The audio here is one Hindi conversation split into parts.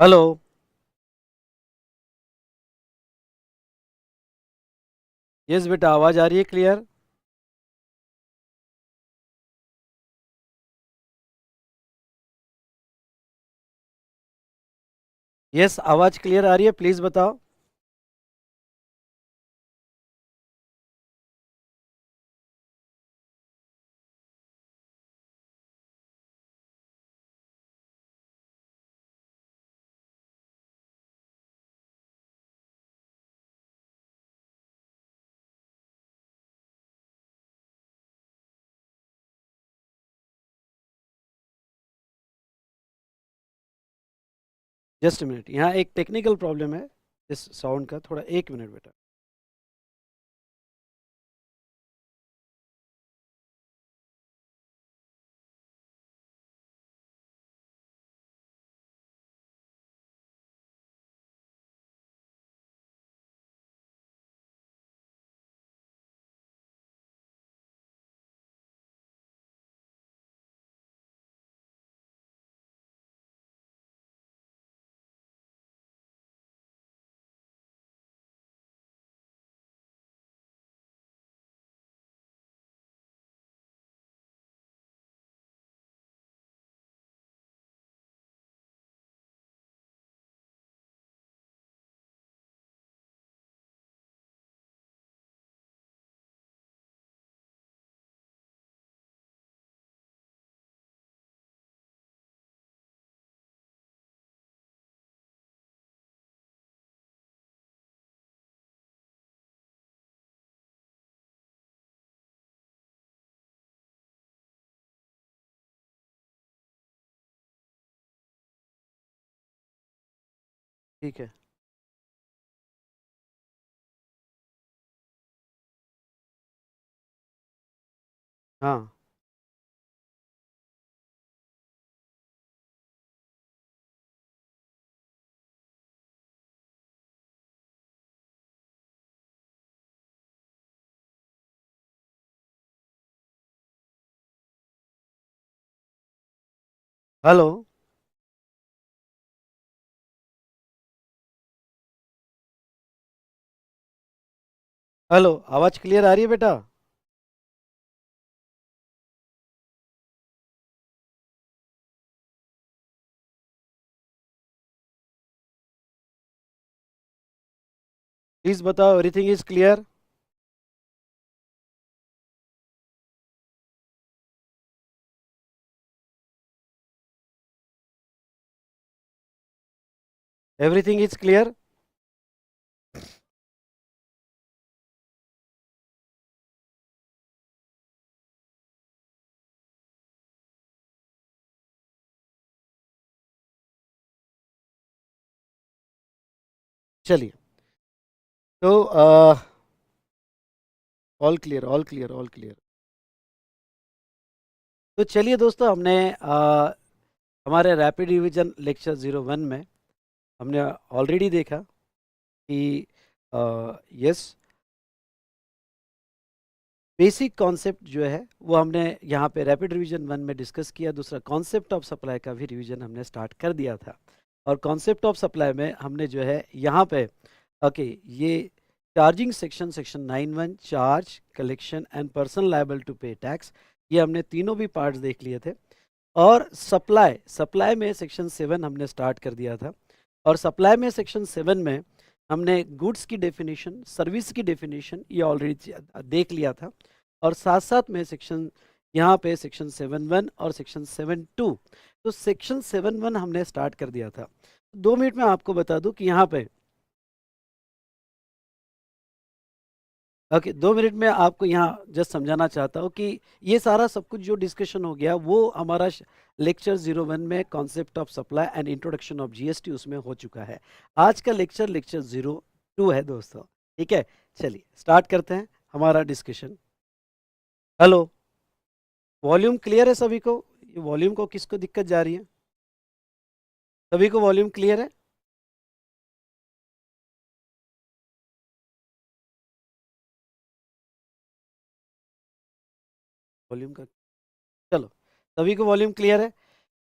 हेलो। यस बेटा, आवाज आ रही है क्लियर? यस, आवाज क्लियर आ रही है, प्लीज बताओ। जस्ट मिनट, यहाँ एक टेक्निकल प्रॉब्लम है इस साउंड का, थोड़ा 1 मिनट बेटा। ठीक है। हाँ। हेलो। हेलो, आवाज क्लियर आ रही है बेटा? प्लीज बताओ, everything is clear? Everything is clear? चलिए। तो all clear, all clear, all clear. तो चलिए दोस्तों, हमने हमारे रैपिड रिवीजन लेक्चर 01 में हमने ऑलरेडी देखा कि यस, बेसिक कॉन्सेप्ट जो है वो हमने यहाँ पे रैपिड रिवीजन 1 में डिस्कस किया। दूसरा, कॉन्सेप्ट ऑफ सप्लाई का भी रिवीजन हमने स्टार्ट कर दिया था। और कॉन्सेप्ट ऑफ सप्लाई में हमने जो है यहाँ पे ओके, ये charging section, section 9(1) charge collection and person liable to pay tax, ये हमने तीनों भी पार्ट्स देख लिए थे। और सप्लाई, सप्लाई में सेक्शन 7 हमने स्टार्ट कर दिया था। और सप्लाई में सेक्शन 7 में हमने गुड्स की डेफिनेशन, सर्विस की डेफिनेशन ये ऑलरेडी देख लिया था। और साथ साथ में सेक्शन, यहाँ पे सेक्शन 7(1) और सेक्शन 7(2), तो सेक्शन 7(1) हमने स्टार्ट कर दिया था। 2 मिनट में आपको बता दूं कि यहाँ पे ओके, 2 मिनट में आपको यहाँ जस्ट समझाना चाहता हूँ कि ये सारा सब कुछ जो डिस्कशन हो गया वो हमारा लेक्चर 01 में concept of supply and introduction of GST उसमें हो चुका है। आज का लेक्चर लेक्चर 02 है दोस्तों। ठीक है, चलिए स्टार्ट करते हैं हमारा डिस्कशन। हेलो, वॉल्यूम क्लियर है सभी को? ये वॉल्यूम को किसको दिक्कत जा रही है? सभी को वॉल्यूम क्लियर है? वॉल्यूम का, चलो, सभी को वॉल्यूम क्लियर है?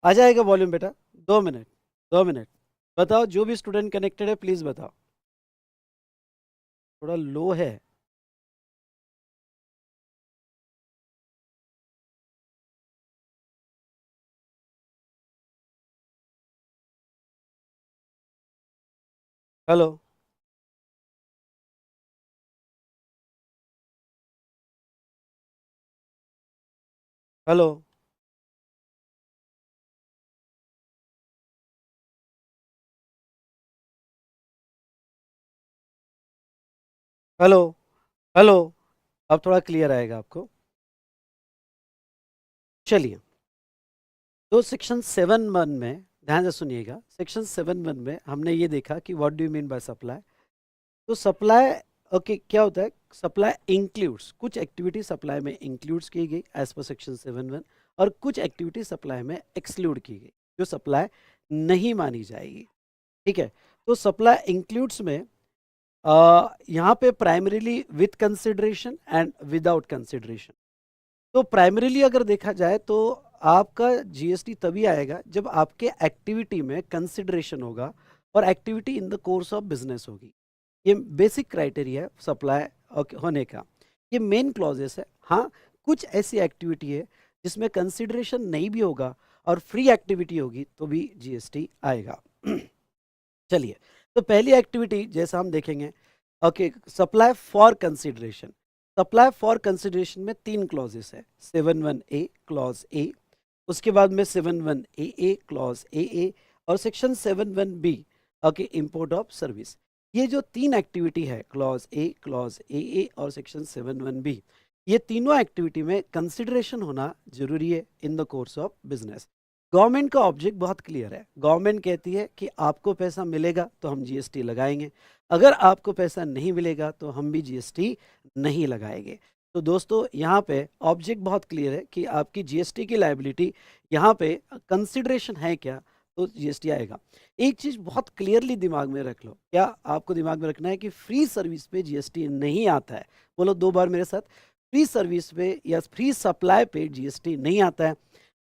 आ जाएगा वॉल्यूम बेटा। 2 मिनट, 2 मिनट। बताओ, जो भी स्टूडेंट कनेक्टेड है प्लीज बताओ। थोड़ा लो है। हेलो। हेलो। हेलो। हेलो। अब थोड़ा क्लियर आएगा आपको। चलिए, तो सेक्शन 7(1) में ध्यान से सुनिएगा। सेक्शन 7(1) में हमने ये देखा कि what do you mean by supply. तो सप्लाई, ओके, क्या होता है? सप्लाई इंक्लूड्स, कुछ एक्टिविटी सप्लाई में इंक्लूड्स की गई एज पर सेक्शन 7(1), और कुछ एक्टिविटी सप्लाई में एक्सक्लूड की गई जो सप्लाई नहीं मानी जाएगी। ठीक है। तो सप्लाई इंक्लूड्स में यहाँ पे primarily with consideration and without consideration. तो प्राइमरीली अगर देखा जाए तो आपका जीएसटी तभी आएगा जब आपके एक्टिविटी में कंसिडरेशन होगा और activity in the course of business होगी। ये बेसिक क्राइटेरिया है सप्लाई होने का। ये मेन क्लॉजेस है। हाँ, कुछ ऐसी एक्टिविटी है जिसमें कंसिडरेशन नहीं भी होगा और फ्री एक्टिविटी होगी तो भी जीएसटी आएगा। चलिए, तो पहली एक्टिविटी जैसा हम देखेंगे, okay, supply for consideration. Supply for consideration में 3 क्लॉजेस है। 7(1)(a) क्लॉज ए, उसके बाद में 7(1)(a) क्लॉज ए और section 7(1)(b), okay, import of service. ये जो 3 एक्टिविटी है, क्लॉज ए, क्लॉज ए और सेक्शन 7(1)(b), ये तीनों एक्टिविटी में कंसिडरेशन होना जरूरी है इन the course of business. Government का ऑब्जेक्ट बहुत क्लियर है। गवर्नमेंट कहती है कि आपको पैसा मिलेगा तो हम जीएसटी लगाएंगे, अगर आपको पैसा नहीं मिलेगा तो हम भी जीएसटी नहीं लगाएंगे। तो दोस्तों, यहाँ पे ऑब्जेक्ट बहुत क्लियर है कि आपकी जीएसटी की लायबिलिटी यहाँ पे कंसिडरेशन है क्या, तो जीएसटी आएगा। एक चीज बहुत क्लियरली दिमाग में रख लो। क्या आपको दिमाग में रखना है कि फ्री सर्विस पे जीएसटी नहीं आता है? बोलो 2 बार मेरे साथ। फ्री सर्विस पे या फ्री सप्लाई पे जीएसटी नहीं आता है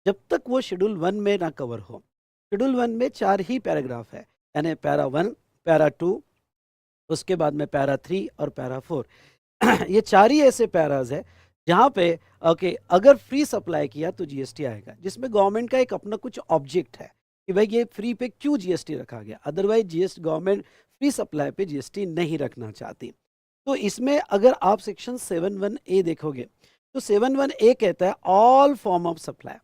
जब तक वो शेड्यूल 1 में ना कवर हो। शेड्यूल 1 में 4 ही पैराग्राफ है, यानी पैरा 1, पैरा 2, उसके बाद में पैरा 3 और पैरा 4। ये 4 ही ऐसे पैराज है जहाँ पे, ओके, अगर फ्री सप्लाई किया तो जीएसटी आएगा, जिसमें गवर्नमेंट का एक अपना कुछ ऑब्जेक्ट है कि भाई ये फ्री पे क्यों जीएसटी रखा गया। Otherwise GST government free supply पे जीएसटी नहीं रखना चाहती। तो इसमें अगर आप सेक्शन 7(1)(a) देखोगे तो 7(1)(a) कहता है all form of supply.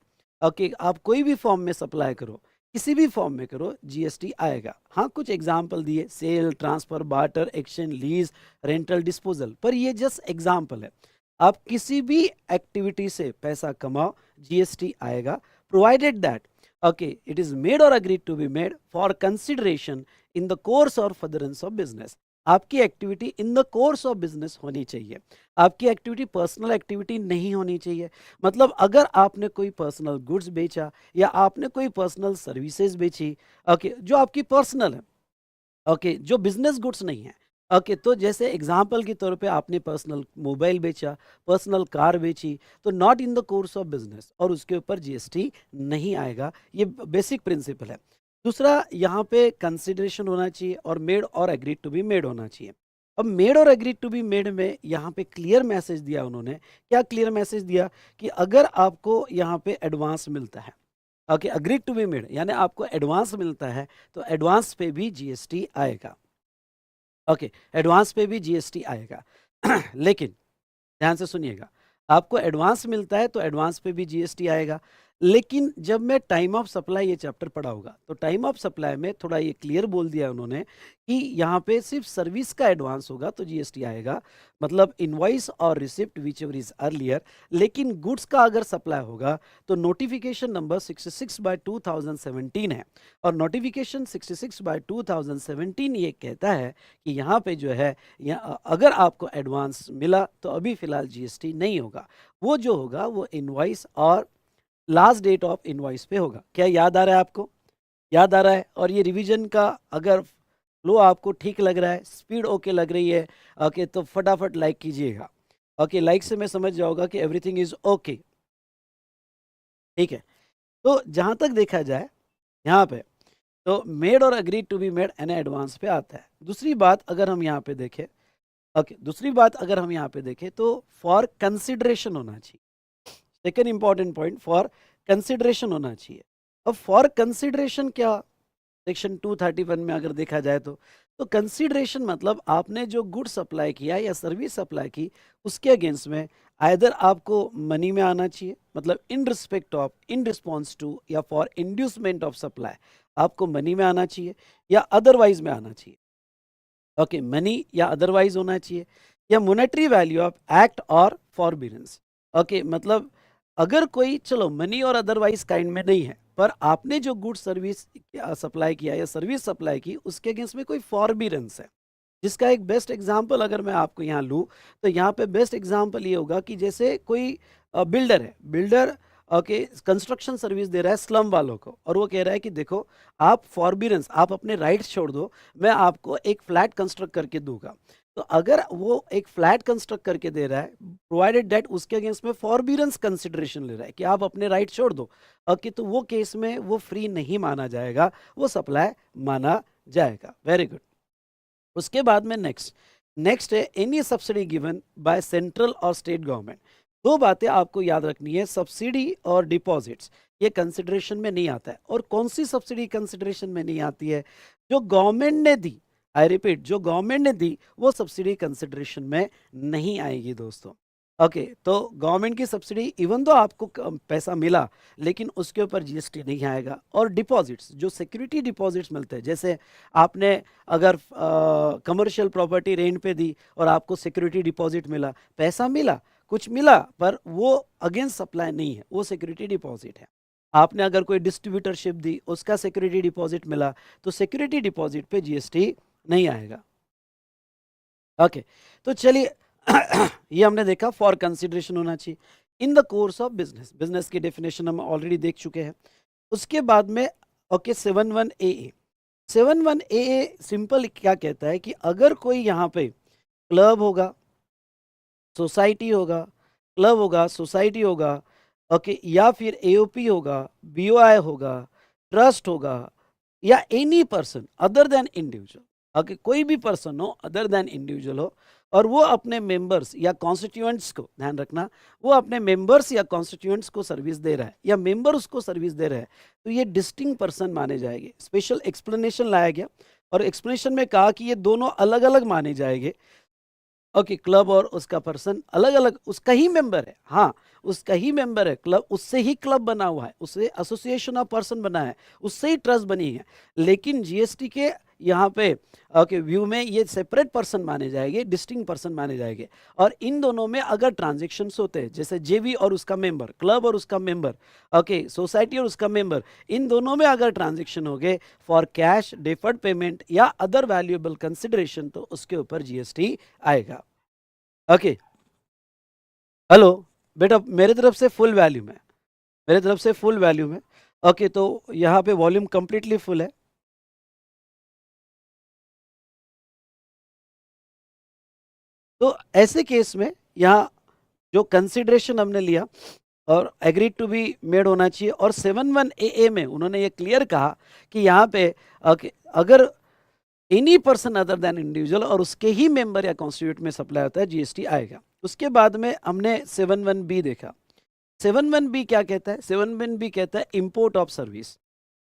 Okay, आप कोई भी फॉर्म में सप्लाई करो, किसी भी फॉर्म में करो, जीएसटी आएगा। हाँ, कुछ एग्जाम्पल दिए, sale, transfer, barter, exchange, lease, rental, disposal, पर ये जस्ट एग्जाम्पल है। आप किसी भी एक्टिविटी से पैसा कमाओ, जीएसटी आएगा, provided that, okay, it is made और agreed to be made for consideration in the course और फर्दरेंस ऑफ बिजनेस। आपकी activity in the course of business होनी चाहिए। आपकी एक्टिविटी पर्सनल एक्टिविटी नहीं होनी चाहिए। मतलब अगर आपने कोई पर्सनल गुड्स बेचा या आपने कोई पर्सनल सर्विसेज बेची, ओके, जो आपकी पर्सनल है, ओके, जो बिजनेस गुड्स नहीं है, ओके, तो जैसे एग्जांपल के तौर पे आपने पर्सनल मोबाइल बेचा, पर्सनल कार बेची, तो not in the course of business, और उसके ऊपर जीएसटी नहीं आएगा। ये बेसिक प्रिंसिपल है। दूसरा, यहाँ पे कंसिडरेशन होना चाहिए और मेड और एग्रीड टू बी मेड होना चाहिए। अब मेड और एग्रीड टू बी मेड में यहाँ पे क्लियर मैसेज दिया उन्होंने। क्या क्लियर मैसेज दिया? कि अगर आपको यहाँ पे एडवांस मिलता है, okay, agreed to be made, यानी आपको एडवांस मिलता है, तो एडवांस पे भी जीएसटी आएगा। ओके, एडवांस पे भी जीएसटी आएगा। लेकिन ध्यान से सुनिएगा, आपको एडवांस मिलता है तो एडवांस पे भी जीएसटी आएगा। लेकिन जब मैं टाइम ऑफ सप्लाई ये चैप्टर पढ़ा होगा तो टाइम ऑफ सप्लाई में थोड़ा ये क्लियर बोल दिया उन्होंने कि यहाँ पे सिर्फ सर्विस का एडवांस होगा तो जीएसटी आएगा, मतलब इनवॉइस और receipt which ever is earlier. लेकिन गुड्स का अगर सप्लाई होगा तो नोटिफिकेशन नंबर 66/2017 है, और नोटिफिकेशन 66/2017 ये कहता है कि यहाँ पे जो है, अगर आपको एडवांस मिला तो अभी फिलहाल जीएसटी नहीं होगा। वो जो होगा वो इनवॉइस और लास्ट डेट ऑफ इनवॉइस पे होगा। क्या याद आ रहा है आपको? याद आ रहा है? और ये रिवीजन का अगर फ्लो आपको ठीक लग रहा है, स्पीड ओके लग रही है, ओके, तो फटाफट लाइक कीजिएगा। ओके, लाइक से मैं समझ जाऊंगा कि एवरीथिंग इज ओके। ठीक है। तो जहां तक देखा जाए यहाँ पे, तो मेड और agreed to be made an advance पे आता है। दूसरी बात अगर हम यहाँ पे देखें, ओके, दूसरी बात अगर हम यहाँ पे देखें तो फॉर कंसिडरेशन होना चाहिए। Second important point, for consideration होना चाहिए। अब फॉर कंसिडरेशन क्या, सेक्शन 231 में अगर देखा जाए तो कंसिडरेशन मतलब आपने जो गुड सप्लाई किया या सर्विस सप्लाई की उसके अगेंस्ट में आइदर आपको मनी में आना चाहिए, मतलब in respect of, in response to या फॉर इंड्यूसमेंट ऑफ सप्लाई आपको मनी में आना चाहिए या अदरवाइज में आना चाहिए। ओके, मनी या अदरवाइज होना चाहिए, या मोनेटरी वैल्यू ऑफ एक्ट और फॉरबिडेंस। ओके, मतलब अगर कोई चलो मनी और अदरवाइज काइंड में नहीं है, पर आपने जो गुड सर्विस सप्लाई किया या सर्विस सप्लाई की उसके अगेंस्ट में कोई फॉरबिडेंस है, जिसका एक बेस्ट एग्जांपल अगर मैं आपको यहाँ लूँ तो यहाँ पे बेस्ट एग्जांपल ये होगा कि जैसे कोई बिल्डर है, बिल्डर ओके कंस्ट्रक्शन सर्विस दे रहा है स्लम वालों को, और वो कह रहा है कि देखो आप फॉरबिडेंस, आप अपने राइट्स छोड़ दो, मैं आपको एक फ्लैट कंस्ट्रक्ट करके दूंगा। तो अगर वो एक फ्लैट कंस्ट्रक्ट करके दे रहा है, प्रोवाइडेड दैट उसके अगेंस्ट में फॉरबिडेंस कंसिडरेशन ले रहा है कि आप अपने राइट छोड़ दो, ओके, तो वो केस में वो फ्री नहीं माना जाएगा, वो सप्लाई माना जाएगा। Very good. उसके बाद में नेक्स्ट नेक्स्ट है any subsidy given by central और स्टेट गवर्नमेंट। दो बातें आपको याद रखनी है, सब्सिडी और डिपॉजिट्स, ये कंसिडरेशन में नहीं आता है। और कौन सी सब्सिडी कंसिडरेशन में नहीं आती है? जो गवर्नमेंट ने दी, आई रिपीट, जो गवर्नमेंट ने दी वो सब्सिडी कंसिडरेशन में नहीं आएगी दोस्तों। ओके, तो गवर्नमेंट की सब्सिडी इवन दो आपको पैसा मिला लेकिन उसके ऊपर जीएसटी नहीं आएगा। और डिपॉजिट्स, जो सिक्योरिटी डिपॉजिट्स मिलते हैं, जैसे आपने अगर कमर्शियल प्रॉपर्टी रेंट पे दी और आपको सिक्योरिटी डिपॉजिट मिला, पैसा मिला, कुछ मिला, पर वो अगेंस्ट सप्लाई नहीं है, वो सिक्योरिटी डिपॉजिट है। आपने अगर कोई डिस्ट्रीब्यूटरशिप दी, उसका सिक्योरिटी डिपॉजिट मिला, तो सिक्योरिटी डिपॉजिट पे जीएसटी नहीं आएगा। ओके, तो चलिए ये हमने देखा फॉर कंसिडरेशन होना चाहिए इन the course of business. Business की डेफिनेशन हम ऑलरेडी देख चुके हैं। उसके बाद में ओके 71 ए, 71 ए सिंपल क्या कहता है कि अगर कोई यहाँ पे क्लब होगा, सोसाइटी होगा, क्लब होगा, सोसाइटी होगा, ओके, या फिर एओपी होगा, बीओआई होगा, ट्रस्ट होगा, या any person other than individual, okay, कोई भी पर्सन हो अदर देन इंडिविजुअल हो, और वो अपने मेंबर्स या कॉन्स्टिट्यूएंट्स को, ध्यान रखना, वो अपने मेंबर्स या कॉन्स्टिट्यूएंट्स को सर्विस दे रहा है या मेंबर उसको सर्विस दे रहा है, तो ये डिस्टिंक्ट पर्सन माने जाएंगे। स्पेशल एक्सप्लेनेशन लाया गया और एक्सप्लेनेशन में कहा कि ये दोनों अलग अलग माने जाएंगे। ओके, क्लब और उसका पर्सन अलग अलग, उसका ही मेंबर है, हाँ उसका ही मेंबर है, क्लब उससे ही क्लब बना हुआ है, उससे एसोसिएशन ऑफ पर्सन बना है, उससे ही ट्रस्ट बनी है, लेकिन जीएसटी के यहाँ पे ओके व्यू में ये सेपरेट पर्सन माने जाएंगे, डिस्टिंक्ट पर्सन माने जाएंगे। और इन दोनों में अगर ट्रांजेक्शन्स होते हैं, जैसे जेवी और उसका मेंबर, क्लब और उसका मेंबर, ओके, सोसाइटी और उसका मेंबर, इन दोनों में अगर ट्रांजेक्शन हो गए फॉर कैश, डिफर्ड पेमेंट या अदर वैल्यूएबल कंसिडरेशन, तो उसके ऊपर जीएसटी आएगा। ओके, हेलो बेटा, मेरे तरफ से फुल वैल्यूम है, मेरे तरफ से फुल वैल्यूम है। ओके, तो यहाँ पे वॉल्यूम कंप्लीटली फुल है। तो ऐसे केस में यहाँ जो कंसिडरेशन हमने लिया और एग्रीड टू बी मेड होना चाहिए, और 71 ए में उन्होंने ये क्लियर कहा कि यहाँ पे अगर any person other than individual और उसके ही मेंबर या कॉन्स्टिट्यूट में सप्लाई होता है, जीएसटी आएगा। उसके बाद में हमने 71 बी देखा। 71 बी क्या कहता है? 71 बी कहता है इंपोर्ट ऑफ सर्विस।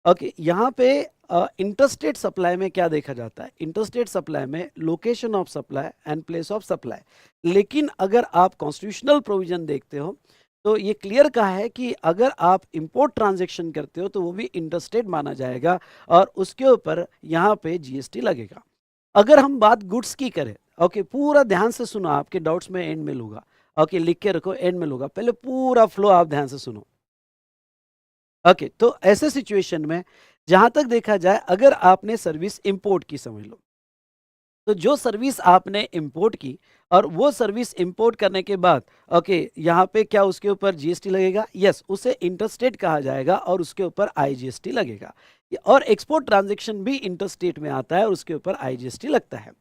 ओके, यहाँ पे इंटरस्टेट सप्लाई में क्या देखा जाता है? इंटरस्टेट सप्लाई में location of supply and place of supply. लेकिन अगर आप कॉन्स्टिट्यूशनल प्रोविजन देखते हो तो ये क्लियर कहा है कि अगर आप इंपोर्ट ट्रांजैक्शन करते हो तो वो भी इंटरस्टेट माना जाएगा और उसके ऊपर यहाँ पे जीएसटी लगेगा। अगर हम बात गुड्स की करें, ओके, पूरा ध्यान से सुनो, आपके डाउट्स में एंड में लूंगा। ओके, लिख के रखो, एंड में लूंगा, पहले पूरा फ्लो आप ध्यान से सुनो। ओके, तो ऐसे सिचुएशन में जहां तक देखा जाए, अगर आपने सर्विस इंपोर्ट की, समझ लो, तो जो सर्विस आपने इंपोर्ट की और वो सर्विस इंपोर्ट करने के बाद ओके यहाँ पे क्या उसके ऊपर जीएसटी लगेगा? यस, उसे इंटरस्टेट कहा जाएगा और उसके ऊपर आईजीएसटी लगेगा। और एक्सपोर्ट ट्रांजैक्शन भी इंटरस्टेट में आता है और उसके ऊपर आईजीएसटी लगता है।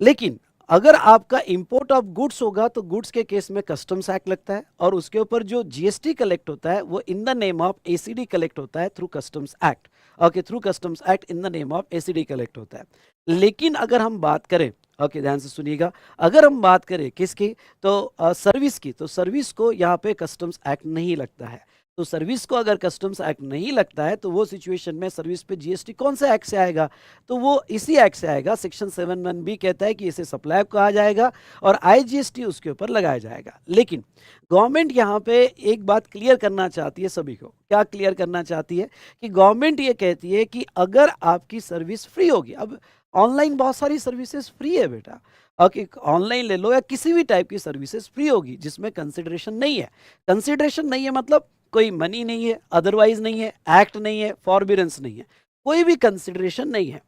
लेकिन अगर आपका इंपोर्ट ऑफ गुड्स होगा तो गुड्स के केस में कस्टम्स एक्ट लगता है और उसके ऊपर जो जीएसटी कलेक्ट होता है वो in the name of ACD collect होता है through customs act. Okay through customs act in the name of ACD collect होता है। लेकिन अगर हम बात करें, ओके ध्यान से सुनिएगा, अगर हम बात करें किसकी, तो सर्विस की, तो सर्विस को यहाँ पे कस्टम्स एक्ट नहीं लगता है। तो सर्विस को अगर कस्टम्स एक्ट नहीं लगता है तो वो सिचुएशन में सर्विस पे जीएसटी कौन से एक्ट से आएगा, तो वो इसी एक्ट से आएगा। सेक्शन 7(1)(b कहता है कि इसे सप्लाई कहा जाएगा और आईजीएसटी उसके ऊपर लगाया जाएगा। लेकिन गवर्नमेंट यहाँ पे एक बात क्लियर करना चाहती है सभी को, क्या क्लियर करना चाहती है कि गवर्नमेंट ये कहती है कि अगर आपकी सर्विस फ्री होगी, अब ऑनलाइन बहुत सारी सर्विसेज फ्री है बेटा, ओके ऑनलाइन ले लो या किसी भी टाइप की सर्विसेज फ्री होगी जिसमें कंसिडरेशन नहीं है। कंसिडरेशन नहीं है मतलब कोई मनी नहीं है, अदरवाइज नहीं है, एक्ट नहीं है, फॉरबिडेंस नहीं है, कोई भी कंसिडरेशन नहीं है।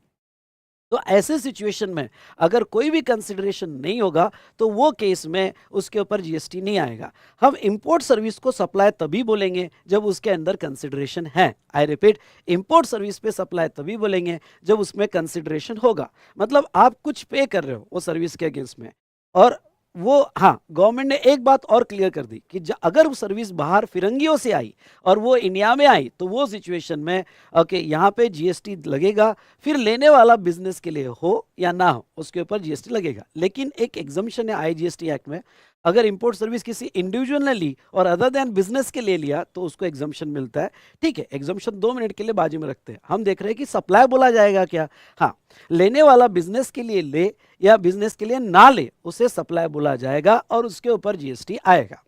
तो ऐसे सिचुएशन में अगर कोई भी कंसिडरेशन नहीं होगा तो वो केस में उसके ऊपर जीएसटी नहीं आएगा। हम इंपोर्ट सर्विस को सप्लाई तभी बोलेंगे जब उसके अंदर कंसिडरेशन है। आई रिपीट, इंपोर्ट सर्विस पे सप्लाई तभी बोलेंगे जब उसमें कंसिडरेशन होगा, मतलब आप कुछ पे कर रहे हो वो सर्विस के अगेंस्ट में। और वो हाँ, गवर्नमेंट ने एक बात और क्लियर कर दी कि अगर वो सर्विस बाहर फिरंगियों से आई और वो इंडिया में आई तो वो सिचुएशन में ओके यहाँ पे जीएसटी लगेगा, फिर लेने वाला बिजनेस के लिए हो या ना हो उसके ऊपर जीएसटी लगेगा। लेकिन एक एग्जम्पशन है आईजीएसटी एक्ट में, अगर इंपोर्ट सर्विस किसी इंडिविजुअल ने ली और अदर देन बिजनेस के लिए लिया तो उसको एग्जम्पशन मिलता है। ठीक है, एग्जम्पशन 2 मिनट के लिए बाजू में रखते हैं, हम देख रहे हैं कि सप्लाई बोला जाएगा क्या। हाँ, लेने वाला बिजनेस के लिए ले या बिजनेस के लिए ना ले उसे सप्लाई बोला जाएगा और उसके ऊपर जीएसटी आएगा,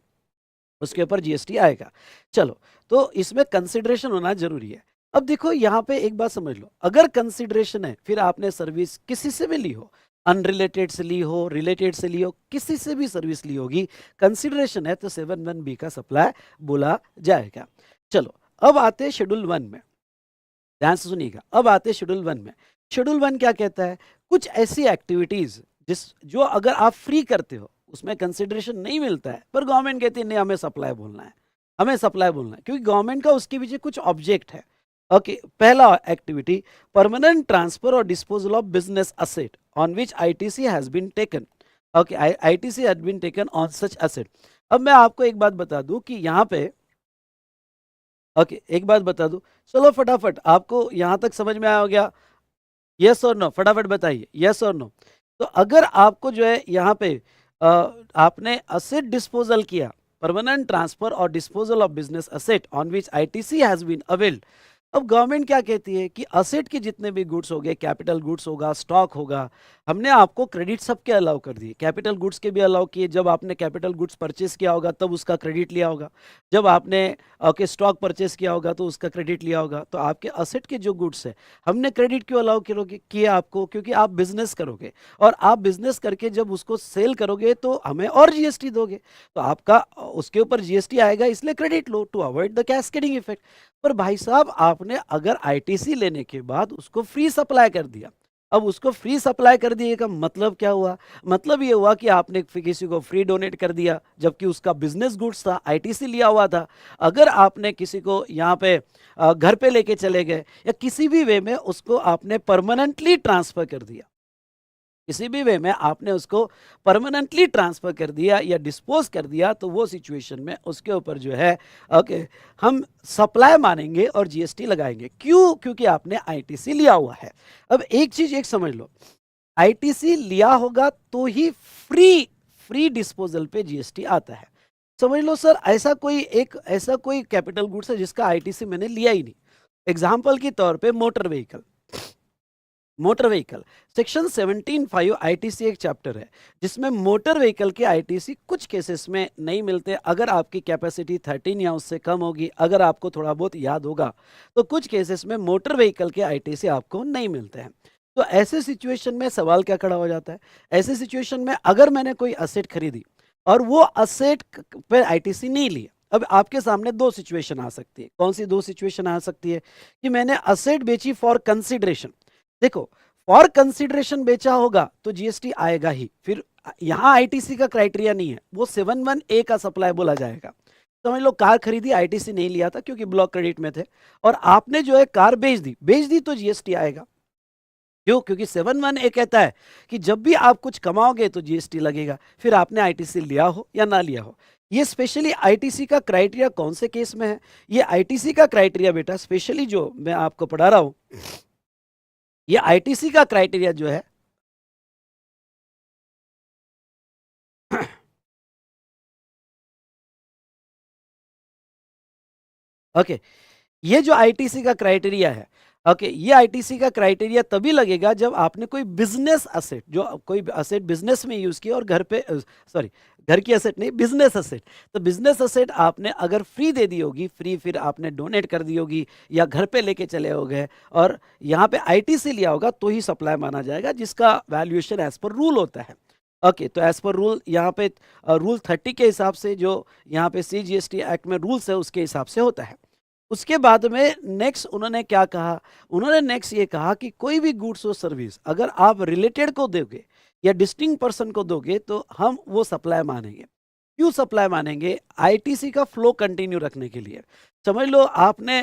उसके ऊपर जीएसटी आएगा। चलो, तो इसमें कंसिडरेशन होना जरूरी है। अब देखो यहाँ पे एक बात समझ लो, अगर कंसिडरेशन है फिर आपने सर्विस किसी से भी ली हो, अनरिलेटेड से ली हो, रिलेटेड से ली हो, किसी से भी सर्विस ली होगी, कंसिडरेशन है तो 7(1)(b का सप्लाई बोला जाएगा। चलो, अब आते हैं शेड्यूल 1 में, ध्यान से सुनिएगा। अब आते हैं शेड्यूल 1 में। शेड्यूल 1 क्या कहता है, कुछ ऐसी एक्टिविटीज जो अगर आप फ्री करते हो उसमें कंसिडरेशन नहीं मिलता है, पर गवर्नमेंट कहती है नहीं हमें सप्लाई बोलना है, हमें सप्लाई बोलना है, क्योंकि गवर्नमेंट का उसके पीछे कुछ ऑब्जेक्ट है। ओके, पहला एक्टिविटी, परमानेंट ट्रांसफर और disposal of business asset on which ITC has been taken. Okay, ITC has been taken on such asset. अब मैं आपको एक बात बता दूं कि यहाँ पे ओके एक बात बता दूं, चलो फटाफट, आपको यहाँ तक समझ में आया हो गया, यस और नो, फटाफट बताइए यस और नो। तो अगर आपको जो है यहाँ पे आपने असेट डिस्पोजल किया, परमानेंट ट्रांसफर और disposal of business asset on which ITC has been availed. अब गवर्नमेंट क्या कहती है कि असेट के जितने भी गुड्स हो गए, कैपिटल गुड्स होगा, स्टॉक होगा, हमने आपको क्रेडिट सबके अलाउ कर दिए, कैपिटल गुड्स के भी अलाउ किए। जब आपने कैपिटल गुड्स परचेस किया होगा तब उसका क्रेडिट लिया होगा, जब आपने ओके स्टॉक परचेस किया होगा तो उसका क्रेडिट लिया होगा। तो आपके असेट के जो गुड्स है हमने क्रेडिट क्यों अलाउ किया आपको, क्योंकि आप बिजनेस करोगे और आप बिजनेस करके जब उसको सेल करोगे तो हमें और जीएसटी दोगे, तो आपका उसके ऊपर जीएसटी आएगा, इसलिए क्रेडिट लो to avoid the cascading effect. पर भाई साहब, आपने अगर आईटीसी लेने के बाद उसको फ्री सप्लाई कर दिया, अब उसको फ्री सप्लाई कर दिए का मतलब क्या हुआ, मतलब ये हुआ कि आपने किसी को फ्री डोनेट कर दिया जबकि उसका बिजनेस गुड्स था, आईटीसी लिया हुआ था। अगर आपने किसी को यहाँ पे घर पे लेके चले गए या किसी भी वे में उसको आपने परमानेंटली ट्रांसफर कर दिया, किसी भी वे में आपने उसको परमानेंटली ट्रांसफर कर दिया या डिस्पोज कर दिया, तो वो सिचुएशन में उसके ऊपर जो है ओके हम सप्लाई मानेंगे और जीएसटी लगाएंगे। क्यों? क्योंकि आपने आईटीसी लिया हुआ है। अब एक चीज एक समझ लो, आईटीसी लिया होगा तो ही फ्री डिस्पोजल पे जीएसटी आता है। समझ लो सर, ऐसा कोई कैपिटल गुड्स है जिसका आईटीसी मैंने लिया ही नहीं। एग्जाम्पल के तौर पे motor vehicle, motor vehicle section 17(5) ITC एक चैप्टर है जिसमें मोटर व्हीकल के आईटीसी कुछ केसेस में नहीं मिलते। अगर आपकी कैपेसिटी 13 या उससे कम होगी, अगर आपको थोड़ा बहुत याद होगा, तो कुछ केसेस में मोटर व्हीकल के आईटीसी आपको नहीं मिलते हैं। तो ऐसे सिचुएशन में सवाल क्या खड़ा हो जाता है, ऐसे सिचुएशन में अगर मैंने कोई असेट खरीदी और वो असेट पर आईटीसी नहीं लिया, अब आपके सामने दो सिचुएशन आ सकती है। कौन सी दो सिचुएशन आ सकती है कि मैंने असेट बेची फॉर कंसिडरेशन। देखो, फॉर कंसिडरेशन बेचा होगा तो जीएसटी आएगा ही, फिर यहां आईटीसी का क्राइटेरिया नहीं है, वो 7(1)(a) का सप्लाई बोला जाएगा। समझ लो, कार खरीदी, आईटीसी नहीं लिया था क्योंकि ब्लॉक क्रेडिट में थे, और आपने जो है कार बेच दी तो जीएसटी आएगा। क्यों? क्योंकि 7(1)(a) कहता है कि जब भी आप कुछ कमाओगे तो जीएसटी लगेगा, फिर आपने आईटीसी लिया हो या ना लिया हो। ये स्पेशली आईटीसी का क्राइटेरिया कौन से केस में है? ये आईटीसी का क्राइटेरिया बेटा स्पेशली जो मैं आपको पढ़ा रहा हूं, ये आईटीसी का क्राइटेरिया जो है ओके, ये जो आईटीसी का क्राइटेरिया है, ओके, ये आईटीसी का क्राइटेरिया तभी लगेगा जब आपने कोई बिजनेस असेट, जो कोई असेट बिजनेस में यूज किया और घर पे, सॉरी, घर की असेट नहीं, बिजनेस असेट, तो बिजनेस असेट आपने अगर फ्री दे दी होगी, फ्री फिर आपने डोनेट कर दी होगी या घर पे लेके चले हो गए और यहाँ पे आईटीसी लिया होगा तो ही सप्लाई माना जाएगा, जिसका वैल्यूएशन एज पर रूल होता है। ओके, तो एज पर रूल यहाँ पे रूल 30 के हिसाब से जो यहाँ पे सीजीएसटी एक्ट में रूल्स है उसके हिसाब से होता है। उसके बाद में नेक्स्ट उन्होंने क्या कहा, उन्होंने नेक्स्ट ये कहा कि कोई भी गुड्स और सर्विस अगर आप रिलेटेड को दोगे या डिस्टिंक्ट पर्सन को दोगे तो हम वो सप्लाई मानेंगे। क्यों सप्लाई मानेंगे? आईटीसी का फ्लो कंटिन्यू रखने के लिए। समझ लो आपने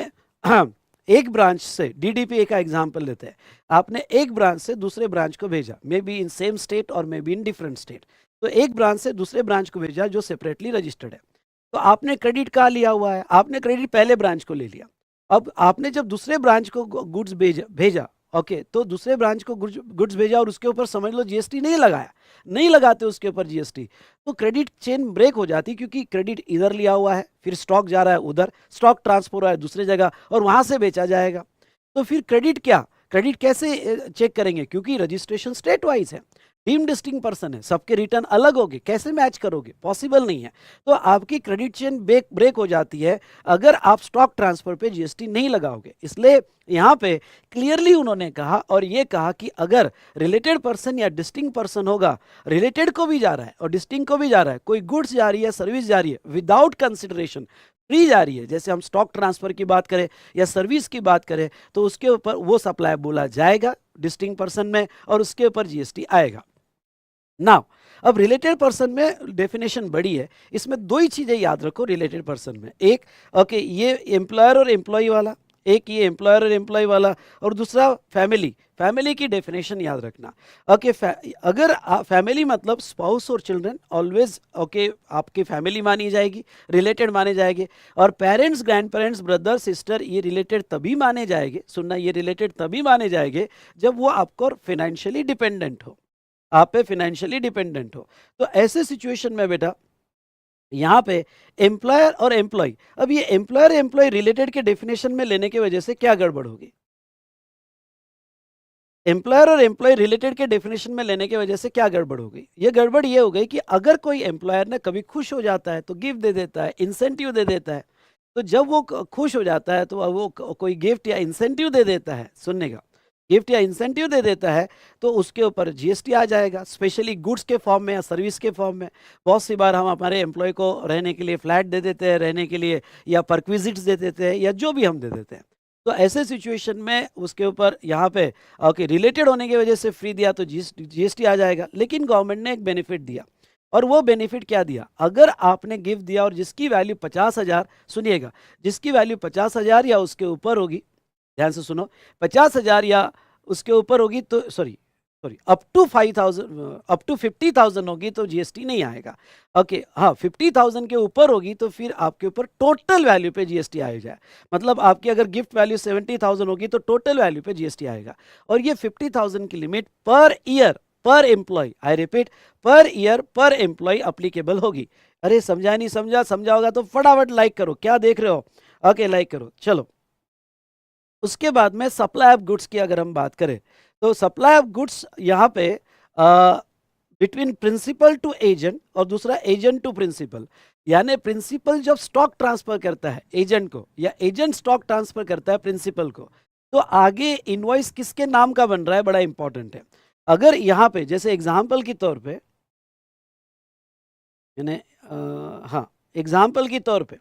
एक ब्रांच से, डीडीपी का एग्जांपल लेते हैं, आपने एक ब्रांच से दूसरे ब्रांच को भेजा, may be in same state और may be in different state, तो एक ब्रांच से दूसरे ब्रांच को भेजा जो सेपरेटली रजिस्टर्ड है, तो आपने क्रेडिट कहाँ लिया हुआ है? आपने क्रेडिट पहले ब्रांच को ले लिया। अब आपने जब दूसरे ब्रांच को गुड्स भेजा भेजा ओके, तो दूसरे ब्रांच को गुड्स भेजा और उसके ऊपर समझ लो जीएसटी नहीं लगाया, नहीं लगाते उसके ऊपर जीएसटी, तो क्रेडिट चेन ब्रेक हो जाती, क्योंकि क्रेडिट इधर लिया हुआ है, फिर स्टॉक जा रहा है उधर, स्टॉक ट्रांसफर हो रहा है दूसरी जगह और वहां से बेचा जाएगा। तो फिर क्रेडिट क्या, क्रेडिट कैसे चेक करेंगे? क्योंकि रजिस्ट्रेशन स्टेट वाइज है, डीम डिस्टिंक्ट पर्सन है, सबके रिटर्न अलग होंगे, कैसे मैच करोगे? पॉसिबल नहीं है। तो आपकी क्रेडिट चेन ब्रेक हो जाती है अगर आप स्टॉक ट्रांसफर पे जीएसटी नहीं लगाओगे। इसलिए यहाँ पे क्लियरली उन्होंने कहा और ये कहा कि अगर रिलेटेड पर्सन या डिस्टिंक्ट पर्सन होगा, रिलेटेड को भी जा रहा है और डिस्टिंक्ट को भी जा रहा है, कोई गुड्स जा रही है, सर्विस जा रही है, विदाउट कंसिडरेशन फ्री जा रही है, जैसे हम स्टॉक ट्रांसफर की बात करें या सर्विस की बात करें, तो उसके ऊपर वो सप्लाई बोला जाएगा डिस्टिंक्ट पर्सन में और उसके ऊपर जीएसटी आएगा। नाउ अब रिलेटेड पर्सन में डेफिनेशन बड़ी है, इसमें दो ही चीजें याद रखो रिलेटेड पर्सन में, एक ओके ये एम्प्लॉयर और एम्प्लॉय वाला, एक ये एम्प्लॉयर और एम्प्लॉय वाला, और दूसरा फैमिली, फैमिली की डेफिनेशन याद रखना। ओके, अगर फैमिली मतलब स्पाउस और चिल्ड्रन, ऑलवेज ओके आपकी फैमिली मानी जाएगी, रिलेटेड माने जाएंगे, और parents, grand parents, brother, sister, ये रिलेटेड तभी माने जाएंगे, सुनना, ये रिलेटेड तभी माने जाएंगे जब वो आपको फाइनेंशियली डिपेंडेंट हो, आप पे फाइनेंशियली डिपेंडेंट हो। तो ऐसे सिचुएशन में बेटा यहाँ पे एम्प्लॉयर और एम्प्लॉय, अब ये एम्प्लॉयर एम्प्लॉय रिलेटेड के डेफिनेशन में लेने की वजह से क्या गड़बड़ होगी? एम्प्लॉयर और एम्प्लॉय रिलेटेड के डेफिनेशन में लेने की वजह से क्या गड़बड़ हो गई? ये गड़बड़ ये हो गई कि अगर कोई एम्प्लॉयर ने कभी खुश हो जाता है तो गिफ्ट दे देता है, इंसेंटिव दे देता है, तो जब वो खुश हो जाता है तो वो कोई गिफ्ट या इंसेंटिव दे देता है, सुनने का, गिफ्ट या इंसेंटिव दे देता है, तो उसके ऊपर जीएसटी आ जाएगा, स्पेशली गुड्स के फॉर्म में या सर्विस के फॉर्म में। बहुत सी बार हम हमारे एम्प्लॉय को रहने के लिए फ्लैट दे देते हैं, रहने के लिए, या परक्विजिट्स दे देते हैं, या जो भी हम दे देते हैं। तो ऐसे सिचुएशन में उसके ऊपर यहाँ पे ओके रिलेटेड होने की वजह से फ्री दिया तो जीएसटी आ जाएगा। लेकिन गवर्नमेंट ने एक बेनिफिट दिया, और वो बेनिफिट क्या दिया? अगर आपने गिफ्ट दिया और जिसकी वैल्यू 50,000, सुनिएगा, जिसकी वैल्यू 50,000 या उसके ऊपर होगी, ध्यान से सुनो, 50,000 या उसके ऊपर होगी तो sorry sorry up to 5,000, up to 50,000 होगी तो जीएसटी नहीं आएगा। ओके, हाँ, 50,000 के ऊपर होगी तो फिर आपके ऊपर टोटल वैल्यू पे जीएसटी आएगा। मतलब आपकी अगर गिफ्ट वैल्यू 70,000 होगी तो टोटल वैल्यू पे जीएसटी आएगा। और ये 50,000 की limit per year, per employee, I repeat, per year, per employee applicable होगी। अरे समझा नहीं समझा? समझा होगा तो फटाफट लाइक करो, क्या देख रहे हो? ओके, लाइक करो। चलो, उसके बाद में सप्लाई ऑफ गुड्स की अगर हम बात करें, तो सप्लाई ऑफ गुड्स यहाँ पे बिटवीन प्रिंसिपल टू एजेंट और दूसरा एजेंट टू प्रिंसिपल, यानी प्रिंसिपल जब स्टॉक ट्रांसफर करता है एजेंट को, या एजेंट स्टॉक ट्रांसफर करता है प्रिंसिपल को, तो आगे इनवॉइस किसके नाम का बन रहा है, बड़ा इंपॉर्टेंट है। अगर यहाँ पे जैसे एग्जाम्पल के तौर पे, यानी हाँ, एग्जाम्पल के तौर पे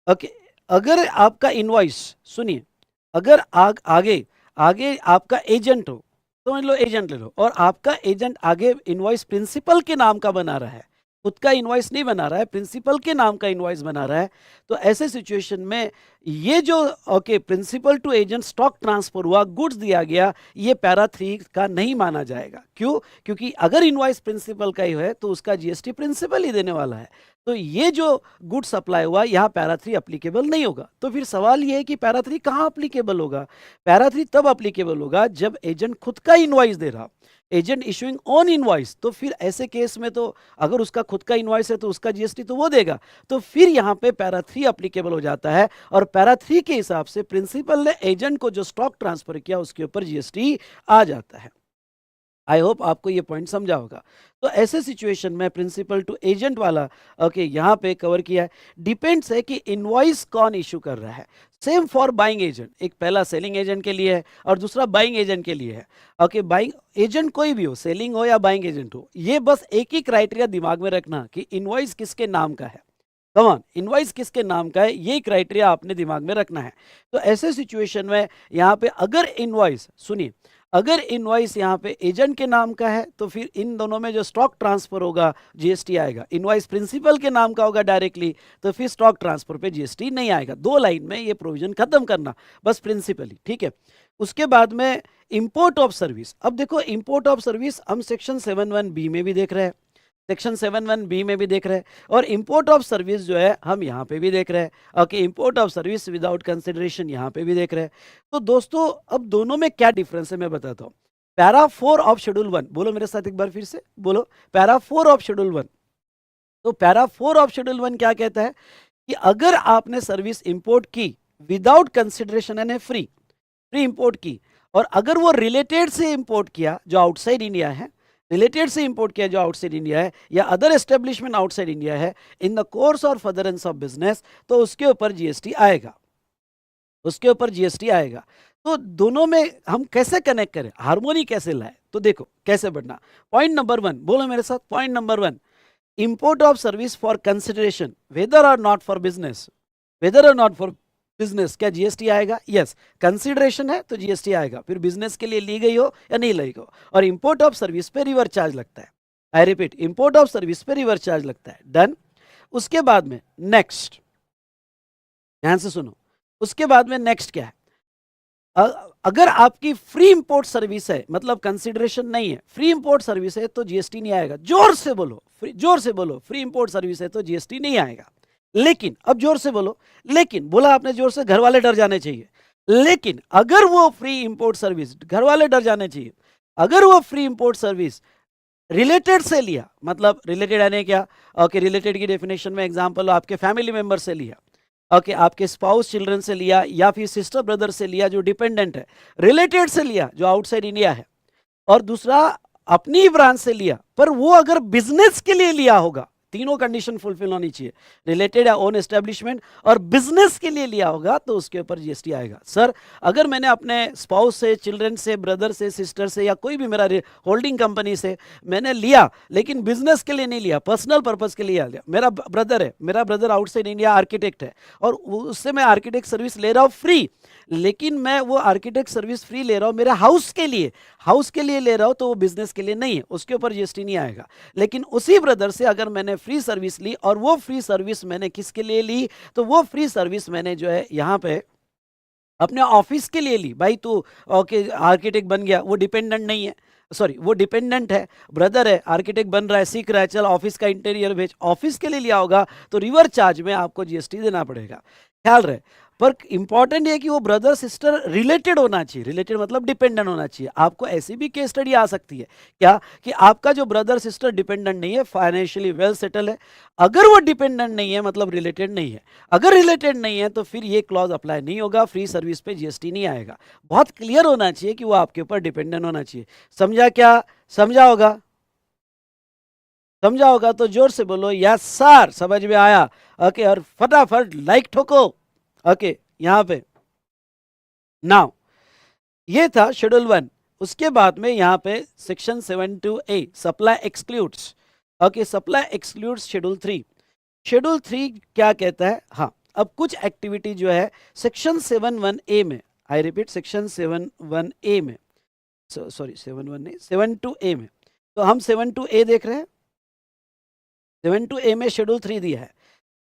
ओके, अगर आपका इनवॉइस, सुनिए, अगर आगे आगे आपका एजेंट हो, समझ लो एजेंट ले लो, और आपका एजेंट आगे इनवॉइस प्रिंसिपल के नाम का बना रहा है, खुद का इनवॉइस नहीं बना रहा है, प्रिंसिपल के नाम का इनवॉइस बना रहा है, तो ऐसे सिचुएशन में ये जो principal to agent stock transfer हुआ, गुड्स दिया गया, ये पैरा 3 का नहीं माना जाएगा। क्यों? क्योंकि अगर इनवॉइस प्रिंसिपल का ही है तो उसका जीएसटी प्रिंसिपल ही देने वाला है। तो ये जो गुड सप्लाई हुआ, यहाँ पैरा 3 अप्लीकेबल नहीं होगा। तो फिर सवाल ये है कि पैरा 3 कहाँ अप्लीकेबल होगा? पैरा 3 तब अप्लीकेबल होगा जब एजेंट खुद का इनवॉइस दे रहा, एजेंट इशूइंग ऑन इनवॉइस। तो फिर ऐसे केस में तो अगर उसका खुद का इनवॉइस है तो उसका जीएसटी तो वो देगा। तो फिर यहाँ पे पैरा 3 अप्लीकेबल हो जाता है, और पैरा 3 के हिसाब से प्रिंसिपल ने एजेंट को जो स्टॉक ट्रांसफर किया उसके ऊपर जीएसटी आ जाता है। आई होप आपको ये पॉइंट समझा होगा। तो ऐसे सिचुएशन में प्रिंसिपल टू एजेंट वाला यहाँ पे कवर किया है। डिपेंड्स है कि इनवॉइस कौन इशू कर रहा है। सेम फॉर बाइंग एजेंट, एक पहला सेलिंग एजेंट के लिए है और दूसरा बाइंग एजेंट के लिए है। बाइंग एजेंट कोई भी हो, सेलिंग हो या बाइंग एजेंट हो, ये बस एक ही क्राइटेरिया दिमाग में रखना कि इनवॉइस किसके नाम का है। कमान इनवॉइस किसके नाम का है, ये क्राइटेरिया आपने दिमाग में रखना है। तो ऐसे सिचुएशन में यहाँ पे अगर इनवॉइस, सुनिए, अगर इनवॉइस यहाँ पे एजेंट के नाम का है तो फिर इन दोनों में जो स्टॉक ट्रांसफर होगा जीएसटी आएगा। इनवॉइस प्रिंसिपल के नाम का होगा डायरेक्टली तो फिर स्टॉक ट्रांसफर पे जीएसटी नहीं आएगा। 2 लाइन में ये प्रोविजन खत्म करना, बस प्रिंसिपली, ठीक है। उसके बाद में इंपोर्ट ऑफ सर्विस। अब देखो इंपोर्ट ऑफ सर्विस हम सेक्शन 7(1)(b) में भी देख रहे हैं, सेक्शन 7(1)(b) में भी देख रहे हैं, और इंपोर्ट ऑफ सर्विस जो है हम यहाँ पे भी देख रहे हैं। Import of service without consideration यहाँ पे भी देख रहे हैं। तो दोस्तों अब दोनों में क्या डिफरेंस है मैं बताता हूँ। पैरा 4 ऑफ शेड्यूल 1, बोलो मेरे साथ एक बार फिर से, बोलो पैरा 4 ऑफ शेड्यूल 1। तो पैरा 4 ऑफ शेड्यूल 1 क्या कहता है कि अगर आपने सर्विस इंपोर्ट की विदाउट कंसिडरेशन यानी फ्री इंपोर्ट की, और अगर वो रिलेटेड से इंपोर्ट किया जो आउटसाइड इंडिया है, रिलेटेड से इंपोर्ट किया जो आउटसाइड इंडिया है, या अदर एस्टेब्लिशमेंट आउटसाइड इंडिया है इन द कोर्स और फर्दरेंस ऑफ बिजनेस, तो उसके ऊपर जीएसटी आएगा, उसके ऊपर जीएसटी आएगा। तो दोनों में हम कैसे कनेक्ट करें, हार्मोनी कैसे लाए, तो देखो कैसे बढ़ना। पॉइंट नंबर 1, बोलो मेरे साथ, point number 1, import of service for consideration whether or not for business, whether or not for business, क्या जीएसटी आएगा? यस, कंसीडरेशन है तो जीएसटी आएगा, फिर बिजनेस के लिए ली गई हो या नहीं ली गई हो। और इंपोर्ट ऑफ सर्विस पे रिवर्स चार्ज लगता है। I repeat, import of service पे रिवर्स चार्ज लगता है। डन। उसके बाद में नेक्स्ट, ध्यान से सुनो, उसके बाद में नेक्स्ट क्या है? अगर आपकी फ्री इंपोर्ट सर्विस है, मतलब कंसीडरेशन नहीं है, फ्री इंपोर्ट सर्विस है तो जीएसटी नहीं आएगा। जोर से बोलो, जोर से बोलो, फ्री इंपोर्ट सर्विस है तो जीएसटी नहीं आएगा। लेकिन अब जोर से बोलो, लेकिन बोला आपने जोर से, घर वाले डर जाने चाहिए। लेकिन अगर वो फ्री इंपोर्ट सर्विस, घर वाले डर जाने चाहिए, अगर वो फ्री इंपोर्ट सर्विस रिलेटेड से लिया, मतलब रिलेटेड यानी क्या? रिलेटेड की डेफिनेशन में एग्जांपल आपके फैमिली मेंबर से लिया, आपके स्पाउस चिल्ड्रन से लिया, या फिर सिस्टर ब्रदर से लिया जो डिपेंडेंट है, रिलेटेड से लिया जो आउटसाइड इंडिया है, और दूसरा अपनी ब्रांच से लिया, पर वो अगर बिजनेस के लिए लिया होगा, तीनों कंडीशन फुलफिल होनी चाहिए, रिलेटेड या ओन एस्टेब्लिशमेंट और बिजनेस के लिए लिया होगा, तो उसके ऊपर जीएसटी आएगा। सर अगर मैंने अपने स्पाउस से, चिल्ड्रन से, ब्रदर से, सिस्टर से, या कोई भी मेरा होल्डिंग कंपनी से मैंने लिया, लेकिन बिजनेस के लिए नहीं लिया, पर्सनल पर्पज के लिए लिया, मेरा ब्रदर है, मेरा ब्रदर आउटसाइड इंडिया आर्किटेक्ट है, और उससे मैं आर्किटेक्ट सर्विस ले रहा हूँ फ्री, लेकिन मैं वो आर्किटेक्ट सर्विस फ्री ले रहा हूँ मेरे हाउस के लिए, हाउस के लिए ले रहा हूँ, तो वो बिजनेस के लिए नहीं है, उसके ऊपर जीएसटी नहीं आएगा। लेकिन उसी ब्रदर से अगर मैंने फ्री सर्विस ली, और वो फ्री सर्विस मैंने किसके लिए ली, तो वो फ्री सर्विस मैंने जो है यहाँ पे अपने ऑफिस के लिए ली। भाई तू आर्किटेक्ट बन गया, वो डिपेंडेंट नहीं है, सॉरी वो डिपेंडेंट है, ब्रदर है, आर्किटेक्ट बन रहा है, सीख रहा है, चल ऑफिस का इंटीरियर भेज, ऑफिस के लिए लिया होगा तो रिवर्स चार्ज में आपको जीएसटी देना पड़ेगा। ख्याल रहे, पर इंपॉर्टेंट ये कि वो ब्रदर सिस्टर रिलेटेड होना चाहिए, रिलेटेड मतलब डिपेंडेंट होना चाहिए। आपको ऐसी भी केस स्टडी आ सकती है क्या कि आपका जो ब्रदर सिस्टर डिपेंडेंट नहीं है, फाइनेंशियली वेल सेटल है, अगर वो डिपेंडेंट नहीं है मतलब रिलेटेड नहीं है, अगर रिलेटेड नहीं है तो फिर ये क्लॉज अप्लाई नहीं होगा, फ्री सर्विस पे जीएसटी नहीं आएगा। बहुत क्लियर होना चाहिए कि वो आपके ऊपर डिपेंडेंट होना चाहिए। समझा क्या? समझा होगा? समझा होगा तो जोर से बोलो यस सर, समझ में आया। और फटाफट लाइक ठोको। यहाँ पे नाउ ये था शेड्यूल 1। उसके बाद में यहाँ पे section 7(2)(a) supply excludes. Supply excludes schedule 3। Schedule 3 क्या कहता है? हाँ, अब कुछ एक्टिविटी जो है सेक्शन 7(1)(a) में, आई रिपीट सेक्शन 7(1)(a) में, सॉरी 7(1) नहीं 7(2)(a) में, तो हम 7(2)(a) देख रहे हैं। 7 to A में शेड्यूल 3 दिया है,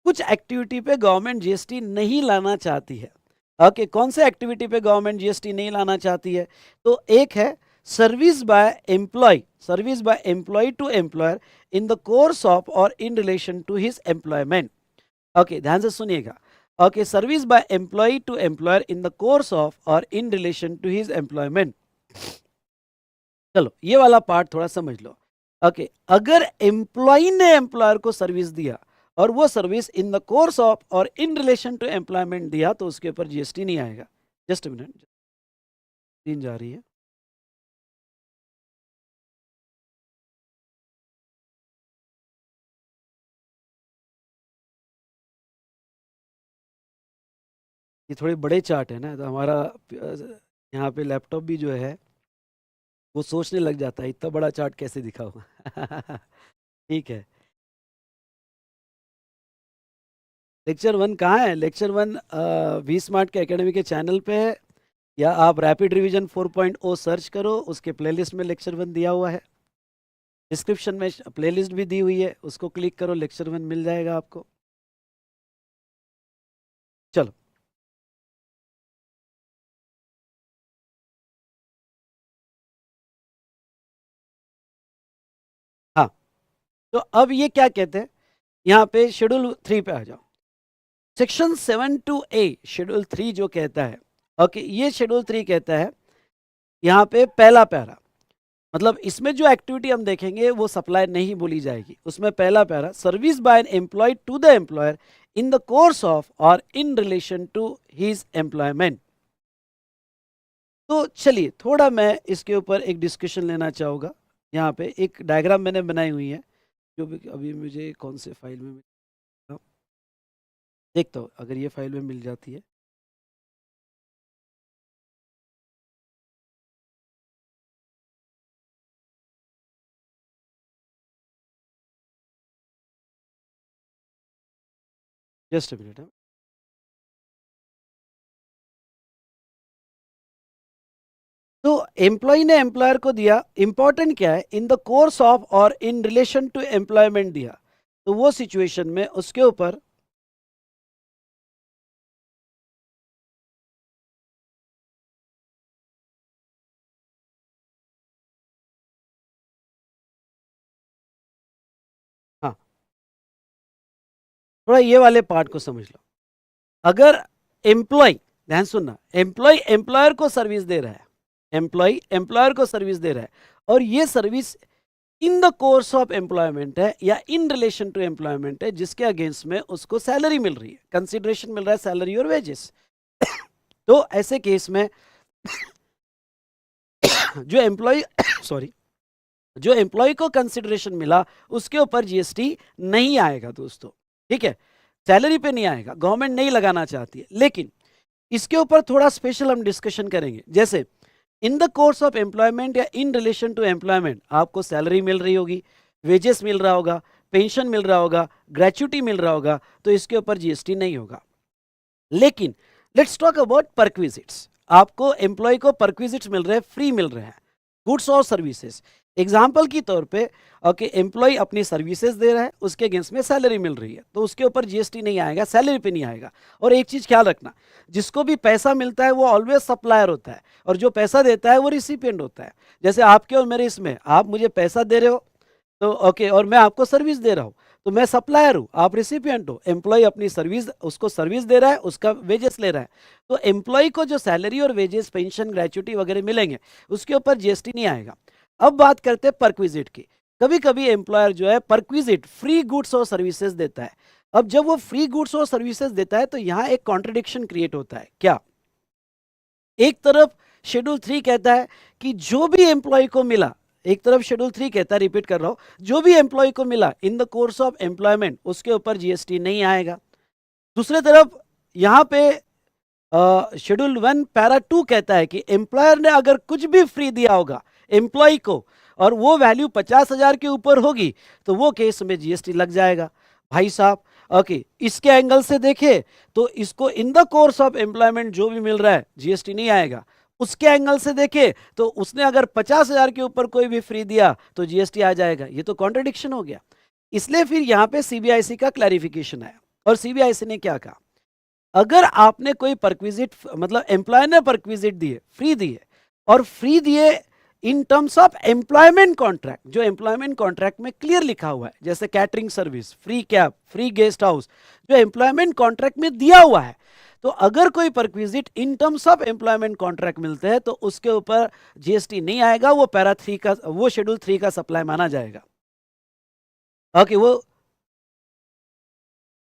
कुछ एक्टिविटी पे गवर्नमेंट जीएसटी नहीं लाना चाहती है। ओके, कौन से एक्टिविटी पे गवर्नमेंट जीएसटी नहीं लाना चाहती है? तो एक है service by employee, service by employee to employer in the course of और in relation to his employment. Okay, ध्यान से सुनिएगा। Okay, service by employee to employer in the course of और in relation to his employment. चलो ये वाला पार्ट थोड़ा समझ लो। ओके, अगर एम्प्लॉय ने एम्प्लॉयर को सर्विस दिया और वो service in the course of और इन रिलेशन टू एम्प्लॉयमेंट दिया तो उसके ऊपर जीएसटी नहीं आएगा। जस्ट मिनट, तीन जा रही है। ये थोड़े बड़े चार्ट है ना, तो हमारा यहाँ पे लैपटॉप भी जो है वो सोचने लग जाता है इतना बड़ा चार्ट कैसे दिखा हुआ। ठीक है, लेक्चर 1 कहाँ है? लेक्चर 1 वी स्मार्ट के एकेडमी के चैनल पे है, या आप रैपिड रिवीजन 4.0 सर्च करो, उसके प्लेलिस्ट में लेक्चर 1 दिया हुआ है। डिस्क्रिप्शन में प्लेलिस्ट भी दी हुई है, उसको क्लिक करो, लेक्चर 1 मिल जाएगा आपको। चलो, हाँ, तो अब ये क्या कहते हैं, यहाँ पे शेड्यूल 3 पे आ जाओ। सेक्शन 7 to A शेड्यूल 3 जो कहता है, ओके, ये शेड्यूल 3 कहता है यहाँ पे पहला पैरा, मतलब इसमें जो एक्टिविटी हम देखेंगे वो सप्लाई नहीं बोली जाएगी। उसमें पहला para, service by an employee to the employer in the course of और in relation to his employment. तो चलिए थोड़ा मैं इसके ऊपर एक डिस्कशन लेना चाहूँगा। यहाँ पे एक डायग्राम मैंने बनाई हुई है, जो भी अभी मुझे कौन से फाइल में देखता हूँ, अगर ये फाइल में मिल जाती है। Just a minute. तो एम्प्लॉय ने एम्प्लॉयर को दिया, इंपॉर्टेंट क्या है, इन द कोर्स ऑफ और इन रिलेशन टू एम्प्लॉयमेंट दिया, तो वो सिचुएशन में उसके ऊपर हाँ, थोड़ा ये वाले पार्ट को समझ लो। अगर एम्प्लॉय, ध्यान सुनना, एम्प्लॉय एम्प्लॉयर को सर्विस दे रहा है, एम्प्लॉय एम्प्लॉयर को सर्विस दे रहा है, और ये service in the course of employment है या इन रिलेशन टू एम्प्लॉयमेंट है, जिसके अगेंस्ट में उसको सैलरी मिल रही है, कंसिडरेशन मिल रहा है, सैलरी और वेजेस। तो ऐसे केस में जो एम्प्लॉय सॉरी, जो एम्प्लॉय को कंसिडरेशन मिला उसके ऊपर जीएसटी नहीं आएगा दोस्तों। ठीक है, सैलरी पे नहीं आएगा, गवर्नमेंट नहीं लगाना चाहती है। लेकिन इसके ऊपर थोड़ा स्पेशल हम डिस्कशन करेंगे। जैसे इन द कोर्स ऑफ एम्प्लॉयमेंट या इन रिलेशन टू एम्प्लॉयमेंट आपको सैलरी मिल रही होगी, वेजेस मिल रहा होगा, पेंशन मिल रहा होगा, ग्रेच्युटी मिल रहा होगा, तो इसके ऊपर जीएसटी नहीं होगा। लेकिन लेट्स टॉक अबाउट परक्विजिट्स। आपको एम्प्लॉय को परक्विजिट्स मिल रहे हैं, फ्री मिल रहे हैं, गुड्स और सर्विसेज। एग्जाम्पल की तौर पे ओके, एम्प्लॉय अपनी सर्विसेज दे रहा है, उसके अगेंस्ट में सैलरी मिल रही है, तो उसके ऊपर जीएसटी नहीं आएगा, सैलरी पे नहीं आएगा। और एक चीज ख्याल रखना, जिसको भी पैसा मिलता है वो ऑलवेज सप्लायर होता है, और जो पैसा देता है वो रिसिपिएंट होता है। जैसे आपके और मेरे इसमें, आप मुझे पैसा दे रहे हो तो ओके, और मैं आपको सर्विस दे रहा हूँ, तो मैं सप्लायर हूँ, आप रिसिपिएंट हो। एम्प्लॉय अपनी सर्विस, उसको सर्विस दे रहा है, उसका वेजेस ले रहा है, तो एम्प्लॉय को जो सैलरी और वेजेस, पेंशन, ग्रेच्युटी वगैरह मिलेंगे, उसके ऊपर जीएसटी नहीं आएगा। अब बात करते हैं परक्विजिट की। कभी कभी एम्प्लॉयर जो है परक्विजिट, फ्री गुड्स और सर्विसेज देता है। अब जब वो फ्री गुड्स और सर्विसेज देता है तो यहाँ एक कॉन्ट्रडिक्शन क्रिएट होता है। क्या? एक तरफ शेड्यूल 3 कहता है कि जो भी एम्प्लॉय को मिला, एक तरफ शेड्यूल 3 कहता है, रिपीट कर रहा हूं, जो भी एम्प्लॉय को मिला इन द कोर्स ऑफ एम्प्लॉयमेंट उसके ऊपर जीएसटी नहीं आएगा। दूसरे तरफ यहां पे शेड्यूल 1 पैरा 2 कहता है कि एम्प्लॉयर ने अगर कुछ भी फ्री दिया होगा एम्प्लॉय को और वो वैल्यू 50,000 के ऊपर होगी तो वो केस में जीएसटी लग जाएगा। भाई साहब ओके, इसके एंगल से देखे तो इसको इन द कोर्स ऑफ एम्प्लॉयमेंट जो भी मिल रहा है जीएसटी नहीं आएगा। उसके एंगल से देखे तो उसने अगर 50,000 के ऊपर कोई भी फ्री दिया तो जीएसटी आ जाएगा। ये तो कॉन्ट्रडिक्शन हो गया। इसलिए फिर यहाँ पे सीबीआईसी का क्लैरिफिकेशन है, और सीबीआईसी ने क्या कहा, अगर आपने कोई परक्विजिट मतलब एम्प्लॉय ने परक्विजिट दिए, फ्री दिए, और फ्री दिए in terms of employment contract, जो एम्प्लॉयमेंट कॉन्ट्रैक्ट में क्लियर लिखा हुआ है, जैसे catering service, free cab, free guest house, जो एम्प्लॉयमेंट कॉन्ट्रैक्ट में दिया हुआ है, तो अगर कोई perquisite in terms of employment contract मिलते हैं तो उसके ऊपर जीएसटी नहीं आएगा, वो पैरा 3 का, वो शेड्यूल 3 का सप्लाई माना जाएगा। ओके, वो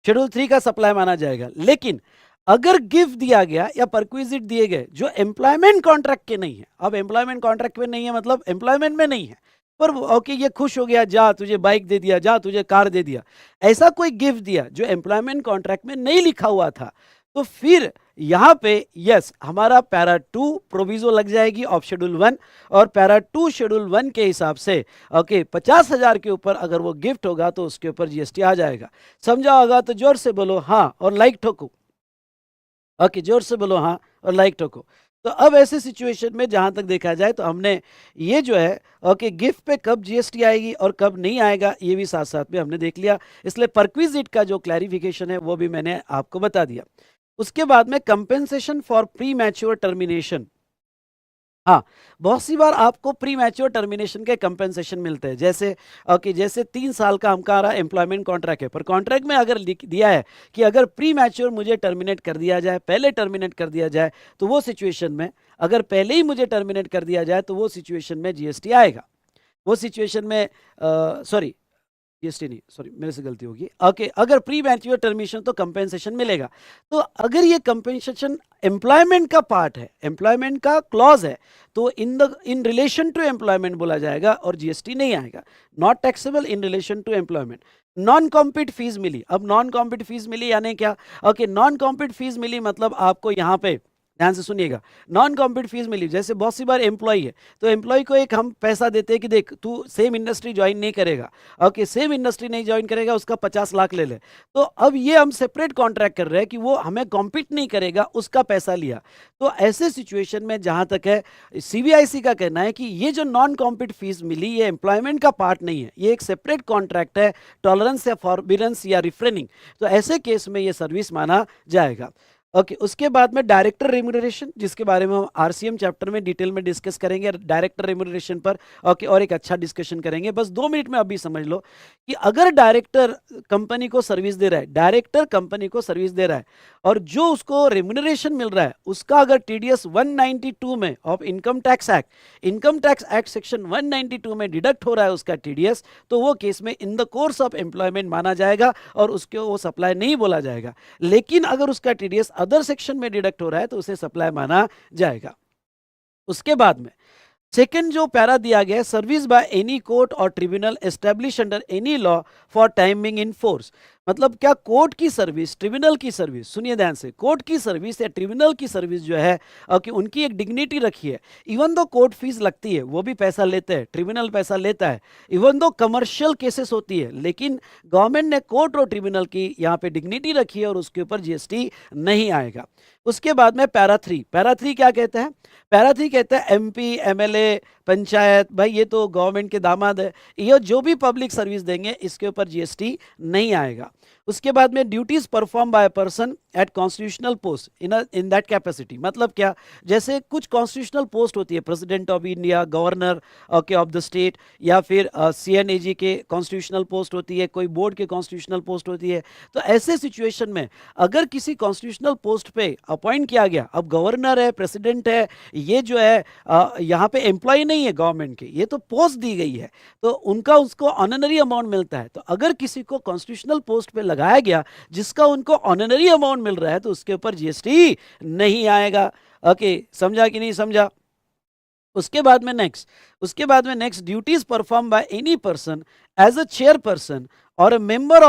शेड्यूल 3 का सप्लाई माना जाएगा। लेकिन अगर गिफ्ट दिया गया या परक्विजिट दिए गए जो एम्प्लॉयमेंट कॉन्ट्रैक्ट के नहीं है, अब एम्प्लॉयमेंट कॉन्ट्रैक्ट में नहीं है मतलब एम्प्लॉयमेंट में नहीं है, पर ओके ये खुश हो गया, जा तुझे बाइक दे दिया, जा तुझे कार दे दिया, ऐसा कोई गिफ्ट दिया जो एम्प्लॉयमेंट कॉन्ट्रैक्ट में नहीं लिखा हुआ था, तो फिर यहां पे यस हमारा पैरा 2 प्रोविजो लग जाएगी ऑफ शेड्यूल 1, और पैरा 2 शेड्यूल 1 के हिसाब से ओके 50,000 के ऊपर अगर वो गिफ्ट होगा तो उसके ऊपर जीएसटी आ जाएगा। समझा होगा तो जोर से बोलो हाँ और लाइक ठोको। ओके, जोर से बोलो हाँ और लाइक ठोको। तो अब ऐसे सिचुएशन में जहां तक देखा जाए तो हमने ये जो है ओके गिफ्ट पे कब जीएसटी आएगी और कब नहीं आएगा ये भी साथ साथ में हमने देख लिया, इसलिए परक्विजिट का जो क्लैरिफिकेशन है वो भी मैंने आपको बता दिया। उसके बाद में compensation for pre mature termination. हाँ, बहुत सी बार आपको प्री मैच्योर टर्मिनेशन के कंपेंसेशन मिलते हैं, जैसे ओके जैसे 3 साल का हमारा एम्प्लॉयमेंट कॉन्ट्रैक्ट है, पर कॉन्ट्रैक्ट में अगर लिख दिया है कि अगर प्री मैच्योर मुझे टर्मिनेट कर दिया जाए, पहले टर्मिनेट कर दिया जाए, तो वो सिचुएशन में अगर पहले ही मुझे टर्मिनेट कर दिया जाए तो वो सिचुएशन में जीएसटी आएगा। वो सिचुएशन में सॉरी जीएसटी नहीं, सॉरी मेरे से गलती होगी। ओके, अगर प्री मैच्योर टर्मिनेशन तो कंपेंसेशन मिलेगा। तो अगर ये कंपेंसेशन एम्प्लॉयमेंट का पार्ट है, एम्प्लॉयमेंट का क्लॉज है, तो इन रिलेशन टू एम्प्लॉयमेंट बोला जाएगा और जीएसटी नहीं आएगा। Not taxable in relation to employment. Non compete fees मिली, अब नॉन कॉम्पिट फीस मिली यानी क्या, ओके नॉन कॉम्पिट फीस मिली मतलब आपको यहाँ पे ध्यान से सुनिएगा, नॉन कॉम्पिट फीस मिली, जैसे बहुत सी बार एम्प्लॉय है तो एम्प्लॉय को एक हम पैसा देते हैं कि देख तू सेम इंडस्ट्री ज्वाइन नहीं करेगा, ओके सेम इंडस्ट्री नहीं ज्वाइन करेगा, उसका 50 लाख ले ले। तो अब ये हम सेपरेट कॉन्ट्रैक्ट कर रहे हैं कि वो हमें कॉम्पीट नहीं करेगा, उसका पैसा लिया। तो ऐसे सिचुएशन में जहां तक है सीबीआईसी का कहना है कि ये जो नॉन कॉम्पिट फीस मिली ये एम्प्लॉयमेंट का पार्ट नहीं है, ये एक सेपरेट कॉन्ट्रैक्ट है, टॉलरेंस या फॉरबिडेंस या रिफ्रेनिंग, तो ऐसे केस में ये सर्विस माना जाएगा। ओके, उसके बाद में डायरेक्टर रेम्यूनरेशन, जिसके बारे में हम आरसीएम चैप्टर में डिटेल में डिस्कस करेंगे डायरेक्टर रेम्यूनरेशन पर। ओके, और एक अच्छा डिस्कशन करेंगे, बस 2 मिनट में अभी समझ लो कि अगर डायरेक्टर कंपनी को सर्विस दे रहा है, डायरेक्टर कंपनी को सर्विस दे रहा है और जो उसको रेम्यूनरेशन मिल रहा है उसका अगर टीडीएस 192 में of income tax act section 192 में डिडक्ट हो रहा है उसका टीडीएस, तो वो केस में इन द कोर्स ऑफ एम्प्लॉयमेंट माना जाएगा और उसको वो सप्लाई नहीं बोला जाएगा। लेकिन अगर उसका टीडीएस अदर सेक्शन में डिडक्ट हो रहा है तो उसे सप्लाई माना जाएगा। उसके बाद में सेकंड जो पैरा दिया गया है, सर्विस बाय एनी कोर्ट और tribunal establish under any law for timing in force, मतलब क्या कोर्ट की सर्विस, ट्रिब्यूनल की सर्विस, सुनिए ध्यान से, कोर्ट की सर्विस या ट्रिब्यूनल की सर्विस जो है कि उनकी एक डिग्निटी रखी है। इवन दो कोर्ट फीस लगती है, वो भी पैसा लेते हैं, ट्रिब्यूनल पैसा लेता है, इवन दो कमर्शियल केसेस होती है, लेकिन गवर्नमेंट ने कोर्ट और ट्रिब्यूनल की यहाँ पे डिग्निटी रखी है और उसके ऊपर जीएसटी नहीं आएगा। उसके बाद में पैरा 3 क्या कहता है, पैरा 3 कहता है एमपी, एमएलए, पंचायत, भाई ये तो गवर्नमेंट के दामाद है, ये जो भी पब्लिक सर्विस देंगे इसके ऊपर जीएसटी नहीं आएगा। उसके बाद में duties perform by person at constitutional post in that capacity, मतलब क्या, जैसे कुछ कॉन्स्टिट्यूशनल पोस्ट होती है, president of India, governor okay of the state, या फिर सीएनएजी के कॉन्स्टिट्यूशनल पोस्ट होती है, कोई बोर्ड के कॉन्स्टिट्यूशनल पोस्ट होती है। तो ऐसे सिचुएशन में अगर किसी कॉन्स्टिट्यूशनल पोस्ट पे अपॉइंट किया गया, अब गवर्नर है, प्रेसिडेंट है, ये जो है यहाँ पे एम्प्लॉय नहीं है गवर्नमेंट के, ये तो पोस्ट दी गई है, तो उनका उसको ऑनररी अमाउंट मिलता है। तो अगर किसी को कॉन्स्टिट्यूशनल पोस्ट पे लगाया गया जिसका उनको ऑनररी अमाउंट मिल रहा है तो उसके ऊपर जीएसटी नहीं आएगा। ओके, समझा कि नहीं समझा। उसके बाद में next duties perform by any person as a chairperson or member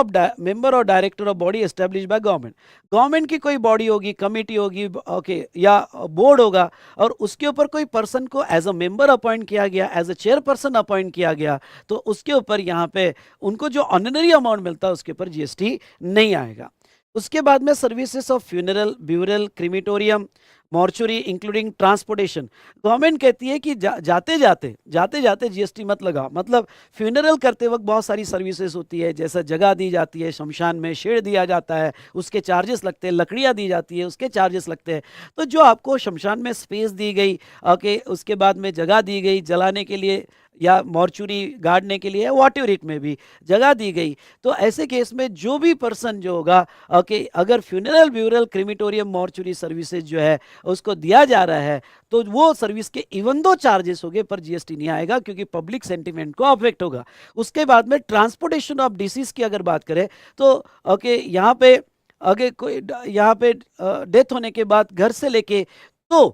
or director of body establish by government की कोई बॉडी होगी, कमिटी होगी, ओके या बोर्ड होगा, और उसके ऊपर कोई पर्सन को एज अ मेंबर अपॉइंट किया गया, एज अ चेयरपर्सन अपॉइंट किया गया, तो उसके ऊपर यहाँ पे उनको जो ऑनररी अमाउंट मिलता है उसके ऊपर जीएसटी नहीं आएगा। उसके बाद में services of funeral, burial, crematorium, mortuary including transportation. Government कहती है कि जाते जाते जीएसटी मत लगा। मतलब फ्यूनरल करते वक्त बहुत सारी सर्विसेज होती है, जैसा जगह दी जाती है, शमशान में शेड दिया जाता है, उसके चार्जेस लगते हैं, लकड़ियाँ दी जाती है, उसके चार्जेस लगते हैं। तो जो आपको शमशान में स्पेस दी गई, ओके, उसके बाद में जगह दी गई जलाने के लिए या मॉर्चुरी गाड़ने के लिए, वॉट एवर इट में भी जगह दी गई, तो ऐसे केस में जो भी पर्सन जो होगा, ओके, अगर funeral burial crematorium mortuary services जो है उसको दिया जा रहा है, तो वो सर्विस के इवन दो चार्जेस हो गए पर जीएसटी नहीं आएगा, क्योंकि पब्लिक सेंटिमेंट को अफेक्ट होगा। उसके बाद में ट्रांसपोर्टेशन ऑफ डिसीज की अगर बात करें तो ओके, यहाँ पे अगर कोई यहाँ पे डेथ होने के बाद घर से लेके तो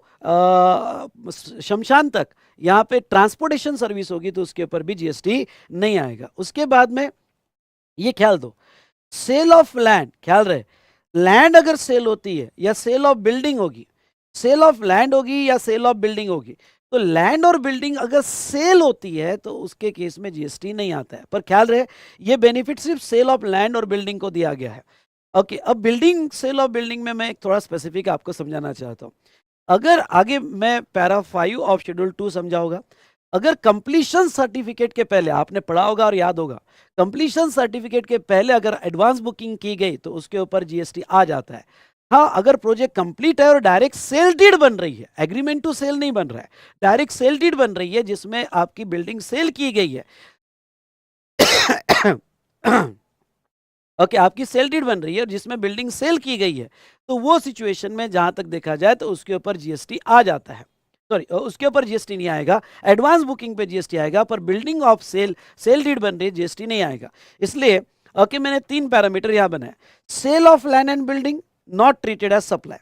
शमशान तक यहाँ पे ट्रांसपोर्टेशन सर्विस होगी, तो उसके ऊपर भी जीएसटी नहीं आएगा। उसके बाद में ये ख्याल दो, सेल ऑफ लैंड, ख्याल रहे, लैंड अगर सेल होती है या सेल ऑफ बिल्डिंग होगी, सेल ऑफ लैंड होगी या सेल ऑफ बिल्डिंग होगी, तो लैंड और बिल्डिंग अगर सेल होती है तो उसके केस में जीएसटी नहीं आता है। पर ख्याल रहे, ये बेनिफिट सिर्फ सेल ऑफ लैंड और बिल्डिंग को दिया गया है। ओके, अब बिल्डिंग, सेल ऑफ बिल्डिंग में मैं एक थोड़ा स्पेसिफिक आपको समझाना चाहता हूँ। अगर आगे मैं पैरा 5 ऑफ शेड्यूल 2 समझा होगा, अगर कंप्लीशन सर्टिफिकेट के पहले, आपने पढ़ा होगा और याद होगा, कंप्लीशन सर्टिफिकेट के पहले अगर एडवांस बुकिंग की गई तो उसके ऊपर जीएसटी आ जाता है। हाँ, अगर प्रोजेक्ट कंप्लीट है और डायरेक्ट सेल डीड बन रही है, एग्रीमेंट टू सेल नहीं बन रहा है, डायरेक्ट सेल डीड बन रही है जिसमें आपकी बिल्डिंग सेल की गई है ओके, आपकी सेल डीड बन रही है जिसमें बिल्डिंग सेल की गई है, तो वो सिचुएशन में जहां तक देखा जाए तो उसके ऊपर जीएसटी आ जाता है। सॉरी, उसके ऊपर जीएसटी नहीं आएगा, एडवांस बुकिंग पे जीएसटी आएगा, पर building of sale, sale deed बन रही है, जीएसटी नहीं आएगा। इसलिए ओके, मैंने 3 पैरामीटर यहां बनाए। Sale of land and building not treated as supply,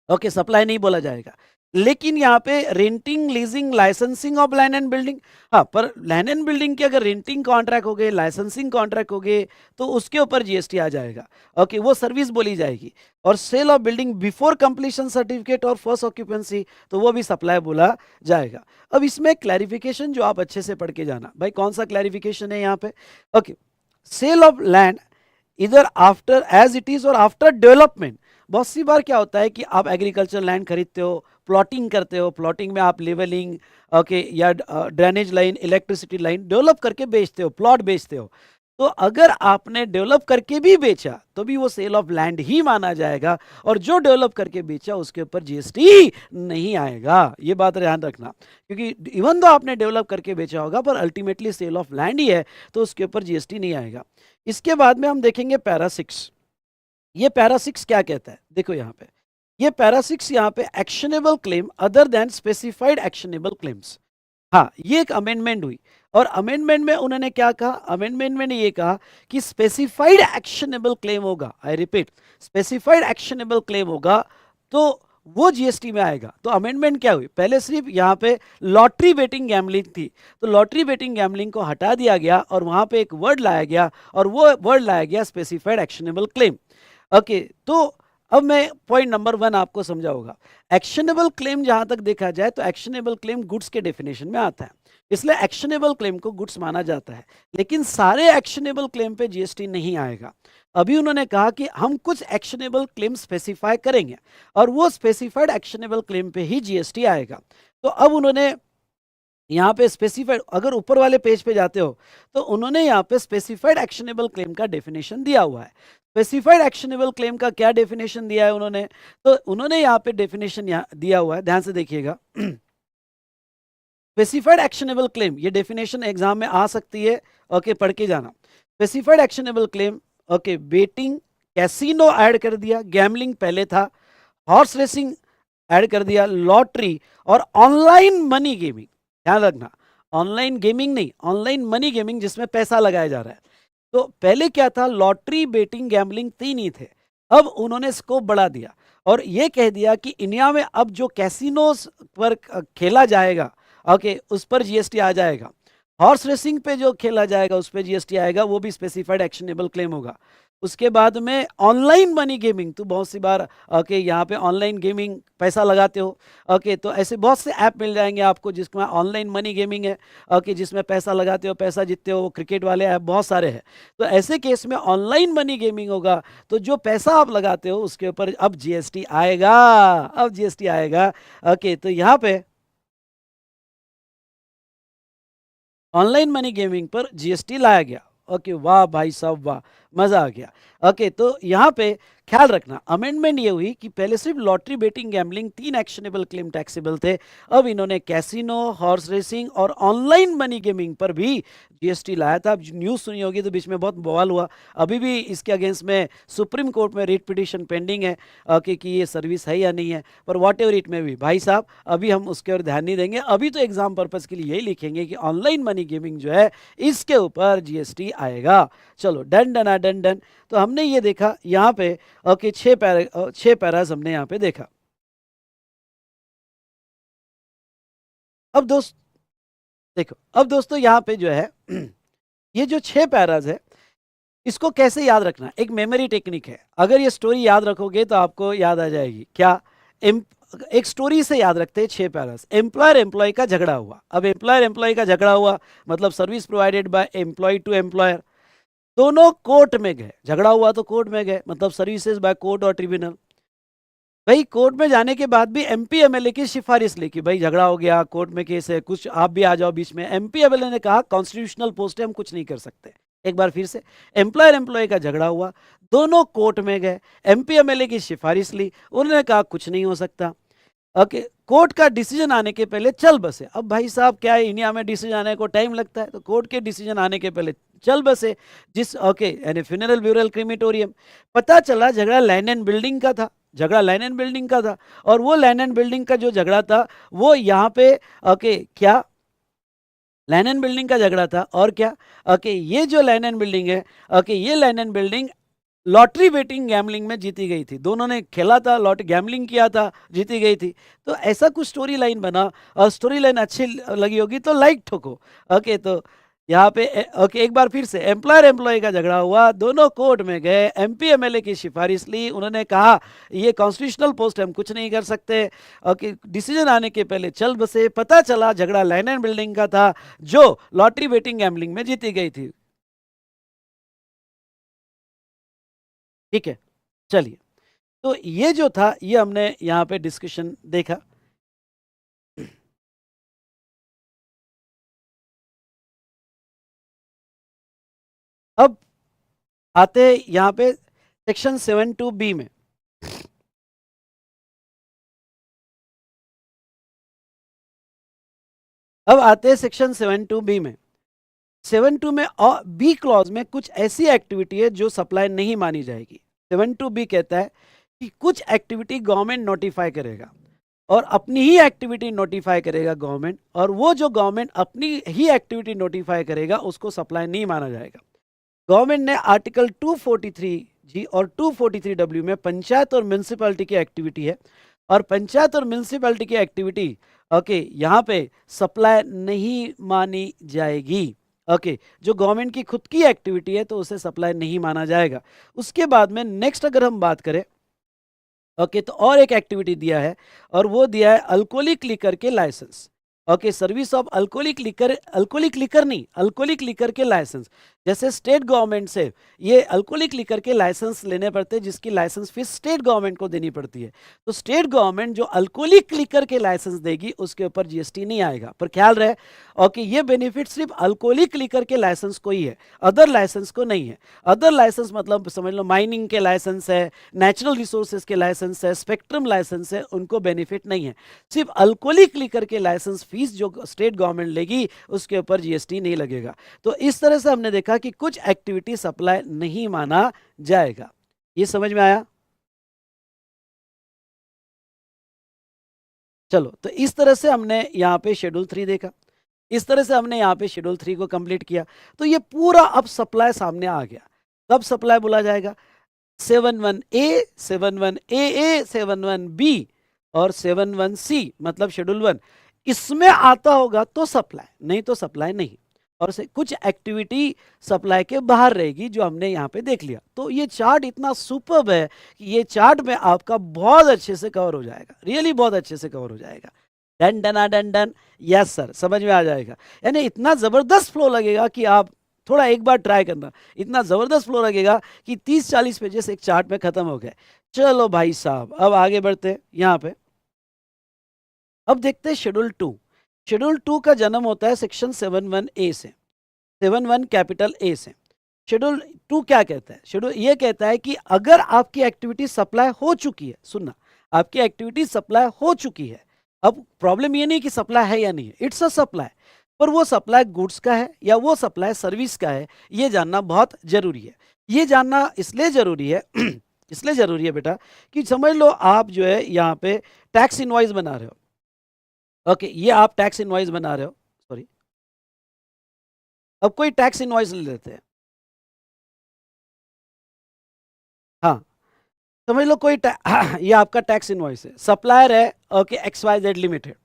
okay, supply नहीं बोला जाएगा। लेकिन यहाँ पे renting, leasing, licensing of land and building, हाँ, पर लैंड एंड बिल्डिंग के अगर रेंटिंग कॉन्ट्रैक्ट हो गए, लाइसेंसिंग कॉन्ट्रैक्ट हो गए, तो उसके ऊपर जीएसटी आ जाएगा। ओके, वो सर्विस बोली जाएगी। और sale of building before completion certificate और फर्स्ट ऑक्यूपेंसी, तो वो भी सप्लाई बोला जाएगा। अब इसमें क्लैरिफिकेशन जो आप अच्छे से पढ़ के जाना, भाई कौन सा क्लैरिफिकेशन है यहाँ पे। ओके, सेल ऑफ लैंड इधर आफ्टर एज इट इज और आफ्टर डेवलपमेंट। बहुत सी बार क्या होता है कि आप एग्रीकल्चर लैंड खरीदते हो, प्लॉटिंग करते हो, प्लॉटिंग में आप लेवलिंग, ओके, या drainage line, electricity line develop करके बेचते हो, प्लॉट बेचते हो। तो अगर आपने डेवलप करके भी बेचा तो भी वो सेल ऑफ लैंड ही माना जाएगा, और जो डेवलप करके बेचा उसके ऊपर जीएसटी नहीं आएगा। ये बात ध्यान रखना, क्योंकि इवन दो आपने डेवलप करके बेचा होगा पर अल्टीमेटली सेल ऑफ लैंड ही है, तो उसके ऊपर जीएसटी नहीं आएगा। इसके बाद में हम देखेंगे पैरा 6। ये पैरा 6 क्या कहता है, देखो यहाँ पे, ये पैरा 6 यहाँ पे actionable claim other than specified actionable claims. हाँ, ये एक अमेंडमेंट हुई, और अमेंडमेंट में उन्होंने क्या कहा, अमेंडमेंट में ने ये कहा कि स्पेसिफाइड एक्शनेबल क्लेम होगा, I repeat, specified actionable claim होगा तो वो जीएसटी में आएगा। तो अमेंडमेंट क्या हुई, पहले सिर्फ यहाँ पे लॉटरी बेटिंग गैम्बलिंग थी, तो लॉटरी बेटिंग गैम्बलिंग को हटा दिया गया और वहां पे एक वर्ड लाया गया, और वो वर्ड लाया गया स्पेसिफाइड एक्शनेबल क्लेम। ओके, तो अब मैं पॉइंट नंबर 1 आपको समझाऊंगा। एक्शनेबल क्लेम जहां तक देखा जाए तो एक्शनेबल क्लेम गुड्स के डेफिनेशन में आता है, इसलिए एक्शनेबल क्लेम को गुड्स माना जाता है। लेकिन सारे एक्शनेबल क्लेम पे जीएसटी नहीं आएगा। अभी उन्होंने कहा कि हम कुछ एक्शनेबल क्लेम स्पेसिफाई करेंगे, और वो स्पेसिफाइड एक्शनेबल क्लेम पे ही जीएसटी आएगा। तो अब उन्होंने यहाँ पे स्पेसिफाइड, अगर ऊपर वाले पेज पे जाते हो तो उन्होंने यहाँ पे स्पेसिफाइड एक्शनेबल क्लेम का डेफिनेशन दिया हुआ है। स्पेसिफाइड एक्शनेबल क्लेम का क्या डेफिनेशन दिया है उन्होंने, तो उन्होंने यहाँ पे डेफिनेशन दिया हुआ है, ध्यान से देखिएगा। स्पेसिफाइड एक्शनेबल क्लेम, ये डेफिनेशन एग्जाम में आ सकती है, ओके, पढ़ के जाना। Specified actionable claim, okay, betting, casino add कर दिया, गैमलिंग पहले था, हॉर्स रेसिंग ऐड कर दिया, लॉटरी, और ऑनलाइन मनी गेमिंग। ध्यान रखना, ऑनलाइन गेमिंग नहीं, ऑनलाइन मनी गेमिंग जिसमें पैसा लगाया जा रहा है। तो पहले क्या था, लॉटरी, बेटिंग, गैम्बलिंग 3 ही थे। अब उन्होंने स्कोप बढ़ा दिया और ये कह दिया कि इंडिया में अब जो कैसीनोस पर खेला जाएगा, ओके, उस पर जीएसटी आ जाएगा। हॉर्स रेसिंग पे जो खेला जाएगा उस पर जीएसटी आएगा, वो भी स्पेसिफाइड एक्शनेबल क्लेम होगा। उसके बाद में ऑनलाइन मनी गेमिंग, तो बहुत सी बार ओके यहाँ पे ऑनलाइन गेमिंग पैसा लगाते हो, ओके तो ऐसे बहुत से ऐप मिल जाएंगे आपको जिसमें ऑनलाइन मनी गेमिंग है, ओके जिसमें पैसा लगाते हो पैसा जीतते हो, वो क्रिकेट वाले ऐप बहुत सारे हैं। तो ऐसे केस में ऑनलाइन मनी गेमिंग होगा, तो जो पैसा आप लगाते हो उसके ऊपर अब जीएसटी आएगा, अब जीएसटी आएगा। ओके तो यहाँ पे ऑनलाइन मनी गेमिंग पर जीएसटी लाया गया। ओके वाह भाई साहब वाह, मजा आ गया। ओके तो यहाँ पे ख्याल रखना अमेंडमेंट ये हुई कि पहले सिर्फ lottery, betting, gambling 3 actionable claim taxable थे, अब इन्होंने कैसीनो, हॉर्स रेसिंग और ऑनलाइन मनी गेमिंग पर भी जीएसटी लाया था। अब न्यूज़ सुनी होगी तो बीच में बहुत बवाल हुआ, अभी भी इसके अगेंस्ट में सुप्रीम कोर्ट में रिट पिटिशन पेंडिंग है कि ये सर्विस है या नहीं है, पर वॉट एवर इट में भी भाई साहब अभी हम उसके ओर ध्यान नहीं देंगे, अभी तो एग्जाम पर्पज के लिए यही लिखेंगे कि ऑनलाइन मनी गेमिंग जो है इसके ऊपर जीएसटी आएगा। चलो डन डन डन डन। तो हमने ये देखा यहाँ पे ओके 6 पैराज हमने यहाँ पे देखा। अब दोस्त देखो, अब दोस्तों यहाँ पे जो है ये जो 6 पैराज है इसको कैसे याद रखना, एक मेमोरी टेक्निक है, अगर ये स्टोरी याद रखोगे तो आपको याद आ जाएगी क्या। एक स्टोरी से याद रखते हैं 6 पैरास। एम्प्लॉयर एम्प्लॉय का झगड़ा हुआ, अब एम्प्लॉयर एम्प्लॉय का झगड़ा हुआ मतलब service provided by employee to employer, दोनों कोर्ट में गए, झगड़ा हुआ तो कोर्ट में गए मतलब सर्विसेज बाय कोर्ट और ट्रिब्यूनल। भाई कोर्ट में जाने के बाद भी एमपी एमएलए की सिफारिश ली कि भाई झगड़ा हो गया, कोर्ट में केस है, कुछ आप भी आ जाओ बीच में। एमपी एमएलए ने कहा कॉन्स्टिट्यूशनल पोस्ट है, हम कुछ नहीं कर सकते। एक बार फिर से एम्प्लॉयर एम्प्लॉय का झगड़ा हुआ, दोनों कोर्ट में गए, एमपी एमएलए की सिफारिश ली, उन्होंने कहा कुछ नहीं हो सकता। ओके कोर्ट का डिसीजन आने के पहले चल बसे। अब भाई साहब क्या है, इंडिया में डिसीजन आने को टाइम लगता है, तो कोर्ट के डिसीजन आने के पहले चल बसे जिस ओके यानी फ्यूनरल ब्यूरल क्रीमेटोरियम। पता चला झगड़ा लैंड एंड बिल्डिंग का था, झगड़ा लैंड एंड बिल्डिंग का था, और वो लैंड एंड बिल्डिंग का जो झगड़ा था वो यहाँ पे ओके क्या लैंड एंड बिल्डिंग का झगड़ा था। और क्या ओके ये जो लैंड एंड बिल्डिंग है, ओके ये land and building lottery betting gambling में जीती गई थी, दोनों ने खेला था, लॉट गैमलिंग किया था, जीती गई थी। तो ऐसा कुछ स्टोरी लाइन बना, और स्टोरी लाइन अच्छी लगी होगी तो लाइक ठोको। ओके तो यहाँ पे ओके एक बार फिर से एम्प्लॉयर एम्प्लॉय का झगड़ा हुआ, दोनों कोर्ट में गए, एमपी एमएलए की सिफारिश ली, उन्होंने कहा ये कॉन्स्टिट्यूशनल पोस्ट हम कुछ नहीं कर सकते। ओके डिसीजन आने के पहले चल बसे, पता चला झगड़ा लैंड एंड बिल्डिंग का था जो लॉटरी बेटिंग गैमलिंग में जीती गई थी। ठीक है चलिए, तो ये जो था ये हमने यहाँ पे डिस्कशन देखा। अब आते हैं यहाँ पे सेक्शन 7(2)(b) में। अब आते हैं सेक्शन 7(2)(b) में। 7(2) में बी क्लॉज में कुछ ऐसी एक्टिविटी है जो सप्लाई नहीं मानी जाएगी। 7(2)(b) कहता है कि कुछ एक्टिविटी गवर्नमेंट नोटिफाई करेगा, और अपनी ही एक्टिविटी नोटिफाई करेगा गवर्नमेंट, और वो जो गवर्नमेंट अपनी ही एक्टिविटी नोटिफाई करेगा उसको सप्लाई नहीं माना जाएगा। गवर्नमेंट ने आर्टिकल 243G और 243W में पंचायत और म्यूनसिपैलिटी की एक्टिविटी है, और पंचायत और म्यूनसिपैलिटी की एक्टिविटी ओके यहाँ पे सप्लाई नहीं मानी जाएगी। ओके जो गवर्नमेंट की खुद की एक्टिविटी है तो उसे सप्लाई नहीं माना जाएगा। उसके बाद में नेक्स्ट अगर हम बात करें ओके तो और एक एक्टिविटी दिया है, और वो दिया है अल्कोहलिक लिकर के licence. Okay service of alcoholic liquor के लाइसेंस। जैसे स्टेट गवर्नमेंट से ये अल्कोहलिक लिकर के लाइसेंस लेने पड़ते हैं जिसकी लाइसेंस फीस स्टेट गवर्नमेंट को देनी पड़ती है, तो स्टेट गवर्नमेंट जो अल्कोहलिक लिकर के लाइसेंस देगी उसके ऊपर जीएसटी नहीं आएगा। पर ख्याल रहे ओके ये बेनिफिट सिर्फ अल्कोहलिक लिकर के लाइसेंस को ही है, अदर लाइसेंस को नहीं है। अदर लाइसेंस मतलब समझ लो माइनिंग के लाइसेंस है, नेचुरल रिसोर्सेज के लाइसेंस है, स्पेक्ट्रम लाइसेंस है, उनको बेनिफिट नहीं है। सिर्फ अल्कोहलिक लिकर के लाइसेंस फीस जो स्टेट गवर्नमेंट लेगी उसके ऊपर जीएसटी नहीं लगेगा। तो इस तरह से हमने देखा कि कुछ एक्टिविटी सप्लाई नहीं माना जाएगा। ये समझ में आया? चलो तो इस तरह से हमने यहाँ पे शेड्यूल 3 देखा, इस तरह से हमने यहाँ पे शेड्यूल 3 को कंप्लीट किया। तो ये पूरा अब सप्लाई सामने आ गया। कब सप्लाई बोला जाएगा? 7(1)(a), 7(1)(aa), 7(1)(b) और 7(1)(c) मतलब शेड्यूल 1, इसमें आता होगा तो सप्लाई, नहीं तो सप्लाई नहीं। और से कुछ एक्टिविटी सप्लाई के बाहर रहेगी, जो हमने यहाँ पे देख लिया। तो ये चार्ट इतना सुपर्ब है कि ये चार्ट में आपका बहुत अच्छे से कवर हो जाएगा, रियली बहुत अच्छे से कवर हो जाएगा। Done done done done, yes sir, समझ में आ जाएगा। यानी इतना ज़बरदस्त फ्लो लगेगा कि आप थोड़ा एक बार ट्राई करना, इतना ज़बरदस्त फ्लो लगेगा कि 30-40 पेजेस एक चार्ट में ख़त्म हो गए। चलो भाई साहब, अब आगे बढ़ते हैं यहाँ पे। अब देखते हैं शेड्यूल 2। शेड्यूल 2 का जन्म होता है सेक्शन 71A से, 71 कैपिटल ए से। शेड्यूल 2 क्या कहता है? शेड्यूल ये कहता है कि अगर आपकी एक्टिविटी सप्लाई हो चुकी है, सुनना, आपकी एक्टिविटी सप्लाई हो चुकी है, अब प्रॉब्लम ये नहीं कि सप्लाई है या नहीं है, इट्स अ सप्लाई, पर वो सप्लाई गुड्स का है या वो सप्लाई सर्विस का है, ये जानना बहुत जरूरी है। ये जानना इसलिए जरूरी है इसलिए जरूरी है बेटा कि समझ लो आप जो है यहाँ पे टैक्स इनवॉइस बना रहे हो। ओके, ये आप टैक्स इनवॉइस बना रहे हो, सॉरी, अब कोई टैक्स इनवॉइस ले लेते हैं। हाँ, समझ लो कोई ये आपका टैक्स इनवॉइस है, सप्लायर है ओके XYZ लिमिटेड,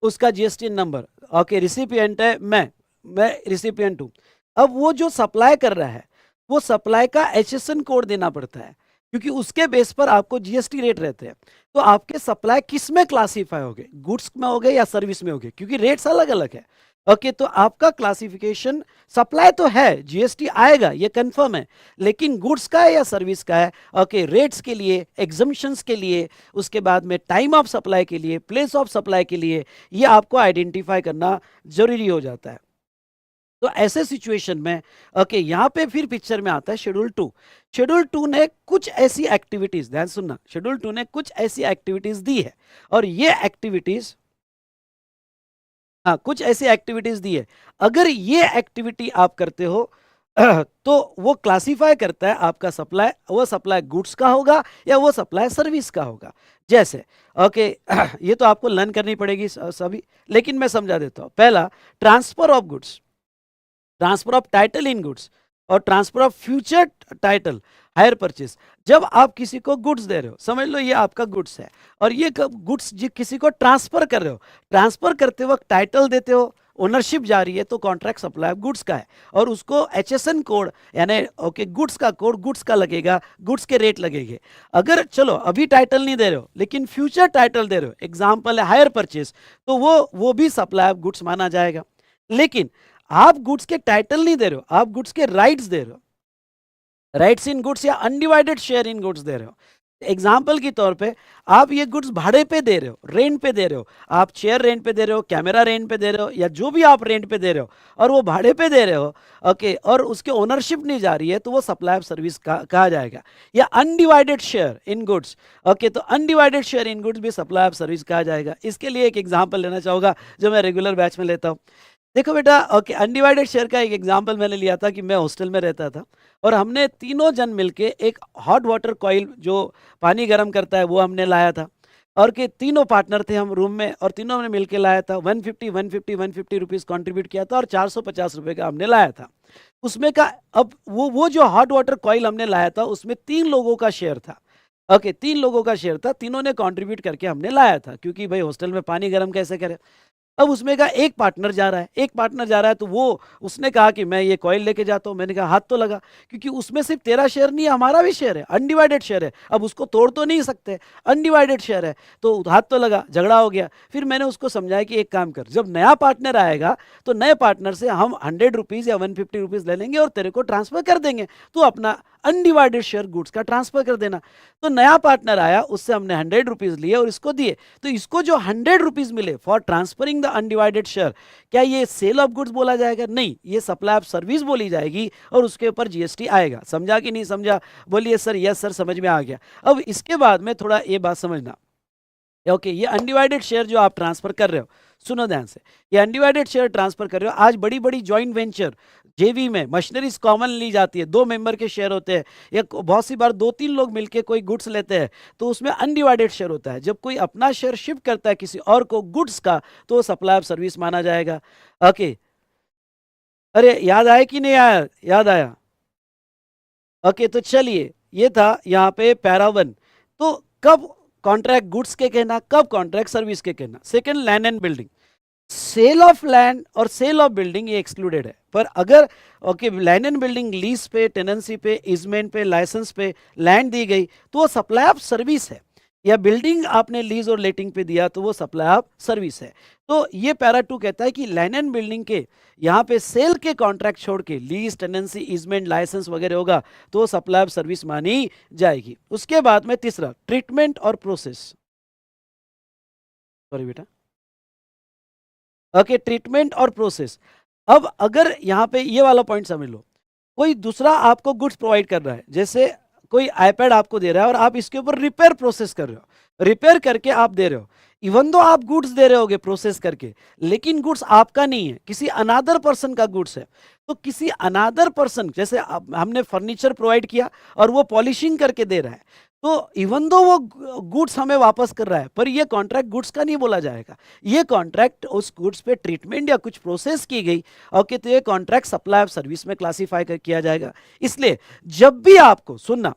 उसका जीएसटी नंबर, ओके रिसिपिएंट है मैं रिसिपिएंट हूँ। अब वो जो सप्लाई कर रहा है, वो सप्लाई का एचएसएन कोड देना पड़ता है, क्योंकि उसके बेस पर आपको जीएसटी रेट रहते हैं। तो आपके सप्लाई किस में क्लासीफाई होंगे, गुड्स में होंगे या सर्विस में होंगे, क्योंकि रेट्स अलग अलग है। ओके, तो आपका क्लासिफिकेशन सप्लाई तो है, जीएसटी आएगा, ये कंफर्म है, लेकिन गुड्स का है या सर्विस का है। ओके, रेट्स के लिए, एग्जम्पशंस के लिए, उसके बाद में टाइम ऑफ सप्लाई के लिए, प्लेस ऑफ सप्लाई के लिए, ये आपको आइडेंटिफाई करना जरूरी हो जाता है। तो ऐसे सिचुएशन में ओके, यहाँ पे फिर पिक्चर में आता है शेड्यूल 2। शेड्यूल 2 ने कुछ ऐसी एक्टिविटीज, ध्यान सुनना, शेड्यूल 2 ने कुछ ऐसी एक्टिविटीज दी है, और ये एक्टिविटीज, हाँ, कुछ ऐसी एक्टिविटीज दी है, अगर ये एक्टिविटी आप करते हो तो वो क्लासिफाई करता है आपका सप्लाई, वो सप्लाई गुड्स का होगा या वो सप्लाई सर्विस का होगा। जैसे ओके ये तो आपको लर्न करनी पड़ेगी सभी, लेकिन मैं समझा देता हूँ। पहला, transfer of goods, transfer of title in goods, और transfer of future title, hire purchase. जब आप किसी को गुड्स दे रहे हो, समझ लो ये आपका गुड्स है, और ये गुड्स किसी को ट्रांसफर कर रहे हो, ट्रांसफर करते वक्त टाइटल देते हो, ओनरशिप जा रही है, तो कॉन्ट्रैक्ट सप्लाई ऑफ गुड्स का है, और उसको एचएसएन कोड यानी ओके गुड्स का कोड गुड्स का लगेगा, गुड्स के रेट लगेंगे। अगर चलो अभी टाइटल नहीं दे रहे हो, लेकिन फ्यूचर टाइटल दे रहे हो, एग्जाम्पल है हायर परचेज, तो वो भी सप्लाई ऑफ गुड्स माना जाएगा। लेकिन आप गुड्स के टाइटल नहीं दे रहे हो, आप गुड्स के राइट्स दे रहे हो, राइट्स इन गुड्स या अनडिवाइडेड शेयर इन गुड्स दे रहे हो। एग्जाम्पल के तौर पे आप ये गुड्स भाड़े पे दे रहे हो, रेंट पे दे रहे हो, आप चेयर रेंट पे दे रहे हो, कैमरा रेंट पे दे रहे हो, या जो भी आप रेंट पे दे रहे हो, और वो भाड़े पे दे रहे हो ओके, और उसके ओनरशिप नहीं जा रही है, तो वो सप्लाई ऑफ सर्विस कहा जाएगा। या undivided share in goods, okay, तो अनडिवाइडेड शेयर इन गुड्स भी सप्लाई ऑफ सर्विस कहा जाएगा। इसके लिए एक एग्जाम्पल लेना चाहूंगा जो मैं रेगुलर बैच में लेता हूँ। देखो बेटा ओके, अनडिवाइडेड शेयर का एक एग्जांपल मैंने लिया था कि मैं हॉस्टल में रहता था, और हमने तीनों जन मिलके एक हॉट वाटर कॉइल जो पानी गर्म करता है वो हमने लाया था, और कि तीनों पार्टनर थे हम रूम में, और तीनों ने मिलके लाया था। 150 रुपीज़ कॉन्ट्रीब्यूट किया था, और 450 रुपये का हमने लाया था उसमें का। अब वो जो हॉट वाटर कॉइल हमने लाया था, उसमें 3 लोगों का शेयर था। ओके, 3 लोगों का शेयर था, तीनों ने कॉन्ट्रीब्यूट करके हमने लाया था, क्योंकि भाई हॉस्टल में पानी गर्म कैसे करें। अब उसमें का एक पार्टनर जा रहा है, एक पार्टनर जा रहा है, तो वो उसने कहा कि मैं ये कॉइल लेके जाता हूँ। मैंने कहा हाथ तो लगा, क्योंकि उसमें सिर्फ तेरा शेयर नहीं है, हमारा भी शेयर है, अनडिवाइडेड शेयर है, अब उसको तोड़ तो नहीं सकते, अनडिवाइडेड शेयर है, तो हाथ तो लगा, झगड़ा हो गया। फिर मैंने उसको समझाया कि एक काम कर, जब नया पार्टनर आएगा तो नए पार्टनर से हम 100 रुपीज़ या 150 रुपीज़ ले लेंगे और तेरे को ट्रांसफर कर देंगे, तो अपना अनडिवाइडेड शेयर गुड्स का ट्रांसफर कर देना। तो नया पार्टनर आया, उससे हमने 100 रुपीज़ लिए और इसको दिए, तो इसको जो 100 रुपीज़ मिले for transferring the undivided share, क्या ये सेल ऑफ गुड्स बोला जाएगा? नहीं, ये सप्लाई ऑफ सर्विस बोली जाएगी, और उसके ऊपर जीएसटी आएगा। समझा कि नहीं समझा? बोलिए सर, यस सर, समझ में आ गया। अब इसके बाद में थोड़ा ये बात समझना, ओके, ये अनडिवाइडेड शेयर जो आप ट्रांसफर कर रहे हो, सुनो ध्यान से, ये अनडिवाइडेड शेयर ट्रांसफर कर रहे हो। आज बड़ी बड़ी जॉइंट वेंचर जेवी में मशीनरीज कॉमन ली जाती है, 2 मेंबर के शेयर होते हैं, या बहुत सी बार 2-3 लोग मिलके कोई गुड्स लेते हैं, तो उसमें अनडिवाइडेड शेयर होता है। जब कोई अपना शेयर शिफ्ट करता है किसी और को गुड्स का, तो सप्लाई ऑफ सर्विस माना जाएगा। ओके, अरे याद आया कि नहीं आया? याद आया? ओके, तो चलिए, ये था यहाँ पे पैरा 1। तो कब कॉन्ट्रैक्ट गुड्स के कहना, कब कॉन्ट्रैक्ट सर्विस के कहना। Second, land and building. Sale of land और सेल ऑफ बिल्डिंग ये एक्सक्लूडेड है। पर अगर okay land and building lease पे, टेनेंसी पे, इजमेंट पे, लाइसेंस पे लैंड दी गई तो वो सप्लाई ऑफ सर्विस है, या बिल्डिंग आपने लीज और लेटिंग पे दिया तो वो सप्लाई ऑफ सर्विस है। तो ये पैरा 2 कहता है कि लैंड एंड बिल्डिंग के यहाँ पे सेल के कॉन्ट्रैक्ट छोड़ के लीज, टेनेंसी, इजमेंट, लाइसेंस वगैरह होगा तो वो सप्लाई ऑफ सर्विस मानी जाएगी। उसके बाद में तीसरा ट्रीटमेंट और प्रोसेस, सॉरी बेटा, ओके ट्रीटमेंट और प्रोसेस। अब अगर यहाँ पे ये वाला पॉइंट समझ लो, कोई दूसरा आपको गुड्स प्रोवाइड कर रहा है, जैसे कोई आईपैड आपको दे रहा है और आप इसके ऊपर रिपेयर प्रोसेस कर रहे हो, रिपेयर करके आप दे रहे हो, इवन दो आप गुड्स दे रहे होगे प्रोसेस करके, लेकिन गुड्स आपका नहीं है, किसी अनादर पर्सन का गुड्स है। तो किसी अनादर पर्सन, जैसे हमने फर्नीचर प्रोवाइड किया और वो पॉलिशिंग करके दे रहा है, तो इवन दो वो गुड्स हमें वापस कर रहा है, पर ये कॉन्ट्रैक्ट गुड्स का नहीं बोला जाएगा। ये कॉन्ट्रैक्ट उस गुड्स पे ट्रीटमेंट या कुछ प्रोसेस की गई, ओके, तो ये कॉन्ट्रैक्ट सप्लाई ऑफ सर्विस में क्लासिफाई किया जाएगा। इसलिए जब भी आपको सुनना,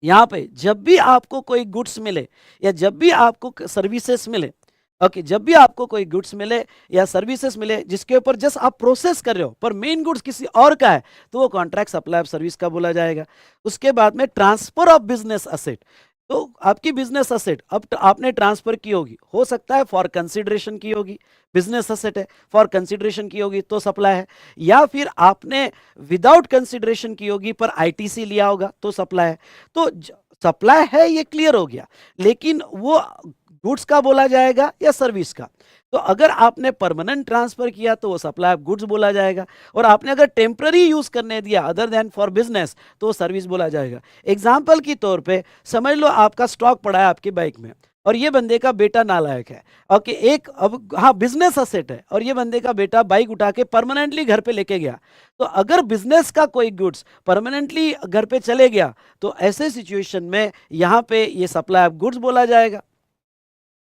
यहां पे जब भी आपको कोई गुड्स मिले या जब भी आपको सर्विसेज मिले, ओके, जब भी आपको कोई गुड्स मिले या सर्विसेज मिले जिसके ऊपर जस्ट आप प्रोसेस कर रहे हो पर मेन गुड्स किसी और का है, तो वो कॉन्ट्रैक्ट सप्लाई ऑफ सर्विस का बोला जाएगा। उसके बाद में ट्रांसफर ऑफ बिजनेस असेट, तो आपकी बिजनेस असेट अब आपने ट्रांसफर की होगी, हो सकता है फॉर कंसिडरेशन की होगी, बिजनेस असेट है, फॉर कंसिडरेशन की होगी तो सप्लाई है, या फिर आपने विदाउट कंसिडरेशन की होगी पर आईटीसी लिया होगा तो सप्लाई है। तो सप्लाई है ये क्लियर हो गया, लेकिन वो गुड्स का बोला जाएगा या सर्विस का। तो अगर आपने परमानेंट ट्रांसफर किया तो वो सप्लाई ऑफ गुड्स बोला जाएगा, और आपने अगर टेम्पररी यूज करने दिया अदर देन फॉर बिजनेस तो वो सर्विस बोला जाएगा। एग्जाम्पल के तौर पे समझ लो आपका स्टॉक पड़ा है आपकी बाइक में और ये बंदे का बेटा नालायक है, ओके, एक अब हाँ बिजनेस असेट है और ये बंदे का बेटा बाइक उठा के परमानेंटली घर पे लेके गया, तो अगर बिजनेस का कोई गुड्स परमानेंटली घर पे चले गया तो ऐसे सिचुएशन में यहाँ पे ये सप्लाई ऑफ गुड्स बोला जाएगा।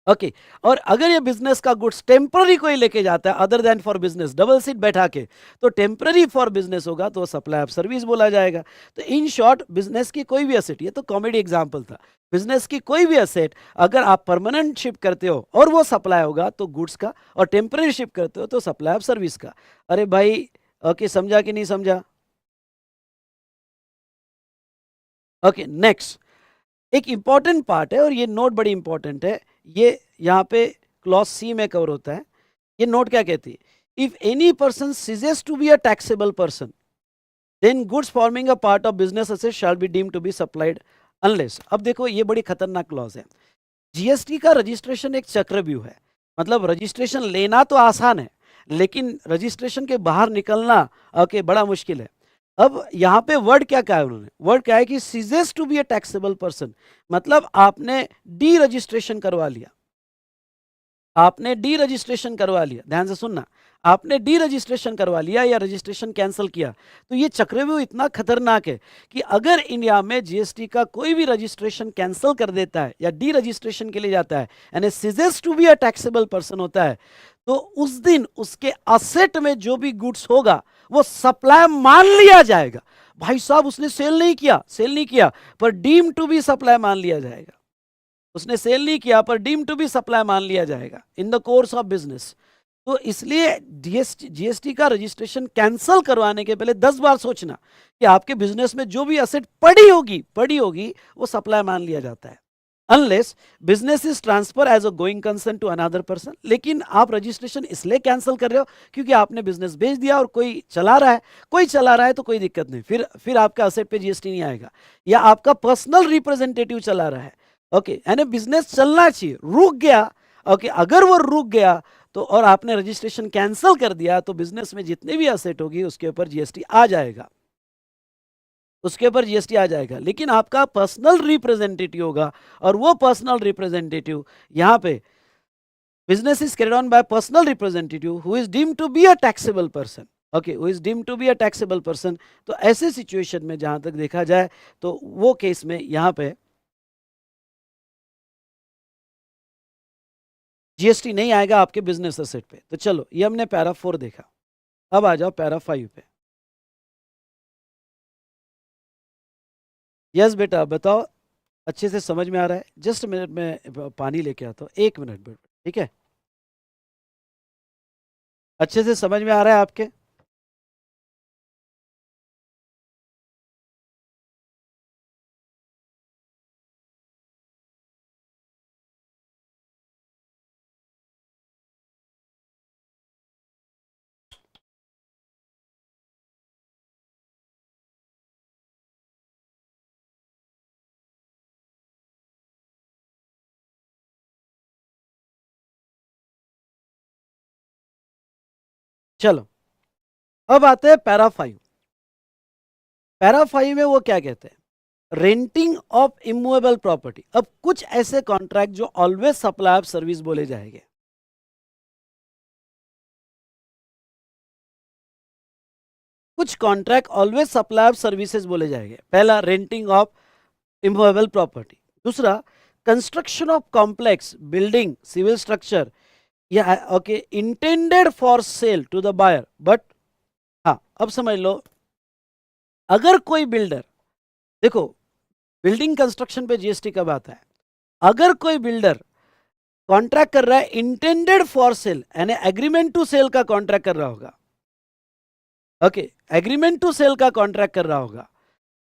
ओके, और अगर ये बिजनेस का गुड्स टेम्पररी कोई लेके जाता है other than for business, double seat बैठा के, तो टेम्पररी फॉर बिजनेस होगा तो सप्लाई ऑफ सर्विस बोला जाएगा। तो इन शॉर्ट बिजनेस की कोई भी असेट, ये तो कॉमेडी एग्जांपल था, बिजनेस की कोई भी असेट अगर आप परमानेंट शिप करते हो और वो सप्लाई होगा तो गुड्स का, और टेम्पररी शिप करते हो तो सप्लाई ऑफ सर्विस का। अरे भाई ओके, समझा कि नहीं समझा? ओके नेक्स्ट, एक इंपॉर्टेंट पार्ट है और ये नोट बड़ी इंपॉर्टेंट है, ये यहाँ पे क्लॉज सी में कवर होता है। ये नोट क्या कहती है? If any person ceases to be a taxable person then goods forming a part of business asset shall be deemed to be supplied unless. अब देखो ये बड़ी खतरनाक क्लॉज है। जीएसटी का रजिस्ट्रेशन एक चक्रव्यूह है, मतलब रजिस्ट्रेशन लेना तो आसान है लेकिन रजिस्ट्रेशन के बाहर निकलना ओके बड़ा मुश्किल है। अब यहाँ पे वर्ड क्या कहा है उन्होंने? वर्ड क्या है कि ceases to be a taxable person, मतलब आपने डी रजिस्ट्रेशन करवा लिया, आपने डी रजिस्ट्रेशन करवा लिया, ध्यान से सुनना, आपने डी रजिस्ट्रेशन करवा लिया या रजिस्ट्रेशन कैंसिल किया, तो ये चक्रव्यूह इतना खतरनाक है कि अगर इंडिया में जीएसटी का कोई भी रजिस्ट्रेशन कैंसिल कर देता है या डी रजिस्ट्रेशन के लिए जाता है यानी ceases to be a taxable person होता है, तो उस दिन उसके असेट में जो भी गुड्स होगा वो सप्लाई मान लिया जाएगा। भाई साहब उसने सेल नहीं किया, सेल नहीं किया पर डीम टू बी सप्लाई मान लिया जाएगा, उसने सेल नहीं किया पर डीम टू बी सप्लाई मान लिया जाएगा इन द कोर्स ऑफ बिजनेस। तो इसलिए जीएसटी का रजिस्ट्रेशन कैंसिल करवाने के पहले 10 बार सोचना कि आपके बिजनेस में जो भी असेट पड़ी होगी वो सप्लाई मान लिया जाता है, unless business is transfer as a going concern to another person. लेकिन आप रजिस्ट्रेशन इसलिए कैंसिल कर रहे हो क्योंकि आपने बिजनेस बेच दिया और कोई चला रहा है, तो कोई दिक्कत नहीं, फिर आपका असेट पे जीएसटी नहीं आएगा, या आपका पर्सनल रिप्रेजेंटेटिव चला रहा है, ओके, यानी बिजनेस चलना चाहिए, रुक गया, ओके, अगर वो रुक गया तो और आपने रजिस्ट्रेशन कैंसिल कर दिया तो बिजनेस में जितने भी असेट होगी उसके ऊपर जीएसटी आ जाएगा, उसके ऊपर जीएसटी आ जाएगा। लेकिन आपका पर्सनल रिप्रेजेंटेटिव होगा और वो पर्सनल रिप्रेजेंटेटिव यहाँ पे business is carried on by personal representative who is deemed to be a taxable person, okay, who is deemed to be a taxable person. तो ऐसे सिचुएशन में जहां तक देखा जाए तो वो केस में यहाँ पे जीएसटी नहीं आएगा आपके बिजनेस असेट पे। तो चलो ये हमने पैरा 4 देखा, अब आ जाओ पैरा 5 पे। यस बेटा बताओ, अच्छे से समझ में आ रहा है? जस्ट मिनट में पानी लेके आता हूँ, 1 मिनट, ठीक है? अच्छे से समझ में आ रहा है आपके? चलो, अब आते हैं पैरा 5। पैरा 5 में वो क्या कहते हैं, रेंटिंग ऑफ इमूवेबल प्रॉपर्टी। अब कुछ ऐसे कॉन्ट्रैक्ट जो ऑलवेज सप्लाई ऑफ सर्विस बोले जाएंगे। कुछ contract always supply of services बोले जाएंगे। पहला, रेंटिंग ऑफ इमूवेबल प्रॉपर्टी। दूसरा, construction of complex building civil structure या okay intended for sale to the buyer. But हाँ, अब समझ लो, अगर कोई बिल्डर, देखो बिल्डिंग कंस्ट्रक्शन पे जीएसटी कब आता है, अगर कोई बिल्डर कॉन्ट्रैक्ट कर रहा है इंटेंडेड फॉर सेल, यानी एग्रीमेंट टू सेल का कॉन्ट्रैक्ट कर रहा होगा, ओके एग्रीमेंट टू सेल का कॉन्ट्रैक्ट कर रहा होगा,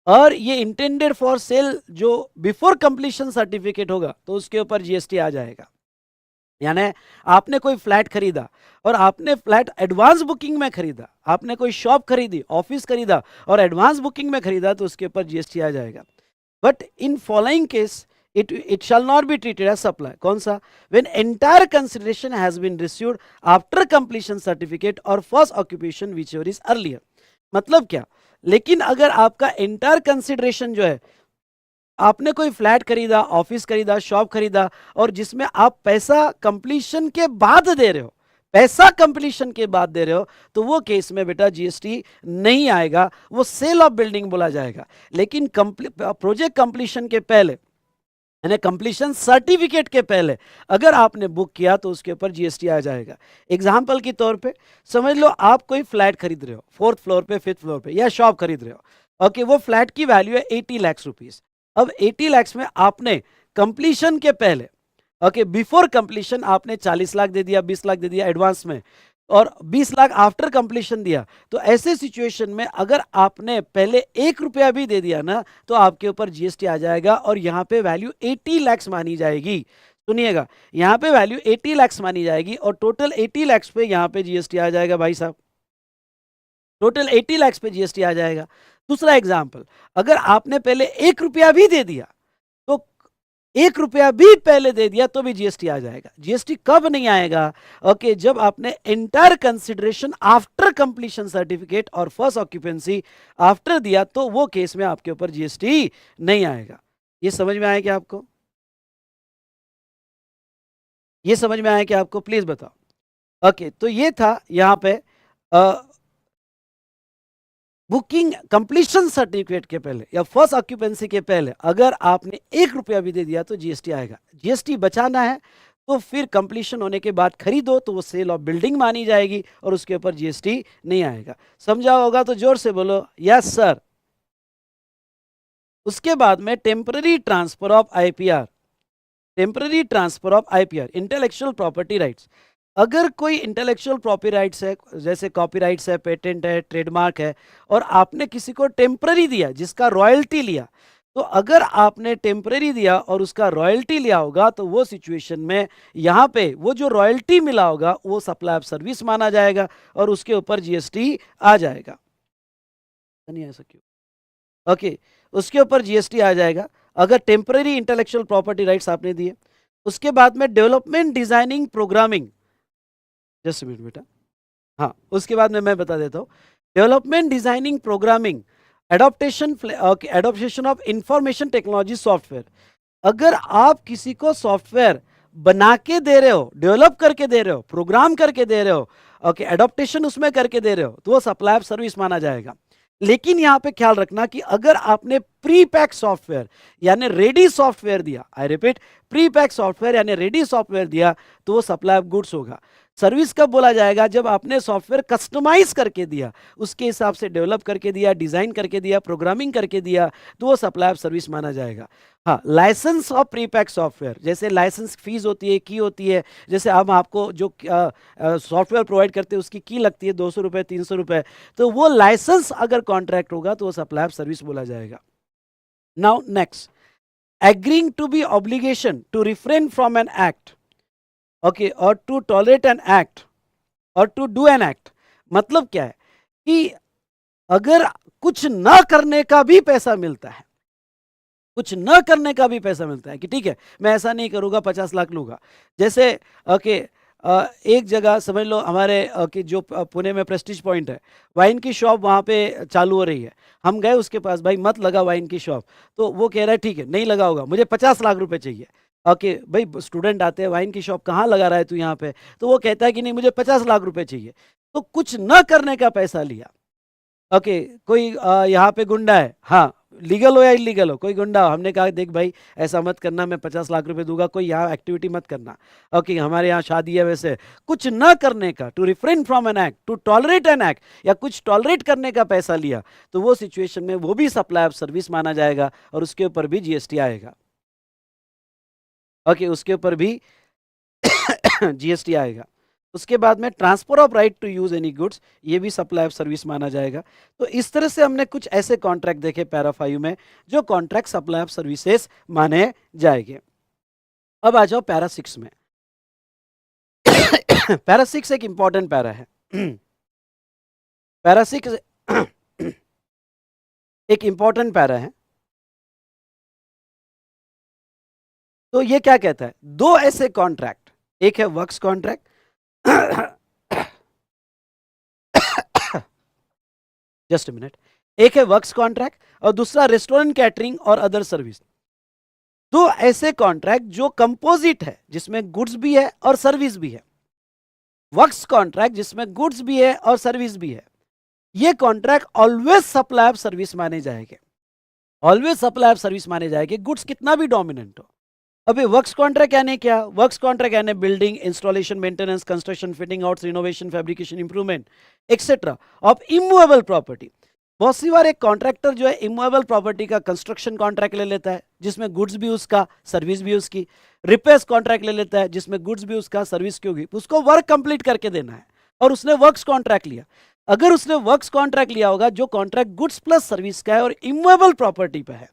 और ये इंटेंडेड फॉर सेल जो बिफोर कंप्लीशन सर्टिफिकेट होगा तो उसके ऊपर जीएसटी आ जाएगा। यानी आपने कोई फ्लैट खरीदा और आपने फ्लैट एडवांस बुकिंग में खरीदा, आपने कोई शॉप खरीदी, ऑफिस खरीदा और एडवांस बुकिंग में खरीदा, तो उसके ऊपर जीएसटी आ जाएगा। But in following case it shall not be treated as supply। कौन सा? when entire consideration has been received after completion certificate or first occupation whichever is earlier। मतलब क्या? लेकिन अगर आपका एंटायर कंसिडरेशन जो है, आपने कोई फ्लैट खरीदा, ऑफिस खरीदा, शॉप खरीदा और जिसमें आप पैसा कंप्लीशन के बाद दे रहे हो, पैसा कंप्लीशन के बाद दे रहे हो, तो वो केस में बेटा जीएसटी नहीं आएगा, वो सेल ऑफ बिल्डिंग बोला जाएगा। लेकिन प्रोजेक्ट कंप्लीशन के पहले, यानी कंप्लीशन सर्टिफिकेट के पहले अगर आपने बुक किया तो उसके ऊपर जीएसटी आ जाएगा। एग्जाम्पल के तौर पे समझ लो, आप कोई फ्लैट खरीद रहे हो 4th फ्लोर पे, 5th फ्लोर पे, या शॉप खरीद रहे हो, ओके वो फ्लैट की वैल्यू है 80 लाख रुपीस। अब 80 लाख में आपने कंप्लीशन के पहले, ओके बिफोर कंप्लीशन आपने 40 लाख दे दिया, 20 लाख दे दिया एडवांस में, और 20 लाख आफ्टर कंप्लीशन दिया, तो ऐसे सिचुएशन में अगर आपने पहले 1 रुपया भी दे दिया ना, तो आपके ऊपर जीएसटी आ जाएगा और यहाँ पे वैल्यू 80 लाख मानी जाएगी। सुनिएगा, यहाँ पे वैल्यू 80 लाख मानी जाएगी और टोटल 80 लाख पे यहाँ पे जीएसटी आ जाएगा भाई साहब, टोटल 80 लाख पे जीएसटी आ जाएगा। दूसरा एग्जाम्पल, अगर आपने पहले 1 रुपया भी दे दिया, तो 1 रुपया भी पहले दे दिया तो भी जीएसटी आ जाएगा। जीएसटी कब नहीं आएगा? ओके जब आपने entire consideration after completion certificate और फर्स्ट ऑक्यूपेंसी आफ्टर दिया, तो वो केस में आपके ऊपर जीएसटी नहीं आएगा। ये समझ में आया क्या आपको? ये समझ में आया क्या आपको? प्लीज बताओ। ओके तो ये था यहाँ पे बुकिंग कंप्लीशन सर्टिफिकेट के पहले या फर्स्ट ऑक्यूपेंसी के पहले अगर आपने 1 रुपया भी दे दिया तो जीएसटी आएगा। जीएसटी बचाना है तो फिर कंप्लीशन होने के बाद खरीदो तो वो सेल ऑफ बिल्डिंग मानी जाएगी और उसके ऊपर जीएसटी नहीं आएगा। समझा होगा तो जोर से बोलो यस सर। उसके बाद में temporary transfer of IPR, temporary transfer of IPR intellectual property rights. अगर कोई इंटेलेक्चुअल प्रॉपर्टी राइट्स है, जैसे कॉपीराइट्स है, पेटेंट है, ट्रेडमार्क है, और आपने किसी को टेम्पररी दिया जिसका रॉयल्टी लिया, तो अगर आपने टेम्पररी दिया और उसका रॉयल्टी लिया होगा तो वो सिचुएशन में यहाँ पे वो जो रॉयल्टी मिला होगा वो सप्लाई ऑफ सर्विस माना जाएगा और उसके ऊपर जीएसटी आ जाएगा। नहीं ऐसा क्यों? ओके उसके ऊपर जीएसटी आ जाएगा अगर टेम्पररी इंटेलेक्चुअल प्रॉपर्टी राइट्स आपने दिए। उसके बाद में development designing programming, just minute बेटा, हाँ उसके बाद में मैं बता देता हूँ। Development designing programming adaptation of information technology software. अगर आप किसी को सॉफ्टवेयर बना के दे रहे हो, डेवलप करके दे रहे हो, प्रोग्राम करके दे रहे हो, ओके एडॉप्टेशन उसमें करके दे रहे हो, तो वो सप्लाई ऑफ सर्विस माना जाएगा। लेकिन यहां पे ख्याल रखना कि अगर आपने प्री पैक सॉफ्टवेयर यानी रेडी सॉफ्टवेयर दिया, I repeat pre pack software यानी रेडी सॉफ्टवेयर दिया, तो वो सप्लाई ऑफ गुड्स होगा। सर्विस कब बोला जाएगा? जब आपने सॉफ्टवेयर कस्टमाइज करके दिया, उसके हिसाब से डेवलप करके दिया, डिजाइन करके दिया, प्रोग्रामिंग करके दिया, तो वो सप्लाई ऑफ सर्विस माना जाएगा। हाँ, लाइसेंस ऑफ प्रीपैक सॉफ्टवेयर, जैसे लाइसेंस फीस होती है, की होती है, जैसे हम आपको जो सॉफ्टवेयर प्रोवाइड करते हैं उसकी की लगती है 200 रुपये, 300 रुपये, तो वो लाइसेंस अगर कॉन्ट्रैक्ट होगा तो वो सप्लाई ऑफ सर्विस बोला जाएगा। Now next, agreeing to be obligation to refrain from an act, okay, or to tolerate an act or to do an act, मतलब क्या है कि अगर कुछ ना करने का भी पैसा मिलता है, कुछ न करने का भी पैसा मिलता है कि ठीक है मैं ऐसा नहीं करूंगा, 50 लाख लूंगा। जैसे ओके, एक जगह समझ लो हमारे कि जो पुणे में प्रेस्टीज पॉइंट है, वाइन की शॉप वहाँ पे चालू हो रही है। हम गए उसके पास, भाई मत लगा वाइन की शॉप, तो वो कह रहा है ठीक है नहीं लगा होगा, मुझे 50 लाख रुपए चाहिए। ओके भाई, स्टूडेंट आते हैं, वाइन की शॉप कहाँ लगा रहा है तू यहाँ पे? तो वो कहता है कि नहीं मुझे 50 लाख रुपए चाहिए। तो कुछ न करने का पैसा लिया। ओके, कोई यहाँ पे गुंडा है, हाँ लीगल हो या इलीगल हो, कोई गुंडा हो, हमने कहा देख भाई ऐसा मत करना, मैं 50 लाख रुपए दूंगा, कोई यहाँ एक्टिविटी मत करना। ओके, हमारे यहाँ शादी है, वैसे कुछ न करने का, to refrain from an act, to tolerate an act, या कुछ टॉलरेट करने का पैसा लिया, तो वो सिचुएशन में वो भी सप्लाई ऑफ सर्विस माना जाएगा और उसके ऊपर भी जीएसटी आएगा। ओके, उसके ऊपर भी जीएसटी आएगा। उसके बाद में transfer of right to use any goods, ये भी सप्लाई ऑफ सर्विस माना जाएगा। तो इस तरह से हमने कुछ ऐसे कॉन्ट्रैक्ट देखे पैरा 5 में जो कॉन्ट्रैक्ट सप्लाई ऑफ सर्विसेज माने जाएंगे। अब आ जाओ पैरा 6 में। पैरा 6 एक इंपॉर्टेंट पैरा है। पैरा 6 एक इंपॉर्टेंट पैरा है। तो ये क्या कहता है? दो ऐसे कॉन्ट्रैक्ट, एक है works contract, just a minute, एक है वर्क्स कॉन्ट्रैक्ट और दूसरा रेस्टोरेंट कैटरिंग और अदर सर्विस। दो ऐसे कॉन्ट्रैक्ट जो कंपोजिट है, जिसमें गुड्स भी है और सर्विस भी है। वर्क्स कॉन्ट्रैक्ट जिसमें गुड्स भी है और सर्विस भी है, ये contract always supply of service माने जाएंगे, ऑलवेज सप्लाई ऑफ सर्विस माने जाएंगे, गुड्स कितना भी डोमिनेंट हो। अभी वर्क्स कॉन्ट्रैक्ट यानी क्या? वर्क्स कॉन्ट्रैक्ट यानी building, installation, maintenance, construction, fitting out, renovation, fabrication, improvement etcetera of immovable property. बहुत सी बार एक कॉन्ट्रैक्टर जो है इमूवेबल प्रॉपर्टी का कंस्ट्रक्शन कॉन्ट्रैक्ट ले लेता है, जिसमें गुड्स भी उसका, सर्विस भी उसकी। रिपेयर्स कॉन्ट्रैक्ट ले लेता है, जिसमें गुड्स भी उसका, सर्विस की होगी। उसको वर्क कंप्लीट करके देना है और उसने वर्क्स कॉन्ट्रैक्ट लिया। अगर उसने वर्क्स कॉन्ट्रैक्ट लिया होगा जो कॉन्ट्रैक्ट गुड्स प्लस सर्विस का है और इमूवेबल प्रॉपर्टी पे है,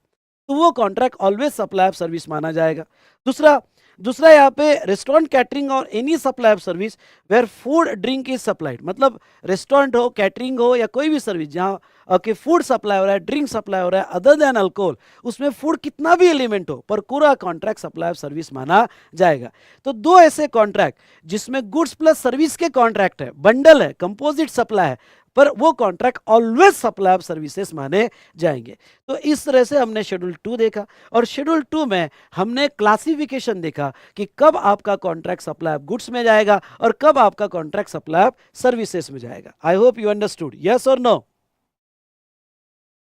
तो वो contract always supply of service माना जाएगा। दूसरा दूसरा यहाँ पे रेस्टोरेंट कैटरिंग और any supply of service where food drink is supplied, मतलब रेस्टोरेंट हो, कैटरिंग हो या कोई भी सर्विस जहाँ कि फूड सप्लाई हो रहा है, ड्रिंक सप्लाई हो रहा है अदर देन अल्कोहल, उसमें फूड कितना भी एलिमेंट हो, पर पूरा कॉन्ट्रैक्ट सप्लाई ऑफ सर्विस माना जाएगा। तो दो ऐसे कॉन्ट्रैक्ट जिसमें गुड्स प्लस सर्विस के कॉन्ट्रैक्ट है, बंडल है, कंपोजिट सप्लाई है, पर वो contract always supply of services माने जाएंगे। तो इस तरह से हमने शेड्यूल 2 देखा और शेड्यूल 2 में हमने क्लासिफिकेशन देखा कि कब आपका कॉन्ट्रैक्ट सप्लाई ऑफ गुड्स में जाएगा और कब आपका कॉन्ट्रैक्ट सप्लाई ऑफ सर्विसेज में जाएगा। I hope you understood, yes और नो?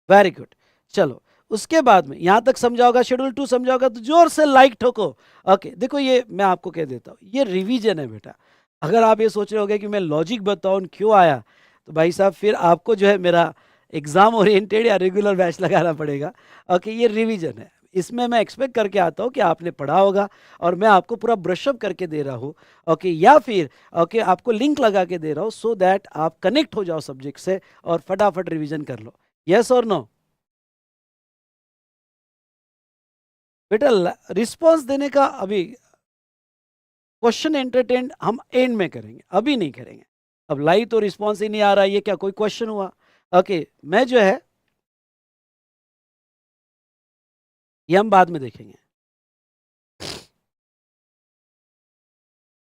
Very good. चलो उसके बाद में यहां तक समझाओगा, शेड्यूल 2 समझाओगा तो जोर से लाइक ठोको। ओके, देखो ये मैं आपको कह देता हूं, ये रिवीजन है बेटा। अगर आप ये सोच रहे होगे कि मैं लॉजिक बताऊं क्यों आया, तो भाई साहब फिर आपको जो है मेरा एग्जाम ओरिएंटेड या रेगुलर बैच लगाना पड़ेगा। ओके, ये रिवीजन है, इसमें मैं एक्सपेक्ट करके आता हूँ कि आपने पढ़ा होगा और मैं आपको पूरा ब्रशअप करके दे रहा हूँ। ओके, या फिर ओके आपको लिंक लगा के दे रहा हूँ सो दैट आप कनेक्ट हो जाओ सब्जेक्ट से और फटाफट रिवीजन कर लो। यस और नो? बेटा रिस्पॉन्स देने का अभी क्वेश्चन एंटरटेन हम एंड में करेंगे, अभी नहीं करेंगे। अब लाइव तो रिस्पॉन्स ही नहीं आ रहा है, ये क्या कोई क्वेश्चन हुआ? ओके, मैं जो है ये हम बाद में देखेंगे,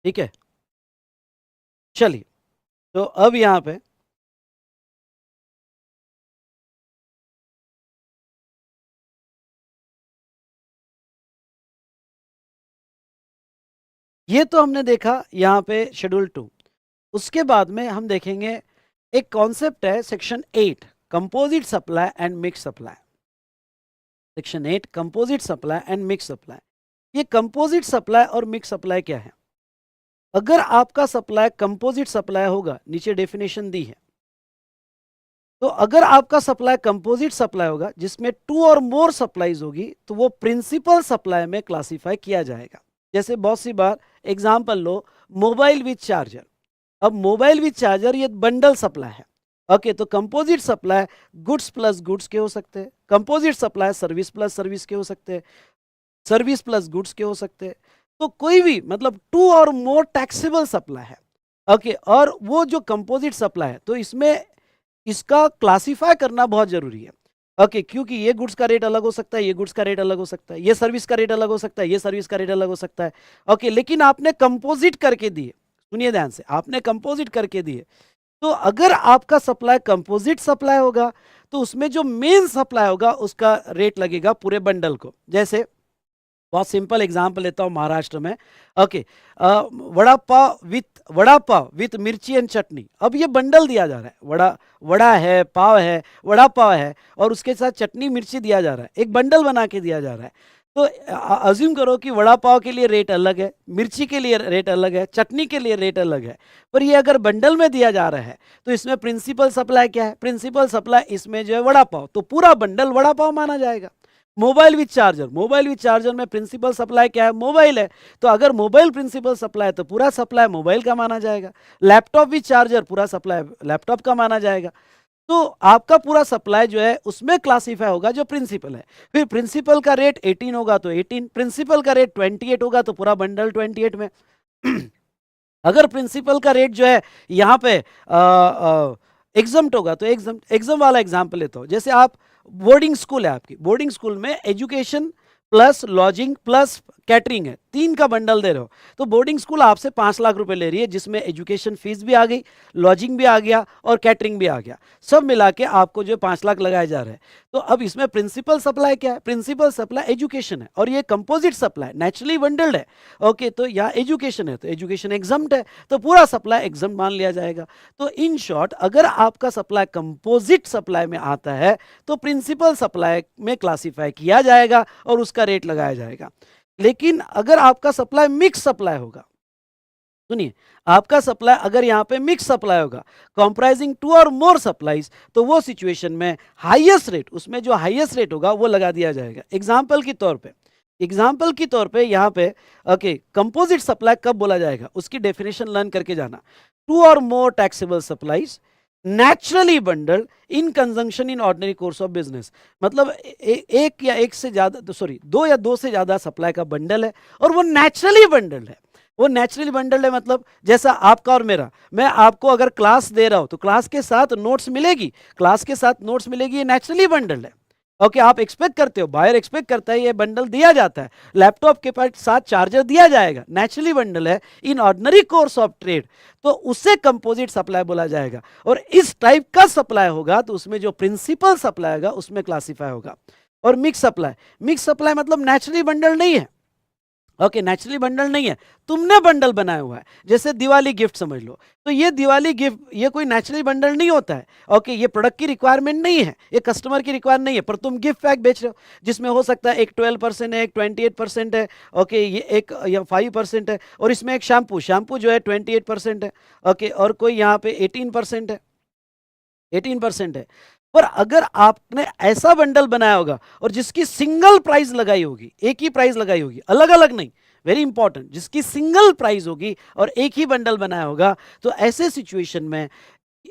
ठीक है? चलिए, तो अब यहां पे ये तो हमने देखा यहाँ पे शेड्यूल 2। उसके बाद में हम देखेंगे एक कॉन्सेप्ट है section 8 composite supply and mix supply. Section 8 composite supply and mix supply. ये कंपोजिट सप्लाई और मिक्स सप्लाई क्या है? अगर आपका सप्लाई कंपोजिट सप्लाई होगा, नीचे डेफिनेशन दी है, तो अगर आपका सप्लाई कंपोजिट सप्लाई होगा जिसमें 2 और मोर सप्लाईज होगी तो वो प्रिंसिपल सप्लाई में क्लासिफाई किया जाएगा। जैसे बहुत सी बार एग्जांपल लो, मोबाइल विथ चार्जर। अब मोबाइल विथ चार्जर ये बंडल सप्लाई है। ओके, तो composite supply goods plus goods के हो सकते हैं, composite supply service plus service के हो सकते हैं, सर्विस प्लस गुड्स के हो सकते हैं। तो कोई भी मतलब 2 और मोर टैक्सेबल सप्लाई है। ओके, और वो जो कंपोजिट सप्लाई है तो इसमें इसका क्लासिफाई करना बहुत जरूरी है। ओके, क्योंकि ये गुड्स का रेट अलग हो सकता है, ये गुड्स का रेट अलग हो सकता है, ये सर्विस का रेट अलग हो सकता है, ये सर्विस का रेट अलग हो सकता है। ओके, लेकिन आपने कंपोजिट करके दिए, सुनिए ध्यान से, आपने कंपोजिट करके दिए, तो अगर आपका सप्लाई कंपोजिट सप्लाई होगा तो उसमें जो मेन सप्लाई होगा उसका रेट लगेगा पूरे बंडल को। जैसे बहुत सिंपल एग्जांपल लेता हूं महाराष्ट्र में। ओके, वड़ा पाव विथ मिर्ची एंड चटनी। अब ये बंडल दिया जा रहा है, वड़ा वड़ा है, पाव है, वड़ा पाव है और उसके साथ चटनी मिर्ची दिया जा रहा है, एक बंडल बना के दिया जा रहा है। तो अज्यूम करो कि वड़ा पाव के लिए रेट अलग है, मिर्ची के लिए रेट अलग है, चटनी के लिए रेट अलग है, पर ये अगर बंडल में दिया जा रहा है तो इसमें प्रिंसिपल सप्लाई क्या है? प्रिंसिपल सप्लाई इसमें जो है वड़ा पाव, तो पूरा बंडल वड़ा पाव माना जाएगा। Mobile with charger, mobile with charger में प्रिंसिपल सप्लाई क्या है? मोबाइल है, तो अगर मोबाइल प्रिंसिपल सप्लाई है तो पूरा सप्लाई मोबाइल का माना जाएगा। लैपटॉप विथ चार्जर, पूरा सप्लाई लैपटॉप का माना जाएगा। तो आपका पूरा सप्लाई जो है उसमें क्लासिफाई होगा जो प्रिंसिपल है। फिर प्रिंसिपल का रेट 18 होगा तो 18, प्रिंसिपल का रेट 28 होगा तो पूरा बंडल 28 में। अगर प्रिंसिपल का रेट जो है यहाँ पे एग्जम्प्ट होगा तो एग्जाम वाला एग्जाम्पल लेता हूँ। जैसे आप बोर्डिंग स्कूल है, आपकी बोर्डिंग स्कूल में education plus lodging plus catering है, 3 का बंडल दे रहे हो, तो बोर्डिंग स्कूल आपसे 5 लाख रुपए ले रही है, जिसमें एजुकेशन फीस भी आ गई, लॉजिंग भी आ गया और कैटरिंग भी आ गया, सब मिला के आपको जो 5 लाख लगाए जा रहे हैं। तो अब इसमें प्रिंसिपल सप्लाई क्या है? प्रिंसिपल सप्लाई एजुकेशन है और ये कंपोजिट सप्लाई नेचुरली बंडल्ड है। ओके, तो यहाँ एजुकेशन है तो एजुकेशन एग्जम्प्ट है, तो पूरा सप्लाई एग्जम्प्ट मान लिया जाएगा। तो इन शॉर्ट, अगर आपका सप्लाई कंपोजिट सप्लाई में आता है तो प्रिंसिपल सप्लाई में क्लासिफाई किया जाएगा और उसका रेट लगाया जाएगा। लेकिन अगर आपका सप्लाई मिक्स सप्लाई होगा, सुनिए, आपका सप्लाई अगर यहां पे मिक्स सप्लाई होगा कंप्राइजिंग 2 और मोर सप्लाईज, तो वो सिचुएशन में हाईएस्ट रेट, उसमें जो हाईएस्ट रेट होगा वो लगा दिया जाएगा। एग्जांपल के तौर पे यहां पे ओके, कंपोजिट सप्लाई कब बोला जाएगा उसकी डेफिनेशन लर्न करके जाना। 2 और more taxable supplies naturally bundled in conjunction in ordinary course of business. मतलब एक या एक से ज्यादा, सॉरी 2 या 2 से ज्यादा सप्लाई का बंडल है और वो नेचुरली बंडल्ड है। वो नेचुरली बंडल्ड है मतलब जैसा आपका और मेरा, मैं आपको अगर क्लास दे रहा हूं तो क्लास के साथ नोट्स मिलेगी, क्लास के साथ नोट्स मिलेगी, ये नेचुरली बंडल्ड है। ओके, आप एक्सपेक्ट करते हो, बायर एक्सपेक्ट करता है, ये बंडल दिया जाता है, लैपटॉप के पास साथ चार्जर दिया जाएगा, नेचुरली बंडल है इन ऑर्डिनरी कोर्स ऑफ ट्रेड, तो उससे कंपोजिट सप्लाई बोला जाएगा। और इस टाइप का सप्लाई होगा तो उसमें जो प्रिंसिपल सप्लाई होगा उसमें क्लासिफाई होगा। और मिक्स सप्लाई मतलब नेचुरली बंडल नहीं है। ओके, नेचुरली बंडल नहीं है, तुमने बंडल बनाया हुआ है। जैसे दिवाली गिफ्ट समझ लो, तो ये दिवाली गिफ्ट ये कोई नेचुरली बंडल नहीं होता है। ओके, ये प्रोडक्ट की रिक्वायरमेंट नहीं है, ये कस्टमर की रिक्वायरमेंट नहीं है, पर तुम गिफ्ट पैक बेच रहे हो जिसमें हो सकता है एक 12% है, एक 28% है, ओके, ये एक या 5% है, और इसमें एक शैम्पू जो है 28% है। ओके, और कोई यहाँ पे 18% है, 18% है। पर अगर आपने ऐसा बंडल बनाया होगा और जिसकी सिंगल प्राइस लगाई होगी, एक ही प्राइस लगाई होगी, अलग अलग नहीं, वेरी इंपॉर्टेंट, जिसकी सिंगल प्राइस होगी और एक ही बंडल बनाया होगा, तो ऐसे सिचुएशन में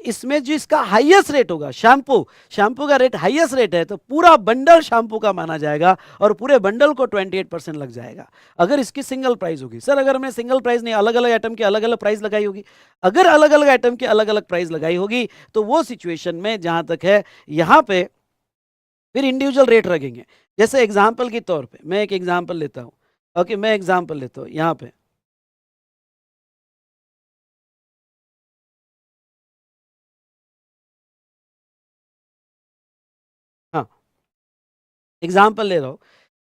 इसमें जो इसका हाईएस्ट रेट होगा, शैम्पू का रेट हाईएस्ट रेट है, तो पूरा बंडल शैम्पू का माना जाएगा और पूरे बंडल को 28% लग जाएगा अगर इसकी सिंगल प्राइस होगी। सर अगर हमने सिंगल प्राइस नहीं, अलग अलग आइटम की अलग अलग प्राइस लगाई होगी, अगर अलग अलग आइटम की अलग अलग प्राइस लगाई होगी तो वो सिचुएशन में जहां तक है यहां पे फिर इंडिविजुअल रेट रखेंगे। जैसे एग्जाम्पल के तौर पर मैं एक एग्जाम्पल लेता हूँ। ओके, मैं एग्जाम्पल लेता हूँ यहाँ पे, हाँ एग्जाम्पल ले रहा हूँ।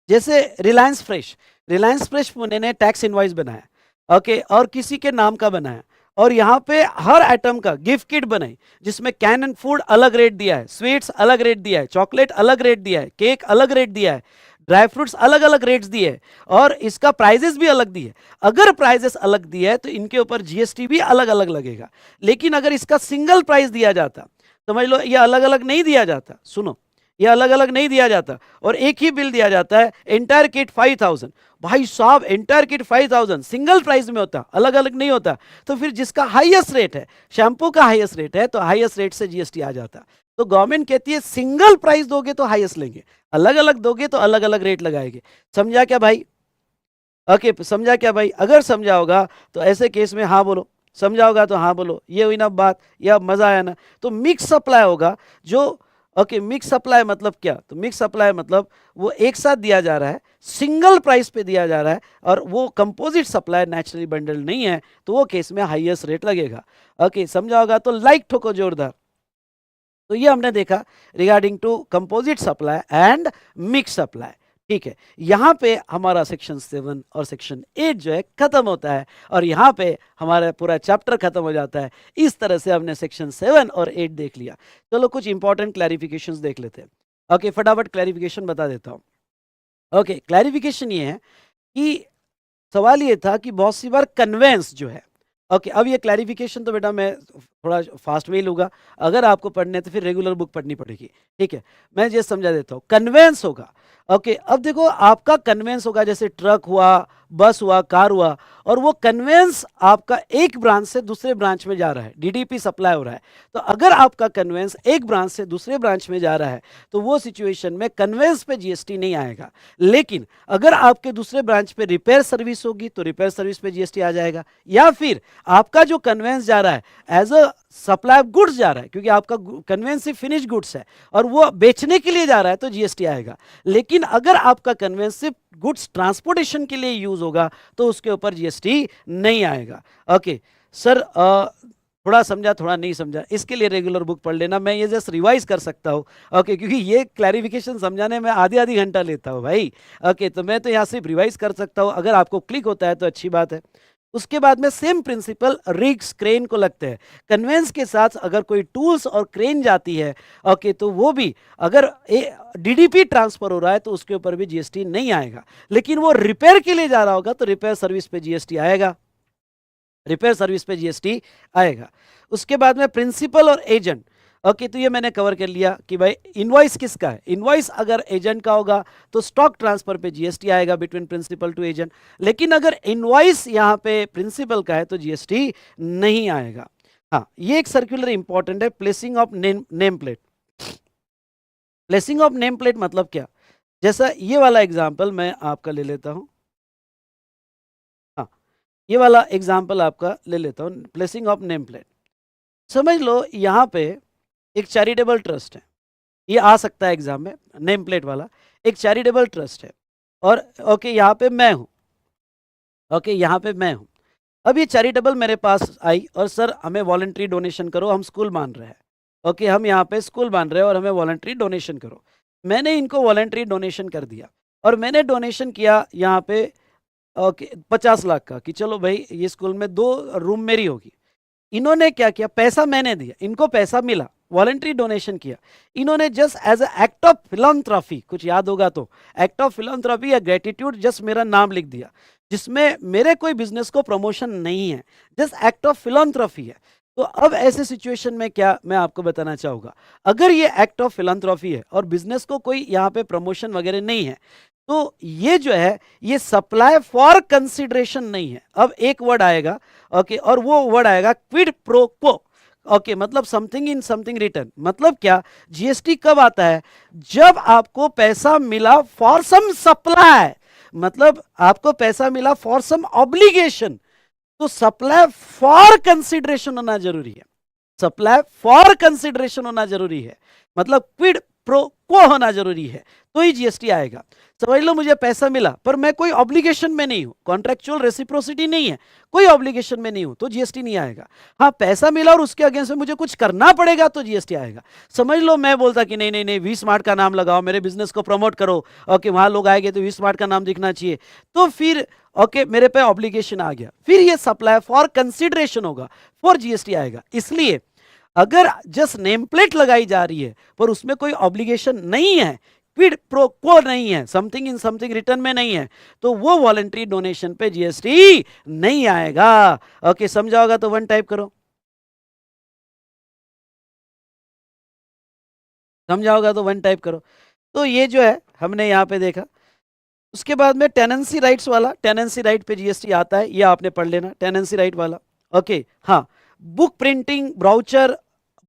जैसे रिलायंस फ्रेश पुणे ने टैक्स इनवॉइस बनाया, ओके, और किसी के नाम का बनाया, और यहाँ पे हर आइटम का गिफ्ट किट बनाई जिसमें कैन एंड फूड अलग रेट दिया है, स्वीट्स अलग रेट दिया है, चॉकलेट अलग रेट दिया है, केक अलग रेट दिया है, ड्राई फ्रूट्स अलग अलग रेट्स दिए है और इसका प्राइजेस भी अलग दिए। अगर प्राइजेस अलग दिए है तो इनके ऊपर जीएसटी भी अलग अलग लगेगा। लेकिन अगर इसका सिंगल प्राइस दिया जाता, समझ लो ये अलग अलग नहीं दिया जाता, सुनो ये अलग अलग नहीं दिया जाता और एक ही बिल दिया जाता है, एंटायर किट 5000, भाई साहब एंटायर किट 5000 सिंगल प्राइस में होता, अलग अलग नहीं होता, तो फिर जिसका हाईएस्ट रेट है, शैम्पू का हाईएस्ट रेट है, तो हाईएस्ट रेट से जीएसटी आ जाता। तो गवर्नमेंट कहती है सिंगल प्राइस दोगे तो हाईएस्ट लेंगे, अलग अलग दोगे तो अलग अलग रेट लगाएंगे। समझा क्या भाई? ओके समझा क्या भाई? अगर समझा होगा तो ऐसे केस में हाँ बोलो, समझा होगा तो हाँ बोलो। ये हुई ना बात, या मजा आया ना? तो मिक्स सप्लाई होगा जो, ओके मिक्स सप्लाई मतलब क्या? तो मिक्स सप्लाई मतलब वो एक साथ दिया जा रहा है, सिंगल प्राइस पे दिया जा रहा है, और वो कंपोजिट सप्लाई नेचुरली बंडल नहीं है, तो वो केस में हाईएस्ट रेट लगेगा। ओके समझा होगा तो लाइक ठोको जोरदार। तो ये हमने देखा regarding to composite supply and mix supply. ठीक है, यहां पे हमारा सेक्शन 7 और सेक्शन 8 जो है खत्म होता है और यहां पे हमारा पूरा चैप्टर खत्म हो जाता है। इस तरह से हमने सेक्शन 7 और 8 देख लिया। चलो कुछ इंपॉर्टेंट क्लैरिफिकेशंस देख लेते हैं। ओके फटाफट क्लैरिफिकेशन बता देता हूं। ओके क्लैरिफिकेशन ये है कि सवाल ये था कि बहुत सी बार कन्वेंस जो है, ओके अब ये क्लैरिफिकेशन तो बेटा मैं थोड़ा फास्ट में ही लूँगा, अगर आपको पढ़ने तो फिर रेगुलर बुक पढ़नी पड़ेगी। ठीक है, मैं ये समझा देता हूँ। कन्वेंस होगा, ओके अब देखो आपका कन्वेंस होगा, जैसे ट्रक हुआ, बस हुआ, कार हुआ, और वो कन्वेंस आपका एक ब्रांच से दूसरे ब्रांच में जा रहा है, डीडीपी सप्लाई हो रहा है। तो अगर आपका कन्वेंस एक ब्रांच से दूसरे ब्रांच में जा रहा है तो वो सिचुएशन में कन्वेंस पे जीएसटी नहीं आएगा। लेकिन अगर आपके दूसरे ब्रांच पे रिपेयर सर्विस होगी तो रिपेयर सर्विस पे जीएसटी आ जाएगा, या फिर आपका जो कन्वेंस जा रहा है as a supply of goods जा रहा है, क्योंकि आपका कन्वेंस सिर्फ फिनिश गुड्स है और वो बेचने के लिए जा रहा है तो जीएसटी आएगा। लेकिन अगर आपका कन्वेंस सिर्फ गुड्स ट्रांसपोर्टेशन के लिए यूज होगा तो उसके ऊपर जीएसटी नहीं आएगा। ओके सर थोड़ा समझा थोड़ा नहीं समझा, इसके लिए रेगुलर बुक पढ़ लेना, मैं ये जस्ट रिवाइज कर सकता हूँ। ओके क्योंकि ये क्लैरिफिकेशन समझाने में आधी आधी घंटा लेता हूँ भाई। ओके तो मैं तो यहाँ सिर्फ रिवाइज कर सकता हूँ, अगर आपको क्लिक होता है तो अच्छी बात है। उसके बाद में सेम प्रिंसिपल रिग्स क्रेन को लगते हैं। कन्वेंस के साथ अगर कोई टूल्स और क्रेन जाती है, ओके तो वो भी अगर डीडीपी ट्रांसफर हो रहा है तो उसके ऊपर भी जीएसटी नहीं आएगा। लेकिन वो रिपेयर के लिए जा रहा होगा तो रिपेयर सर्विस पे जीएसटी आएगा, रिपेयर सर्विस पे जीएसटी आएगा। उसके बाद में प्रिंसिपल और एजेंट, ओके तो ये मैंने कवर कर लिया कि भाई इनवॉइस किसका है। इनवॉइस अगर एजेंट का होगा तो स्टॉक ट्रांसफर पे जीएसटी आएगा बिटवीन प्रिंसिपल टू एजेंट, लेकिन अगर इनवॉइस यहाँ पे प्रिंसिपल का है तो जीएसटी नहीं आएगा। हाँ ये एक सर्कुलर इंपॉर्टेंट है, placing of name plate. Placing of name plate मतलब क्या? जैसा ये वाला एग्जाम्पल मैं आपका ले लेता हूँ, हाँ ये वाला एग्जाम्पल आपका ले लेता हूँ, प्लेसिंग ऑफ नेम प्लेट। समझ लो यहाँ पे एक चैरिटेबल ट्रस्ट है, ये आ सकता है एग्जाम में, नेम प्लेट वाला एक चैरिटेबल ट्रस्ट है, और ओके यहाँ पे मैं हूँ, ओके यहाँ पे मैं हूँ। अब ये चैरिटेबल मेरे पास आई और सर हमें वॉलंटरी डोनेशन करो, हम स्कूल मान रहे हैं, ओके हम यहाँ पे स्कूल मान रहे हैं और हमें वॉलंटरी डोनेशन करो। मैंने इनको वॉलंटरी डोनेशन कर दिया और मैंने डोनेशन किया यहाँ पे ओके 50 लाख का, कि चलो भाई ये स्कूल में 2 रूम मेरी होगी। इन्होंने क्या किया, पैसा मैंने दिया, इनको पैसा मिला, वॉलंटरी डोनेशन किया। इन्होंने just as a act of philanthropy, कुछ याद होगा तो, एक्ट ऑफ फिलॉन्थ्रॉफी या ग्रेटिट्यूड, जस्ट मेरा नाम लिख दिया, जिसमें मेरे कोई बिजनेस को प्रमोशन नहीं है, जस्ट एक्ट ऑफ फिलॉन्थ्रॉफी है। तो अब ऐसे सिचुएशन में क्या मैं आपको बताना चाहूंगा, अगर ये एक्ट ऑफ फिलॉन्थ्रॉफी है और बिजनेस को कोई यहाँ पे प्रमोशन वगैरह नहीं है, तो ये जो है ये सप्लाई फॉर कंसिडरेशन नहीं है। अब एक वर्ड आएगा, ओके और वो वर्ड आएगा क्विड प्रो क्वो, ओके मतलब समथिंग इन समथिंग रिटर्न। मतलब क्या, जीएसटी कब आता है? जब आपको पैसा मिला फॉर सम सप्लाई, मतलब आपको पैसा मिला फॉर सम ऑब्लिगेशन, तो सप्लाई फॉर कंसिडरेशन होना जरूरी है, सप्लाई फॉर कंसिडरेशन होना जरूरी है, मतलब क्विड प्रो क्वो होना जरूरी है, तो ही जीएसटी आएगा। समझ लो मुझे पैसा मिला पर मैं कोई ऑब्लिगेशन में नहीं हूं, कॉन्ट्रेक्चुअल रेसिप्रोसिटी नहीं है, कोई ऑब्लिगेशन में नहीं हूं, तो जीएसटी नहीं आएगा। हाँ पैसा मिला और उसके अगेंस्ट में मुझे कुछ करना पड़ेगा तो जीएसटी आएगा। समझ लो मैं बोलता कि नहीं नहीं नहीं वी स्मार्ट का नाम लगाओ, मेरे बिजनेस को प्रमोट करो, ओके वहां लोग आएंगे तो वी स्मार्ट का नाम दिखना चाहिए, तो फिर ओके मेरे पे ऑब्लिगेशन आ गया, फिर ये सप्लाई फॉर कंसिडरेशन होगा, फॉर जीएसटी आएगा। इसलिए अगर जस्ट नेम प्लेट लगाई जा रही है पर उसमें कोई ऑब्लिगेशन नहीं है, क्विड प्रो क्वो नहीं है, समथिंग इन समथिंग रिटर्न में नहीं है, तो वो वॉलंटरी डोनेशन पे जीएसटी नहीं आएगा। ओके, समझा होगा तो 1 टाइप करो, समझा होगा तो 1 टाइप करो। तो ये जो है हमने यहाँ पे देखा। उसके बाद में टेनेंसी राइट्स वाला, टेनेंसी राइट पे जीएसटी आता है, ये आपने पढ़ लेना टेनेंसी राइट वाला। ओके, हाँ, book printing brochure,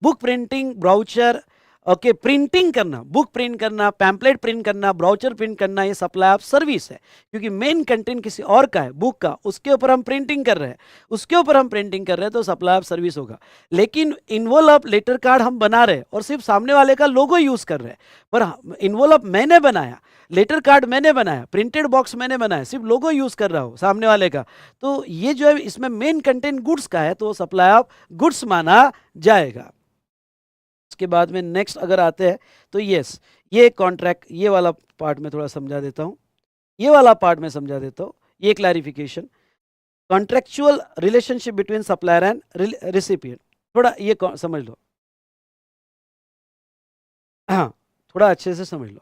book printing brochure, okay, printing करना, बुक प्रिंट करना, पैम्पलेट प्रिंट करना, ब्राउचर प्रिंट करना, ये सप्लाई ऑफ सर्विस है, क्योंकि मेन कंटेंट किसी और का है, बुक का, उसके ऊपर हम प्रिंटिंग कर रहे हैं, उसके ऊपर हम प्रिंटिंग कर रहे हैं, तो सप्लाई ऑफ सर्विस होगा। लेकिन इन्वोलप लेटर कार्ड हम बना रहे हैं और सिर्फ सामने वाले का लोगो यूज कर रहे हैं, पर इन्वोलप मैंने बनाया, लेटर कार्ड मैंने बनाया, प्रिंटेड बॉक्स मैंने बनाया, सिर्फ लोगो यूज कर रहा हूं सामने वाले का, तो ये जो है इसमें मेन कंटेंट गुड्स का है, तो सप्लाई ऑफ गुड्स माना जाएगा। उसके बाद में नेक्स्ट अगर आते हैं तो यस, ये कॉन्ट्रैक्ट, ये वाला पार्ट में थोड़ा समझा देता हूं, ये वाला पार्ट में समझा देता हूं, ये clarification, contractual relationship between supplier and recipient, थोड़ा ये समझ लो, हाँ, थोड़ा अच्छे से समझ लो,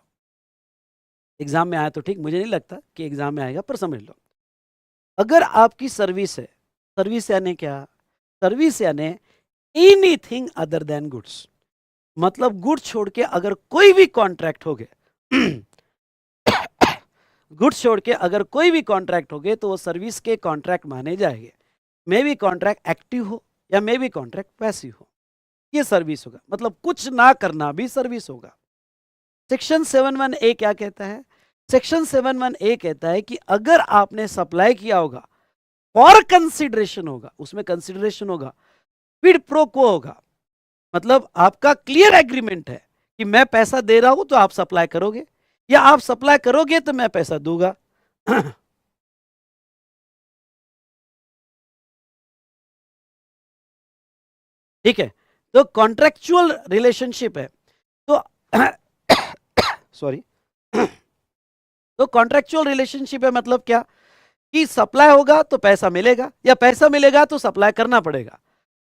एग्जाम में आया तो ठीक, मुझे नहीं लगता कि एग्जाम में आएगा, पर समझ लो। अगर आपकी सर्विस है, सर्विस यानी क्या, सर्विस यानी एनीथिंग अदर देन गुड्स, मतलब गुड्स छोड़ के अगर कोई भी कॉन्ट्रैक्ट हो गए गुड्स छोड़ के अगर कोई भी कॉन्ट्रैक्ट हो गए तो वो सर्विस के कॉन्ट्रैक्ट माने जाएंगे, मे भी कॉन्ट्रैक्ट एक्टिव हो या मे भी कॉन्ट्रैक्ट पैसिव हो, ये सर्विस होगा, मतलब कुछ ना करना भी सर्विस होगा। सेक्शन 7(1)(a) क्या कहता है, सेक्शन 7(1)(a) कहता है कि अगर आपने सप्लाई किया होगा फॉर कंसिडरेशन होगा, उसमें कंसिडरेशन होगा, क्विड प्रो क्वो होगा, मतलब आपका क्लियर एग्रीमेंट है कि मैं पैसा दे रहा हूं तो आप सप्लाई करोगे, या आप सप्लाई करोगे तो मैं पैसा दूंगा ठीक है, तो कॉन्ट्रेक्चुअल रिलेशनशिप है, तो सॉरी तो कॉन्ट्रेक्चुअल रिलेशनशिप है, मतलब क्या कि सप्लाई होगा तो पैसा मिलेगा, या पैसा मिलेगा तो सप्लाई करना पड़ेगा,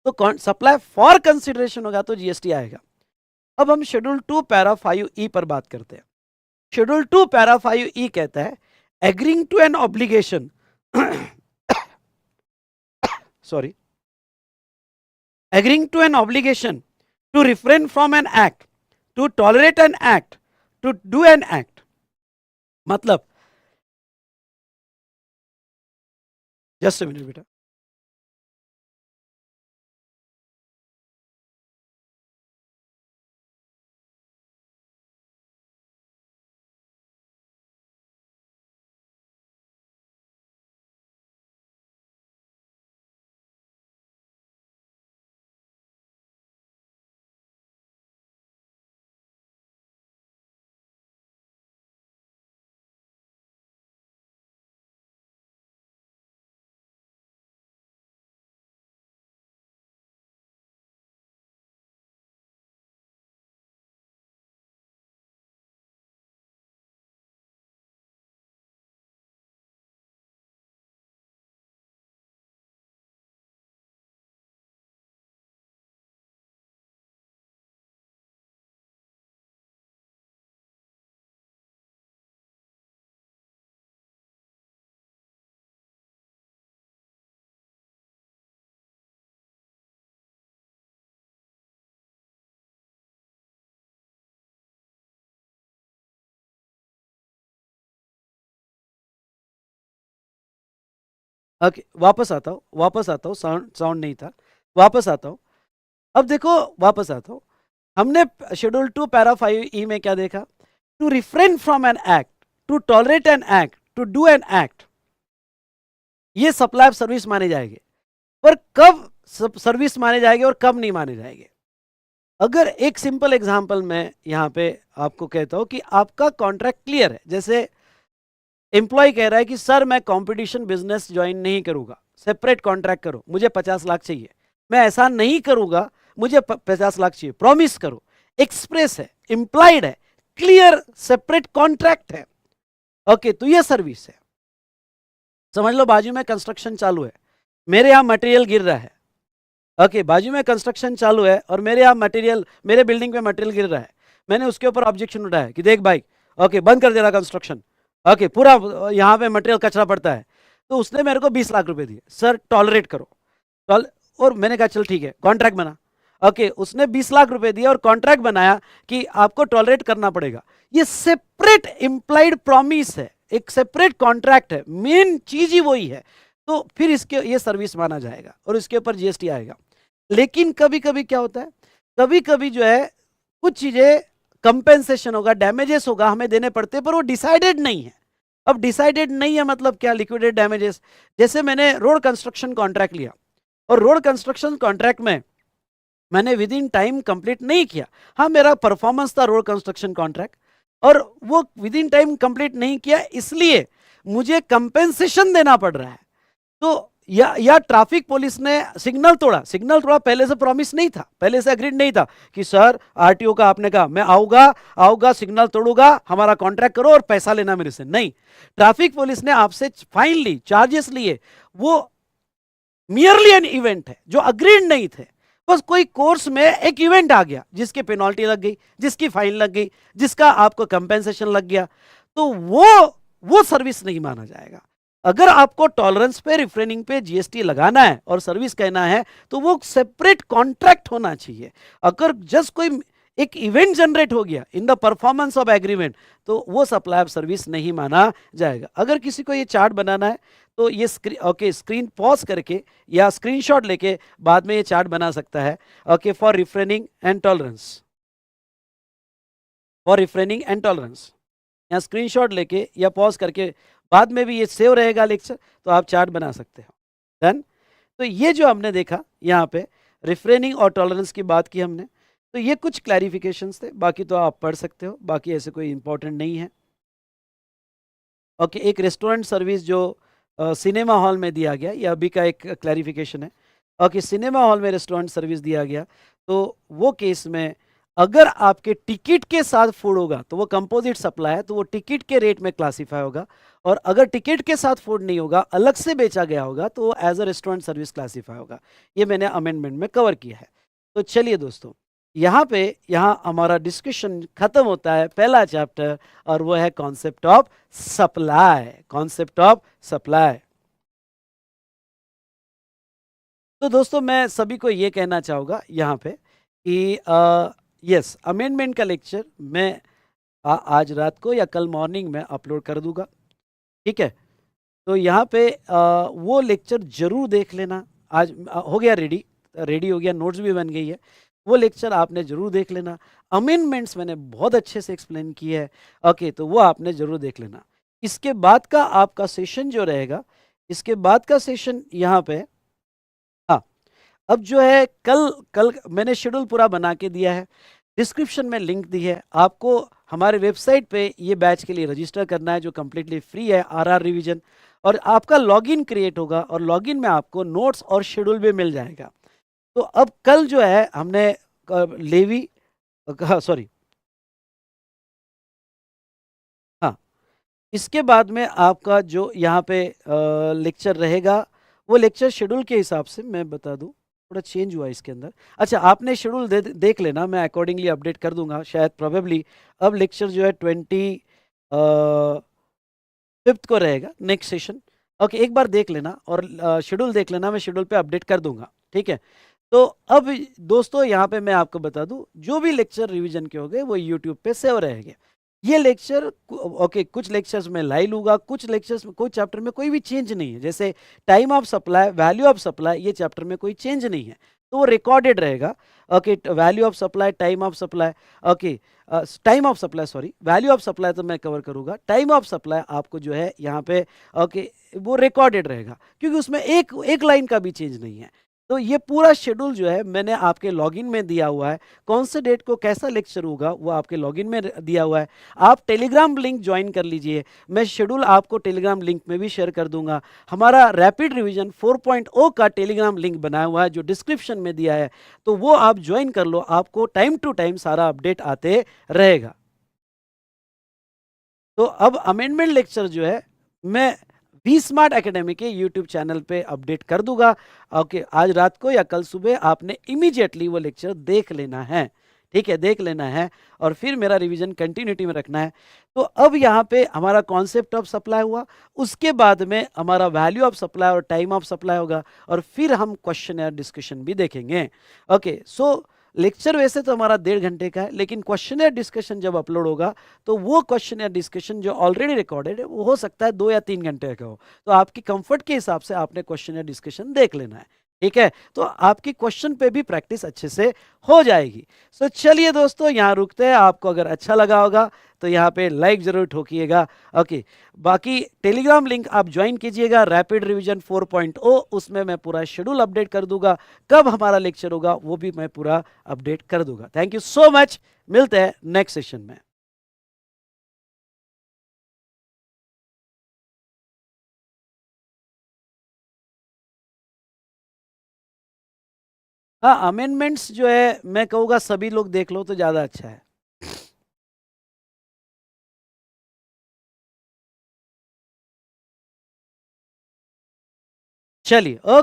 तो सप्लाई फॉर कंसिडरेशन होगा तो जीएसटी आएगा। अब हम शेड्यूल 2 पैरा 5E पर बात करते हैं। शेड्यूल 2 पैरा 5E कहता है agreeing to an obligation sorry agreeing to an obligation to refrain from an act, to tolerate an act, to do an act, मतलब जस्ट मिनट बेटा, ओके, वापस आता हूँ, वापस आता हूँ, साउंड साउंड नहीं था, वापस आता हूँ। अब देखो, वापस आता हूँ, हमने शेड्यूल 2 पैरा 5E में क्या देखा, to refrain from an act, to tolerate an act, to do an act, ये सप्लाई ऑफ सर्विस माने जाएंगे, पर कब सर्विस माने जाएंगे और कब नहीं माने जाएंगे। अगर एक सिंपल एग्जांपल मैं यहाँ पे आपको कहता हूँ कि आपका कॉन्ट्रैक्ट क्लियर है, जैसे एम्प्लॉय कह रहा है कि सर मैं कंपटीशन बिजनेस ज्वाइन नहीं करूंगा, सेपरेट कॉन्ट्रैक्ट करो, मुझे 50 लाख चाहिए, मैं ऐसा नहीं करूंगा, मुझे 50 लाख चाहिए, प्रॉमिस करो, एक्सप्रेस है, इंप्लाइड है, क्लियर सेपरेट कॉन्ट्रैक्ट है, ओके, तो ये सर्विस है। समझ लो बाजू में कंस्ट्रक्शन चालू है, मेरे यहाँ मटेरियल गिर रहा है, ओके, बाजू में कंस्ट्रक्शन चालू है और मेरे यहाँ मटेरियल, मेरे बिल्डिंग पे मटेरियल गिर रहा है, मैंने उसके ऊपर ऑब्जेक्शन उठाया कि देख भाई ओके बंद कर दे रहा कंस्ट्रक्शन, ओके पूरा यहाँ पे मटेरियल कचरा पड़ता है, तो उसने मेरे को 20 लाख रुपए दिए, सर टॉलरेट करो और मैंने कहा चल ठीक है, कॉन्ट्रैक्ट बना। ओके उसने 20 लाख रुपए दिए और कॉन्ट्रैक्ट बनाया कि आपको टॉलरेट करना पड़ेगा। ये सेपरेट इंप्लाइड प्रॉमिस है, एक सेपरेट कॉन्ट्रैक्ट है, मेन चीज ही वही है, तो फिर इसके ये सर्विस माना जाएगा और इसके ऊपर जीएसटी आएगा। लेकिन कभी कभी क्या होता है, कभी कभी जो है कुछ चीजें कंपेंसेशन होगा, डैमेजेस होगा, हमें देने पड़ते हैं, पर वो डिसाइडेड नहीं है। अब डिसाइडेड नहीं है मतलब क्या, लिक्विडेट डैमेजेस। जैसे मैंने रोड कंस्ट्रक्शन कॉन्ट्रैक्ट लिया और रोड कंस्ट्रक्शन कॉन्ट्रैक्ट में मैंने विद इन टाइम कंप्लीट नहीं किया, हाँ मेरा परफॉर्मेंस था रोड कंस्ट्रक्शन कॉन्ट्रैक्ट, और वो विद इन टाइम कंप्लीट नहीं किया इसलिए मुझे कंपेंसेशन देना पड़ रहा है। तो या ट्रैफिक पुलिस ने सिग्नल तोड़ा, पहले से प्रॉमिस नहीं था, पहले से एग्रीड नहीं था कि सर आरटीओ का आपने कहा मैं आऊंगा सिग्नल तोड़ूंगा, हमारा कॉन्ट्रैक्ट करो और पैसा लेना मेरे से, नहीं, ट्रैफिक पुलिस ने आपसे फाइन ली, चार्जेस लिए, वो मियरली एन इवेंट है जो अग्रीड नहीं थे, बस कोई कोर्स में एक इवेंट आ गया जिसकी पेनल्टी लग गई, जिसकी फाइन लग गई, जिसका आपको कंपेंसेशन लग गया, तो वो सर्विस नहीं माना जाएगा। अगर आपको टॉलरेंस पे, रिफ्रेनिंग पे जीएसटी लगाना है और सर्विस कहना है तो वो सेपरेट कॉन्ट्रैक्ट होना चाहिए। अगर जस्ट कोई एक इवेंट जनरेट हो गया in the performance of agreement तो वो सप्लाई ऑफ सर्विस नहीं माना जाएगा। अगर किसी को ये चार्ट बनाना है तो ये स्क्रीन पॉज करके या स्क्रीनशॉट लेके बाद में ये चार्ट बना सकता है। Okay for refraining and tolerance, या स्क्रीनशॉट लेके या पॉज करके बाद में भी ये सेव रहेगा लेक्चर, तो आप चार्ट बना सकते हो। डन। तो ये जो हमने देखा यहाँ पे रिफ्रेनिंग और टॉलरेंस की बात की हमने, तो ये कुछ क्लैरिफिकेशंस थे, बाकी तो आप पढ़ सकते हो, बाकी ऐसे कोई इंपॉर्टेंट नहीं है। ओके एक रेस्टोरेंट सर्विस जो सिनेमा हॉल में दिया गया, यह अभी का एक क्लैरिफिकेशन है। ओके सिनेमा हॉल में रेस्टोरेंट सर्विस दिया गया, तो वो केस में अगर आपके टिकट के साथ फूड होगा तो वो कंपोजिट सप्लाई है, तो वो टिकट के रेट में क्लासीफाई होगा, और अगर टिकट के साथ फूड नहीं होगा, अलग से बेचा गया होगा, तो वो as a restaurant service classify होगा। ये मैंने अमेंडमेंट में कवर किया है। तो चलिए दोस्तों, यहाँ हमारा डिस्कशन खत्म होता है पहला चैप्टर, और वो है कॉन्सेप्ट ऑफ सप्लाई। तो दोस्तों मैं सभी को ये कहना चाहूँगा यहाँ पे कि यस अमेंडमेंट का लेक्चर मैं आज रात को या कल मॉर्निंग में अपलोड कर दूंगा, ठीक है। तो यहाँ पे वो लेक्चर जरूर देख लेना। आज हो गया रेडी हो गया, नोट्स भी बन गई है, वो लेक्चर आपने जरूर देख लेना। अमेंडमेंट्स मैंने बहुत अच्छे से एक्सप्लेन की है, ओके, तो वो आपने जरूर देख लेना। इसके बाद का आपका सेशन जो रहेगा, इसके बाद का सेशन यहाँ पे, हाँ अब जो है कल मैंने शेड्यूल पूरा बना के दिया है, डिस्क्रिप्शन में लिंक दी है, आपको हमारे वेबसाइट पे ये बैच के लिए रजिस्टर करना है जो कम्प्लीटली फ्री है, आरआर रिवीजन, और आपका लॉगिन क्रिएट होगा और लॉगिन में आपको नोट्स और शेड्यूल भी मिल जाएगा। तो अब कल जो है हमने लेवी सॉरी हाँ, इसके बाद में आपका जो यहाँ पे लेक्चर रहेगा, वो लेक्चर शेड्यूल के हिसाब से मैं बता दूं, थोड़ा चेंज हुआ इसके अंदर। अच्छा आपने शेड्यूल देख लेना, मैं अकॉर्डिंगली अपडेट कर दूंगा, शायद प्रोबेबली अब लेक्चर जो है 25 को रहेगा नेक्स्ट सेशन। ओके एक बार देख लेना और शेड्यूल देख लेना, मैं शेड्यूल पे अपडेट कर दूंगा, ठीक है। तो अब दोस्तों यहाँ पे मैं आपको बता दूं, जो भी लेक्चर रिवीजन के हो गए वो यूट्यूब पे सेव रहेंगे। ये लेक्चर ओके कुछ लेक्चर्स में लाइव होगा, कुछ लेक्चर्स में कोई चैप्टर में कोई भी चेंज नहीं है, जैसे time of supply, value of supply, ये चैप्टर में कोई चेंज नहीं है, तो वो रिकॉर्डेड रहेगा। Okay value of supply, time of supply, okay time of supply sorry, value of supply तो मैं कवर करूंगा, टाइम ऑफ सप्लाई आपको जो है यहाँ पे ओके वो रिकॉर्डेड रहेगा, क्योंकि उसमें एक लाइन का भी चेंज नहीं है। तो ये पूरा शेड्यूल जो है मैंने आपके लॉगिन में दिया हुआ है, कौन से डेट को कैसा लेक्चर होगा वो आपके लॉगिन में दिया हुआ है। आप टेलीग्राम लिंक ज्वाइन कर लीजिए, मैं शेड्यूल आपको टेलीग्राम लिंक में भी शेयर कर दूंगा। हमारा रैपिड रिवीजन 4.0 का टेलीग्राम लिंक बनाया हुआ है जो डिस्क्रिप्शन में दिया है, तो वो आप ज्वाइन कर लो, आपको टाइम टू टाइम सारा अपडेट आते रहेगा। तो अब अमेंडमेंट लेक्चर जो है मैं वी स्मार्ट एकेडमी के यूट्यूब चैनल पे अपडेट कर दूंगा। ओके आज रात को या कल सुबह आपने इमीडिएटली वो लेक्चर देख लेना है, ठीक है, देख लेना है और फिर मेरा रिवीजन कंटिन्यूटी में रखना है। तो अब यहाँ पे हमारा कॉन्सेप्ट ऑफ सप्लाई हुआ, उसके बाद में हमारा वैल्यू ऑफ सप्लाई और टाइम ऑफ सप्लाई होगा और फिर हम क्वेश्चन या डिस्कशन भी देखेंगे। ओके, सो लेक्चर वैसे तो हमारा 1.5 घंटे का है, लेकिन क्वेश्चन या डिस्कशन जब अपलोड होगा तो वो क्वेश्चन या डिस्कशन जो ऑलरेडी रिकॉर्डेड है वो हो सकता है 2 या 3 घंटे का हो। तो आपकी कंफर्ट के हिसाब से आपने क्वेश्चन या डिस्कशन देख लेना है, ठीक है। तो आपकी क्वेश्चन पे भी प्रैक्टिस अच्छे से हो जाएगी। सो चलिए दोस्तों, यहाँ रुकते हैं। आपको अगर अच्छा लगा होगा तो यहाँ पे लाइक जरूर ठोकिएगा। ओके, बाकी टेलीग्राम लिंक आप ज्वाइन कीजिएगा, रैपिड रिवीजन 4.0। उसमें मैं पूरा शेड्यूल अपडेट कर दूंगा, कब हमारा लेक्चर होगा वो भी मैं पूरा अपडेट कर दूंगा। थैंक यू सो मच, मिलते हैं नेक्स्ट सेशन में। हाँ, अमेंडमेंट्स जो है मैं कहूँगा सभी लोग देख लो तो ज़्यादा अच्छा है। चलिए, ओके।